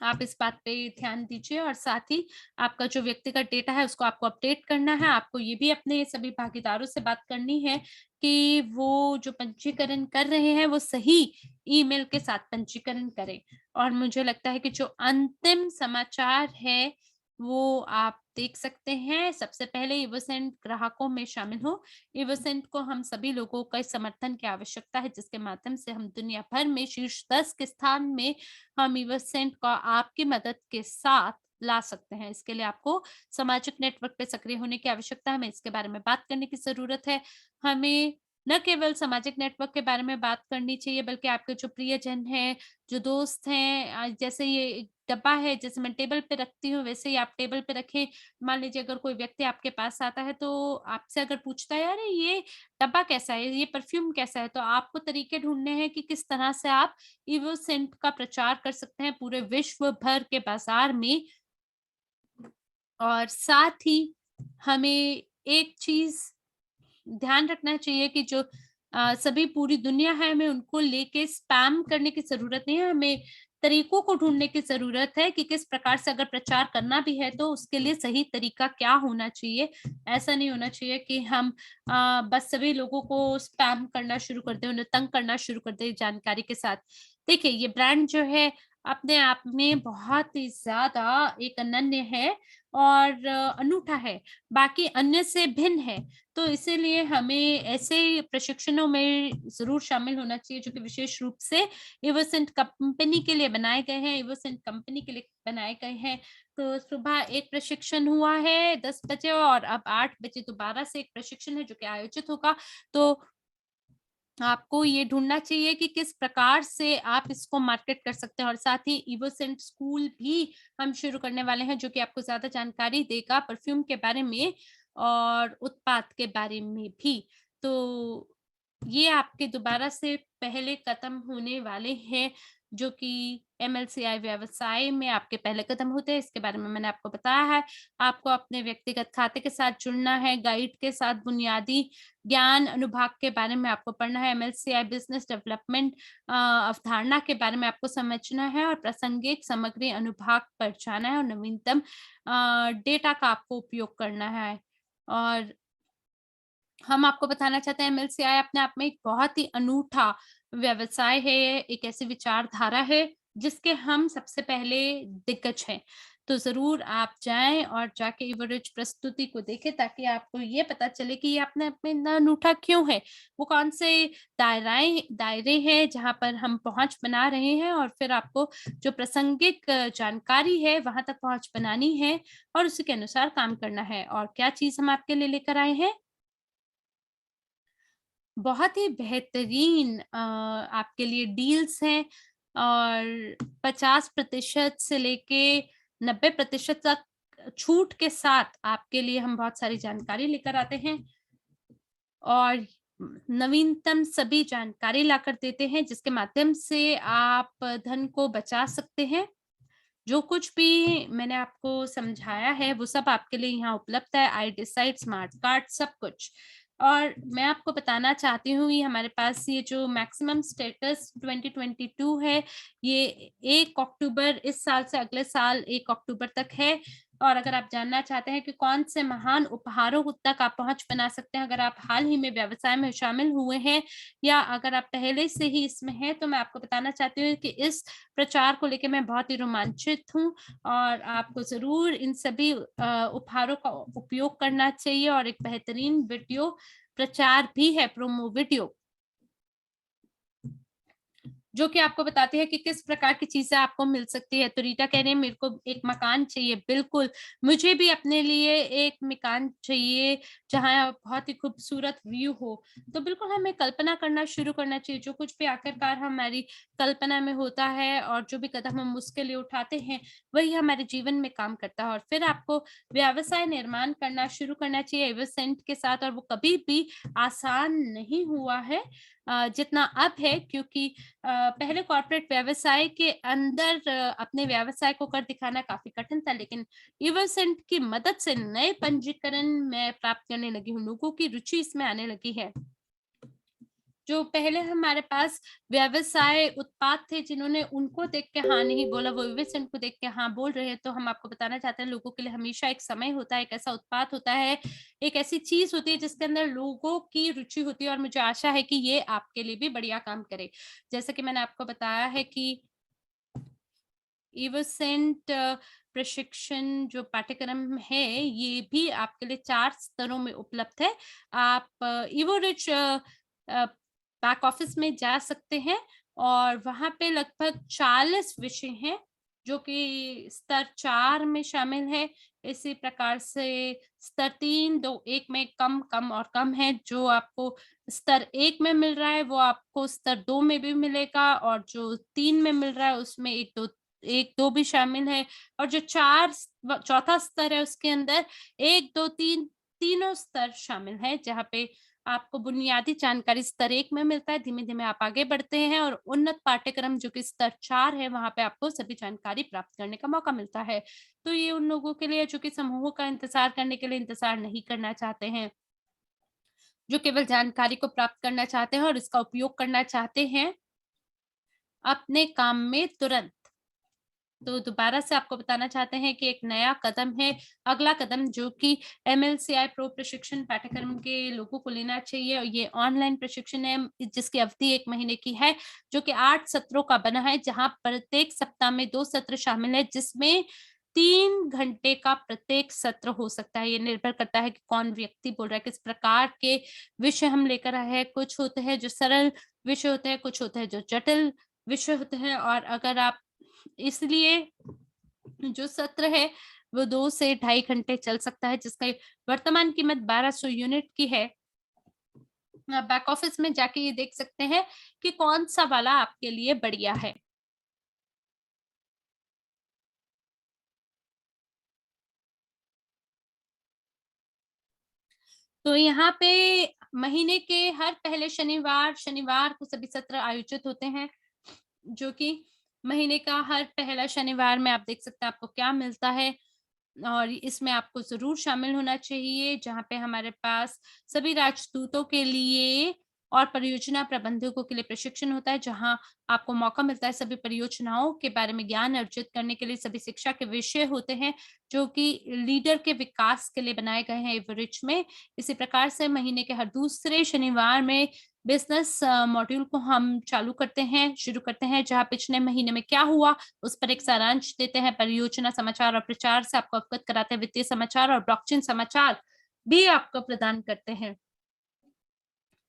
आप इस बात पे ध्यान दीजिए, और साथ ही आपका जो व्यक्तिगत डेटा है, उसको आपको अपडेट करना है। आपको ये भी अपने सभी भागीदारों से बात करनी है कि वो जो पंजीकरण कर रहे हैं, वो सही ईमेल के साथ पंजीकरण करें। और मुझे लगता है कि जो अंतिम समाचार है, वो आप देख सकते हैं। सबसे पहले इवोसेंट ग्राहकों में शामिल हो। इवोसेंट को हम सभी लोगों का समर्थन की आवश्यकता है, जिसके माध्यम से हम दुनिया भर में शीर्ष 10 के स्थान में हम इवोसेंट को आपकी मदद के साथ ला सकते हैं। इसके लिए आपको सामाजिक नेटवर्क पे सक्रिय होने की आवश्यकता है, हमें इसके बारे में बात करने की ज़रूरत है। हमें न केवल सामाजिक नेटवर्क के बारे में बात करनी चाहिए, बल्कि आपके जो प्रियजन हैं, जो दोस्त हैं, जैसे ये एक डब्बा है, जैसे मैं टेबल पे रखती हूँ, वैसे ही आप टेबल पे रखें। मान लीजिए अगर कोई व्यक्ति आपके पास आता है, तो आपसे अगर पूछता है, "अरे! ये डब्बा कैसा है? ये परफ्यूम कैसा है?" तो आपको तरीके ढूँढने हैं कि किस तरह से आप इवोसेंट का प्रचार कर सकते हैं पूरे विश्व भर के बाजार में। और साथ ही हमें एक चीज़ ध्यान रखना चाहिए कि जो सभी पूरी दुनिया है, हमें उनको लेके स्पैम करने की ज़रूरत नहीं है। हमें तरीकों को ढूँढने की ज़रूरत है कि किस प्रकार से अगर प्रचार करना भी है, तो उसके लिए सही तरीका क्या होना चाहिए। ऐसा नहीं होना चाहिए कि हम बस सभी लोगों को स्पैम करना शुरू कर दें, उन्हें तंग करना शुरू कर दें जानकारी के साथ। देखिए, ये ब्रांड जो है, अपने आप में बहुत ही ज़्यादा एक अनन्य है और अनूठा है, बाकी अन्य से भिन्न है। तो इसीलिए हमें ऐसे प्रशिक्षणों में ज़रूर शामिल होना चाहिए, जो कि विशेष रूप से इवोसेंट कंपनी के लिए बनाए गए हैं, इवोसेंट कंपनी के लिए बनाए गए हैं। तो सुबह एक प्रशिक्षण हुआ है 10 बजे, और अब 8 बजे दोबारा से एक प्रशिक्षण है जो कि आयोजित होगा। तो आपको ये ढूँढना चाहिए कि किस प्रकार से आप इसको मार्केट कर सकते हैं, और साथ ही इवोसेंट स्कूल भी हम शुरू करने वाले हैं, जो कि आपको ज़्यादा जानकारी देगा परफ्यूम के बारे में। और उत्पाद के बारे में भी। तो ये आपके दोबारा से पहले कदम होने वाले हैं, जो कि एमएलसीआई व्यवसाय में आपके पहले कदम होते हैं, इसके बारे में मैंने आपको बताया है। आपको अपने व्यक्तिगत खाते के साथ जुड़ना है, गाइड के साथ बुनियादी ज्ञान अनुभाग के बारे में आपको पढ़ना है, एमएलसीआई बिज़नेस डेवलपमेंट अवधारणा के बारे में आपको समझना है और प्रासंगिक सामग्री अनुभाग पर जाना है और नवीनतम डेटा का आपको उपयोग करना है। और हम आपको बताना चाहते हैं एमएलसीआई अपने आप में एक बहुत ही अनूठा व्यवसाय है, एक ऐसी विचारधारा है जिसके हम सबसे पहले दिग्गज हैं। तो ज़रूर आप जाएँ और जाके एवरेज प्रस्तुति को देखें ताकि आपको ये पता चले कि ये अपने आप में इतना अनूठा क्यों है? वो कौन से दायरे हैं जहाँ पर हम पहुँच बना रहे हैं और फिर आपको जो प्रासंगिक जानकारी है वहाँ तक पहुँच बनानी है और उसी के अनुसार काम करना है। और क्या चीज़ हम आपके लिए लेकर आए हैं? बहुत ही बेहतरीन आपके लिए डील्स हैं और 50% से लेके 90% तक छूट के साथ आपके लिए हम बहुत सारी जानकारी लेकर आते हैं और नवीनतम सभी जानकारी लाकर देते हैं जिसके माध्यम से आप धन को बचा सकते हैं। जो कुछ भी मैंने आपको समझाया है वो सब आपके लिए यहाँ उपलब्ध है, आई डिसाइड, स्मार्ट कार्ड, सब कुछ। और मैं आपको बताना चाहती हूँ ये हमारे पास ये जो मैक्सिमम स्टेटस 2022 है, ये 1 अक्टूबर इस साल से अगले साल 1 अक्टूबर तक है। और अगर आप जानना चाहते हैं कि कौन से महान उपहारों तक आप पहुँच बना सकते हैं, अगर आप हाल ही में व्यवसाय में शामिल हुए हैं या अगर आप पहले से ही इसमें हैं, तो मैं आपको बताना चाहती हूँ कि इस प्रचार को लेके मैं बहुत ही रोमांचित हूँ और आपको ज़रूर इन सभी उपहारों का उपयोग करना चाहिए और एक बेहतरीन वीडियो प्रचार भी है, प्रोमो वीडियो। जो कि आपको बताती है कि किस प्रकार की चीज़ें आपको मिल सकती है। तो रीटा कह रही है मेरे को एक मकान चाहिए, बिल्कुल, मुझे भी अपने लिए एक मकान चाहिए जहाँ बहुत ही खूबसूरत व्यू हो। तो बिल्कुल हमें कल्पना करना शुरू करना चाहिए, जो कुछ भी आखिरकार हमारी कल्पना में होता है और जो भी कदम हम उसके लिए उठाते हैं, वही हमारे जीवन में काम करता है और फिर आपको व्यवसाय निर्माण करना शुरू करना चाहिए एवसेंट के साथ और वो कभी भी आसान नहीं हुआ है जितना अब है क्योंकि पहले कॉर्पोरेट व्यवसाय के अंदर अपने व्यवसाय को कर दिखाना काफ़ी कठिन था, लेकिन इवरसेंट की मदद से नए पंजीकरण मैं प्राप्त करने लगी हूँ, लोगों की रुचि इसमें आने लगी है। जो पहले हमारे पास व्यवसाय उत्पाद थे जिन्होंने उनको देख के हाँ नहीं बोला, वो इवरसेंट को देख के हाँ बोल रहे हैं, तो हम आपको बताना चाहते हैं लोगों के लिए हमेशा एक समय होता है, एक ऐसा उत्पाद होता है, एक ऐसी चीज़ होती है जिसके अंदर लोगों की रुचि होती है और मुझे आशा है कि ये आपके लिए भी बढ़िया काम करे। जैसे कि मैंने आपको बताया है कि इवसेंट प्रशिक्षण जो पाठ्यक्रम है, ये भी आपके लिए 4 स्तरों में उपलब्ध है। आप इवोरिच बैक ऑफिस में जा सकते हैं और वहाँ पे लगभग 40 विषय हैं, जो कि स्तर 4 में शामिल है। इसी प्रकार से स्तर 3, 2, 1 में कम, कम और कम है। जो आपको स्तर 1 में मिल रहा है, वो आपको स्तर 2 में भी मिलेगा और जो 3 में मिल रहा है, उसमें 1-2 भी शामिल है और जो 4 चौथा स्तर है उसके अंदर 1, 2, 3 तीनों स्तर शामिल हैं, जहाँ पे आपको बुनियादी जानकारी स्तर 1 में मिलता है, धीमे-धीमे आप आगे बढ़ते हैं और उन्नत पाठ्यक्रम जो कि स्तर 4 है, वहाँ पे आपको सभी जानकारी प्राप्त करने का मौका मिलता है। तो ये उन लोगों के लिए जो कि समूहों का इंतज़ार करने के लिए इंतज़ार नहीं करना चाहते हैं, जो केवल जानकारी को प्राप्त करना चाहते हैं और इसका उपयोग करना चाहते हैं अपने काम में तुरंत। तो दोबारा से आपको बताना चाहते हैं कि एक नया कदम है, अगला कदम जो कि एमएलसीआई प्रो प्रशिक्षण पाठ्यक्रम के लोगों को लेना चाहिए और ये ऑनलाइन प्रशिक्षण है जिसकी अवधि 1 महीने की है, जो कि 8 सत्रों का बना है, जहाँ प्रत्येक सप्ताह में 2 सत्र शामिल है, जिसमें 3 घंटे का प्रत्येक सत्र हो सकता है। ये निर्भर करता है कि कौन व्यक्ति बोल रहा है, किस प्रकार के विषय हम लेकर आए हैं। कुछ होते हैं जो सरल विषय होते हैं, कुछ होते हैं जो जटिल विषय होते हैं और अगर आप इसलिए जो सत्र है वो 2 से ढाई घंटे चल सकता है जिसका वर्तमान कीमत 1200 यूनिट की है। आप बैक ऑफिस में जाके ये देख सकते हैं कि कौन-सा वाला आपके लिए बढ़िया है। तो यहाँ पे महीने के हर पहले शनिवार को सभी सत्र आयोजित होते हैं, जो कि महीने का हर पहला शनिवार में आप देख सकते हैं आपको क्या मिलता है, और इसमें आपको ज़रूर शामिल होना चाहिए, जहाँ पे हमारे पास सभी राजदूतों के लिए और परियोजना प्रबंधकों के लिए प्रशिक्षण होता है, जहाँ आपको मौका मिलता है सभी परियोजनाओं के बारे में ज्ञान अर्जित करने के लिए। सभी शिक्षा के विषय होते हैं, जो कि लीडर के विकास के लिए बनाए गए हैं एवरेज में। इसी प्रकार से महीने के हर दूसरे शनिवार में बिज़नेस मॉड्यूल को हम शुरू करते हैं, जहाँ पिछले महीने में क्या हुआ, उस पर एक सारांश देते हैं, परियोजना समाचार और प्रचार से आपको अवगत कराते हैं, वित्तीय समाचार और ब्लॉकचेन समाचार भी आपको प्रदान करते हैं।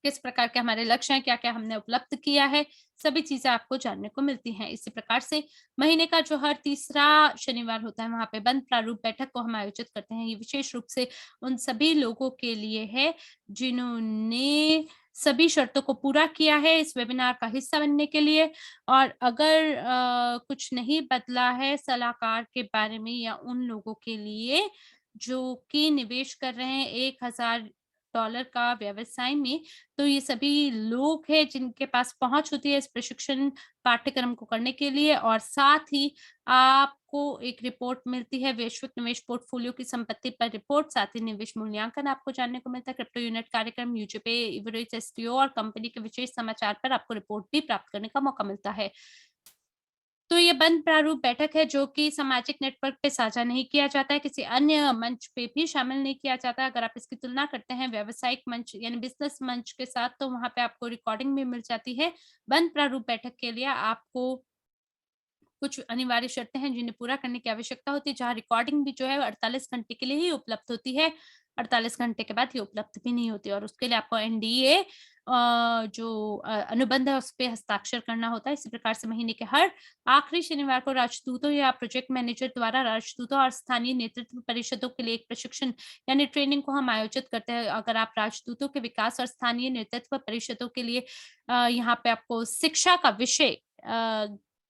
किस प्रकार के हमारे लक्ष्य हैं, क्या-क्या हमने उपलब्ध किया है, सभी चीज़ें आपको जानने को मिलती हैं। इसी प्रकार से महीने का जो हर तीसरा शनिवार होता है, वहाँ पे बंद प्रारूप बैठक को हम आयोजित करते हैं। ये विशेष रूप से उन सभी लोगों के लिए है, जिन्होंने सभी शर्तों को पूरा किया है इस वेबिनार का हिस्सा बनने के लिए, और अगर कुछ नहीं बदला है सलाहकार के बारे में, या उन लोगों के लिए जो कि निवेश कर रहे हैं $1000 का व्यवसाय में, तो ये सभी लोग हैं जिनके पास पहुँच होती है इस प्रशिक्षण पाठ्यक्रम को करने के लिए, और साथ ही आपको एक रिपोर्ट मिलती है, वैश्विक निवेश पोर्टफोलियो की संपत्ति पर रिपोर्ट, साथ ही निवेश मूल्यांकन आपको जानने को मिलता है, क्रिप्टो यूनिट कार्यक्रम, यूजीपे, एवरेज एसटीओ और कंपनी के विशेष समाचार पर आपको रिपोर्ट भी प्राप्त करने का मौका मिलता है। तो ये बंद प्रारूप बैठक है, जो कि सामाजिक नेटवर्क पे साझा नहीं किया जाता है, किसी अन्य मंच पे भी शामिल नहीं किया जाता है। अगर आप इसकी तुलना करते हैं व्यावसायिक मंच यानी बिज़नेस मंच के साथ, तो वहाँ पे आपको रिकॉर्डिंग भी मिल जाती है। बंद प्रारूप बैठक के लिए आपको कुछ अनिवार्य शर्तें हैं जिन्हें पूरा करने की आवश्यकता होती है, जहाँ रिकॉर्डिंग भी जो है 48 घंटे के लिए ही उपलब्ध होती है। 48 घंटे के बाद ये उपलब्ध भी नहीं होती, और उसके लिए आपको एनडीए जो अनुबंध है उस पे हस्ताक्षर करना होता है। इसी प्रकार से महीने के हर आखिरी शनिवार को राजदूतों या प्रोजेक्ट मैनेजर द्वारा राजदूतों और स्थानीय नेतृत्व परिषदों के लिए एक प्रशिक्षण यानी ट्रेनिंग को हम आयोजित करते हैं। अगर आप राजदूतों के विकास और स्थानीय नेतृत्व परिषदों के लिए यहाँ पे आपको शिक्षा का विषय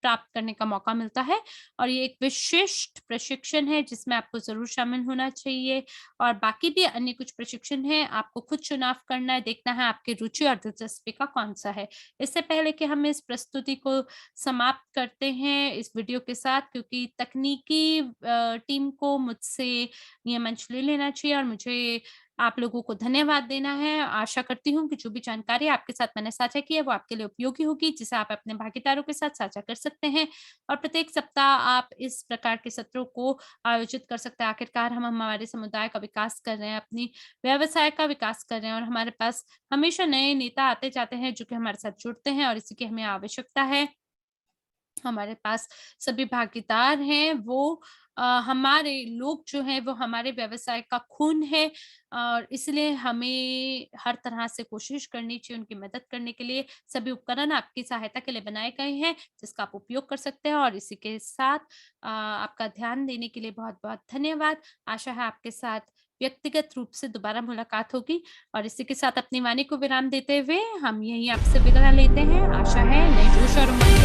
प्राप्त करने का मौका मिलता है, और ये एक विशिष्ट प्रशिक्षण है जिसमें आपको ज़रूर शामिल होना चाहिए, और बाकी भी अन्य कुछ प्रशिक्षण हैं, आपको खुद चुनाव करना है, देखना है आपकी रुचि और दिलचस्पी का कौन-सा है। इससे पहले कि हम इस प्रस्तुति को समाप्त करते हैं इस वीडियो के साथ, क्योंकि तकनीकी टीम को मुझसे ये मंच ले लेना चाहिए और मुझे आप लोगों को धन्यवाद देना है। आशा करती हूँ कि जो भी जानकारी आपके साथ मैंने साझा की है वो आपके लिए उपयोगी होगी, जिसे आप अपने भागीदारों के साथ साझा कर सकते हैं, और प्रत्येक सप्ताह आप इस प्रकार के सत्रों को आयोजित कर सकते हैं। आखिरकार हम हमारे समुदाय का विकास कर रहे हैं, अपनी व्यवसाय का विकास कर रहे हैं, और हमारे पास हमेशा नए नेता आते जाते हैं जो कि हमारे साथ जुड़ते हैं, और इसी की हमें आवश्यकता है। हमारे पास सभी भागीदार हैं, वो हमारे लोग जो हैं वो हमारे व्यवसाय का खून है, और इसलिए हमें हर तरह से कोशिश करनी चाहिए उनकी मदद करने के लिए। सभी उपकरण आपकी सहायता के लिए बनाए गए हैं, जिसका आप उपयोग कर सकते हैं, और इसी के साथ आपका ध्यान देने के लिए बहुत-बहुत धन्यवाद। आशा है आपके साथ व्यक्तिगत रूप से दोबारा मुलाकात होगी, और इसी के साथ अपनी वाणी को विराम देते हुए हम यहीं आपसे विदा लेते हैं। आशा है नए जोश और उमंग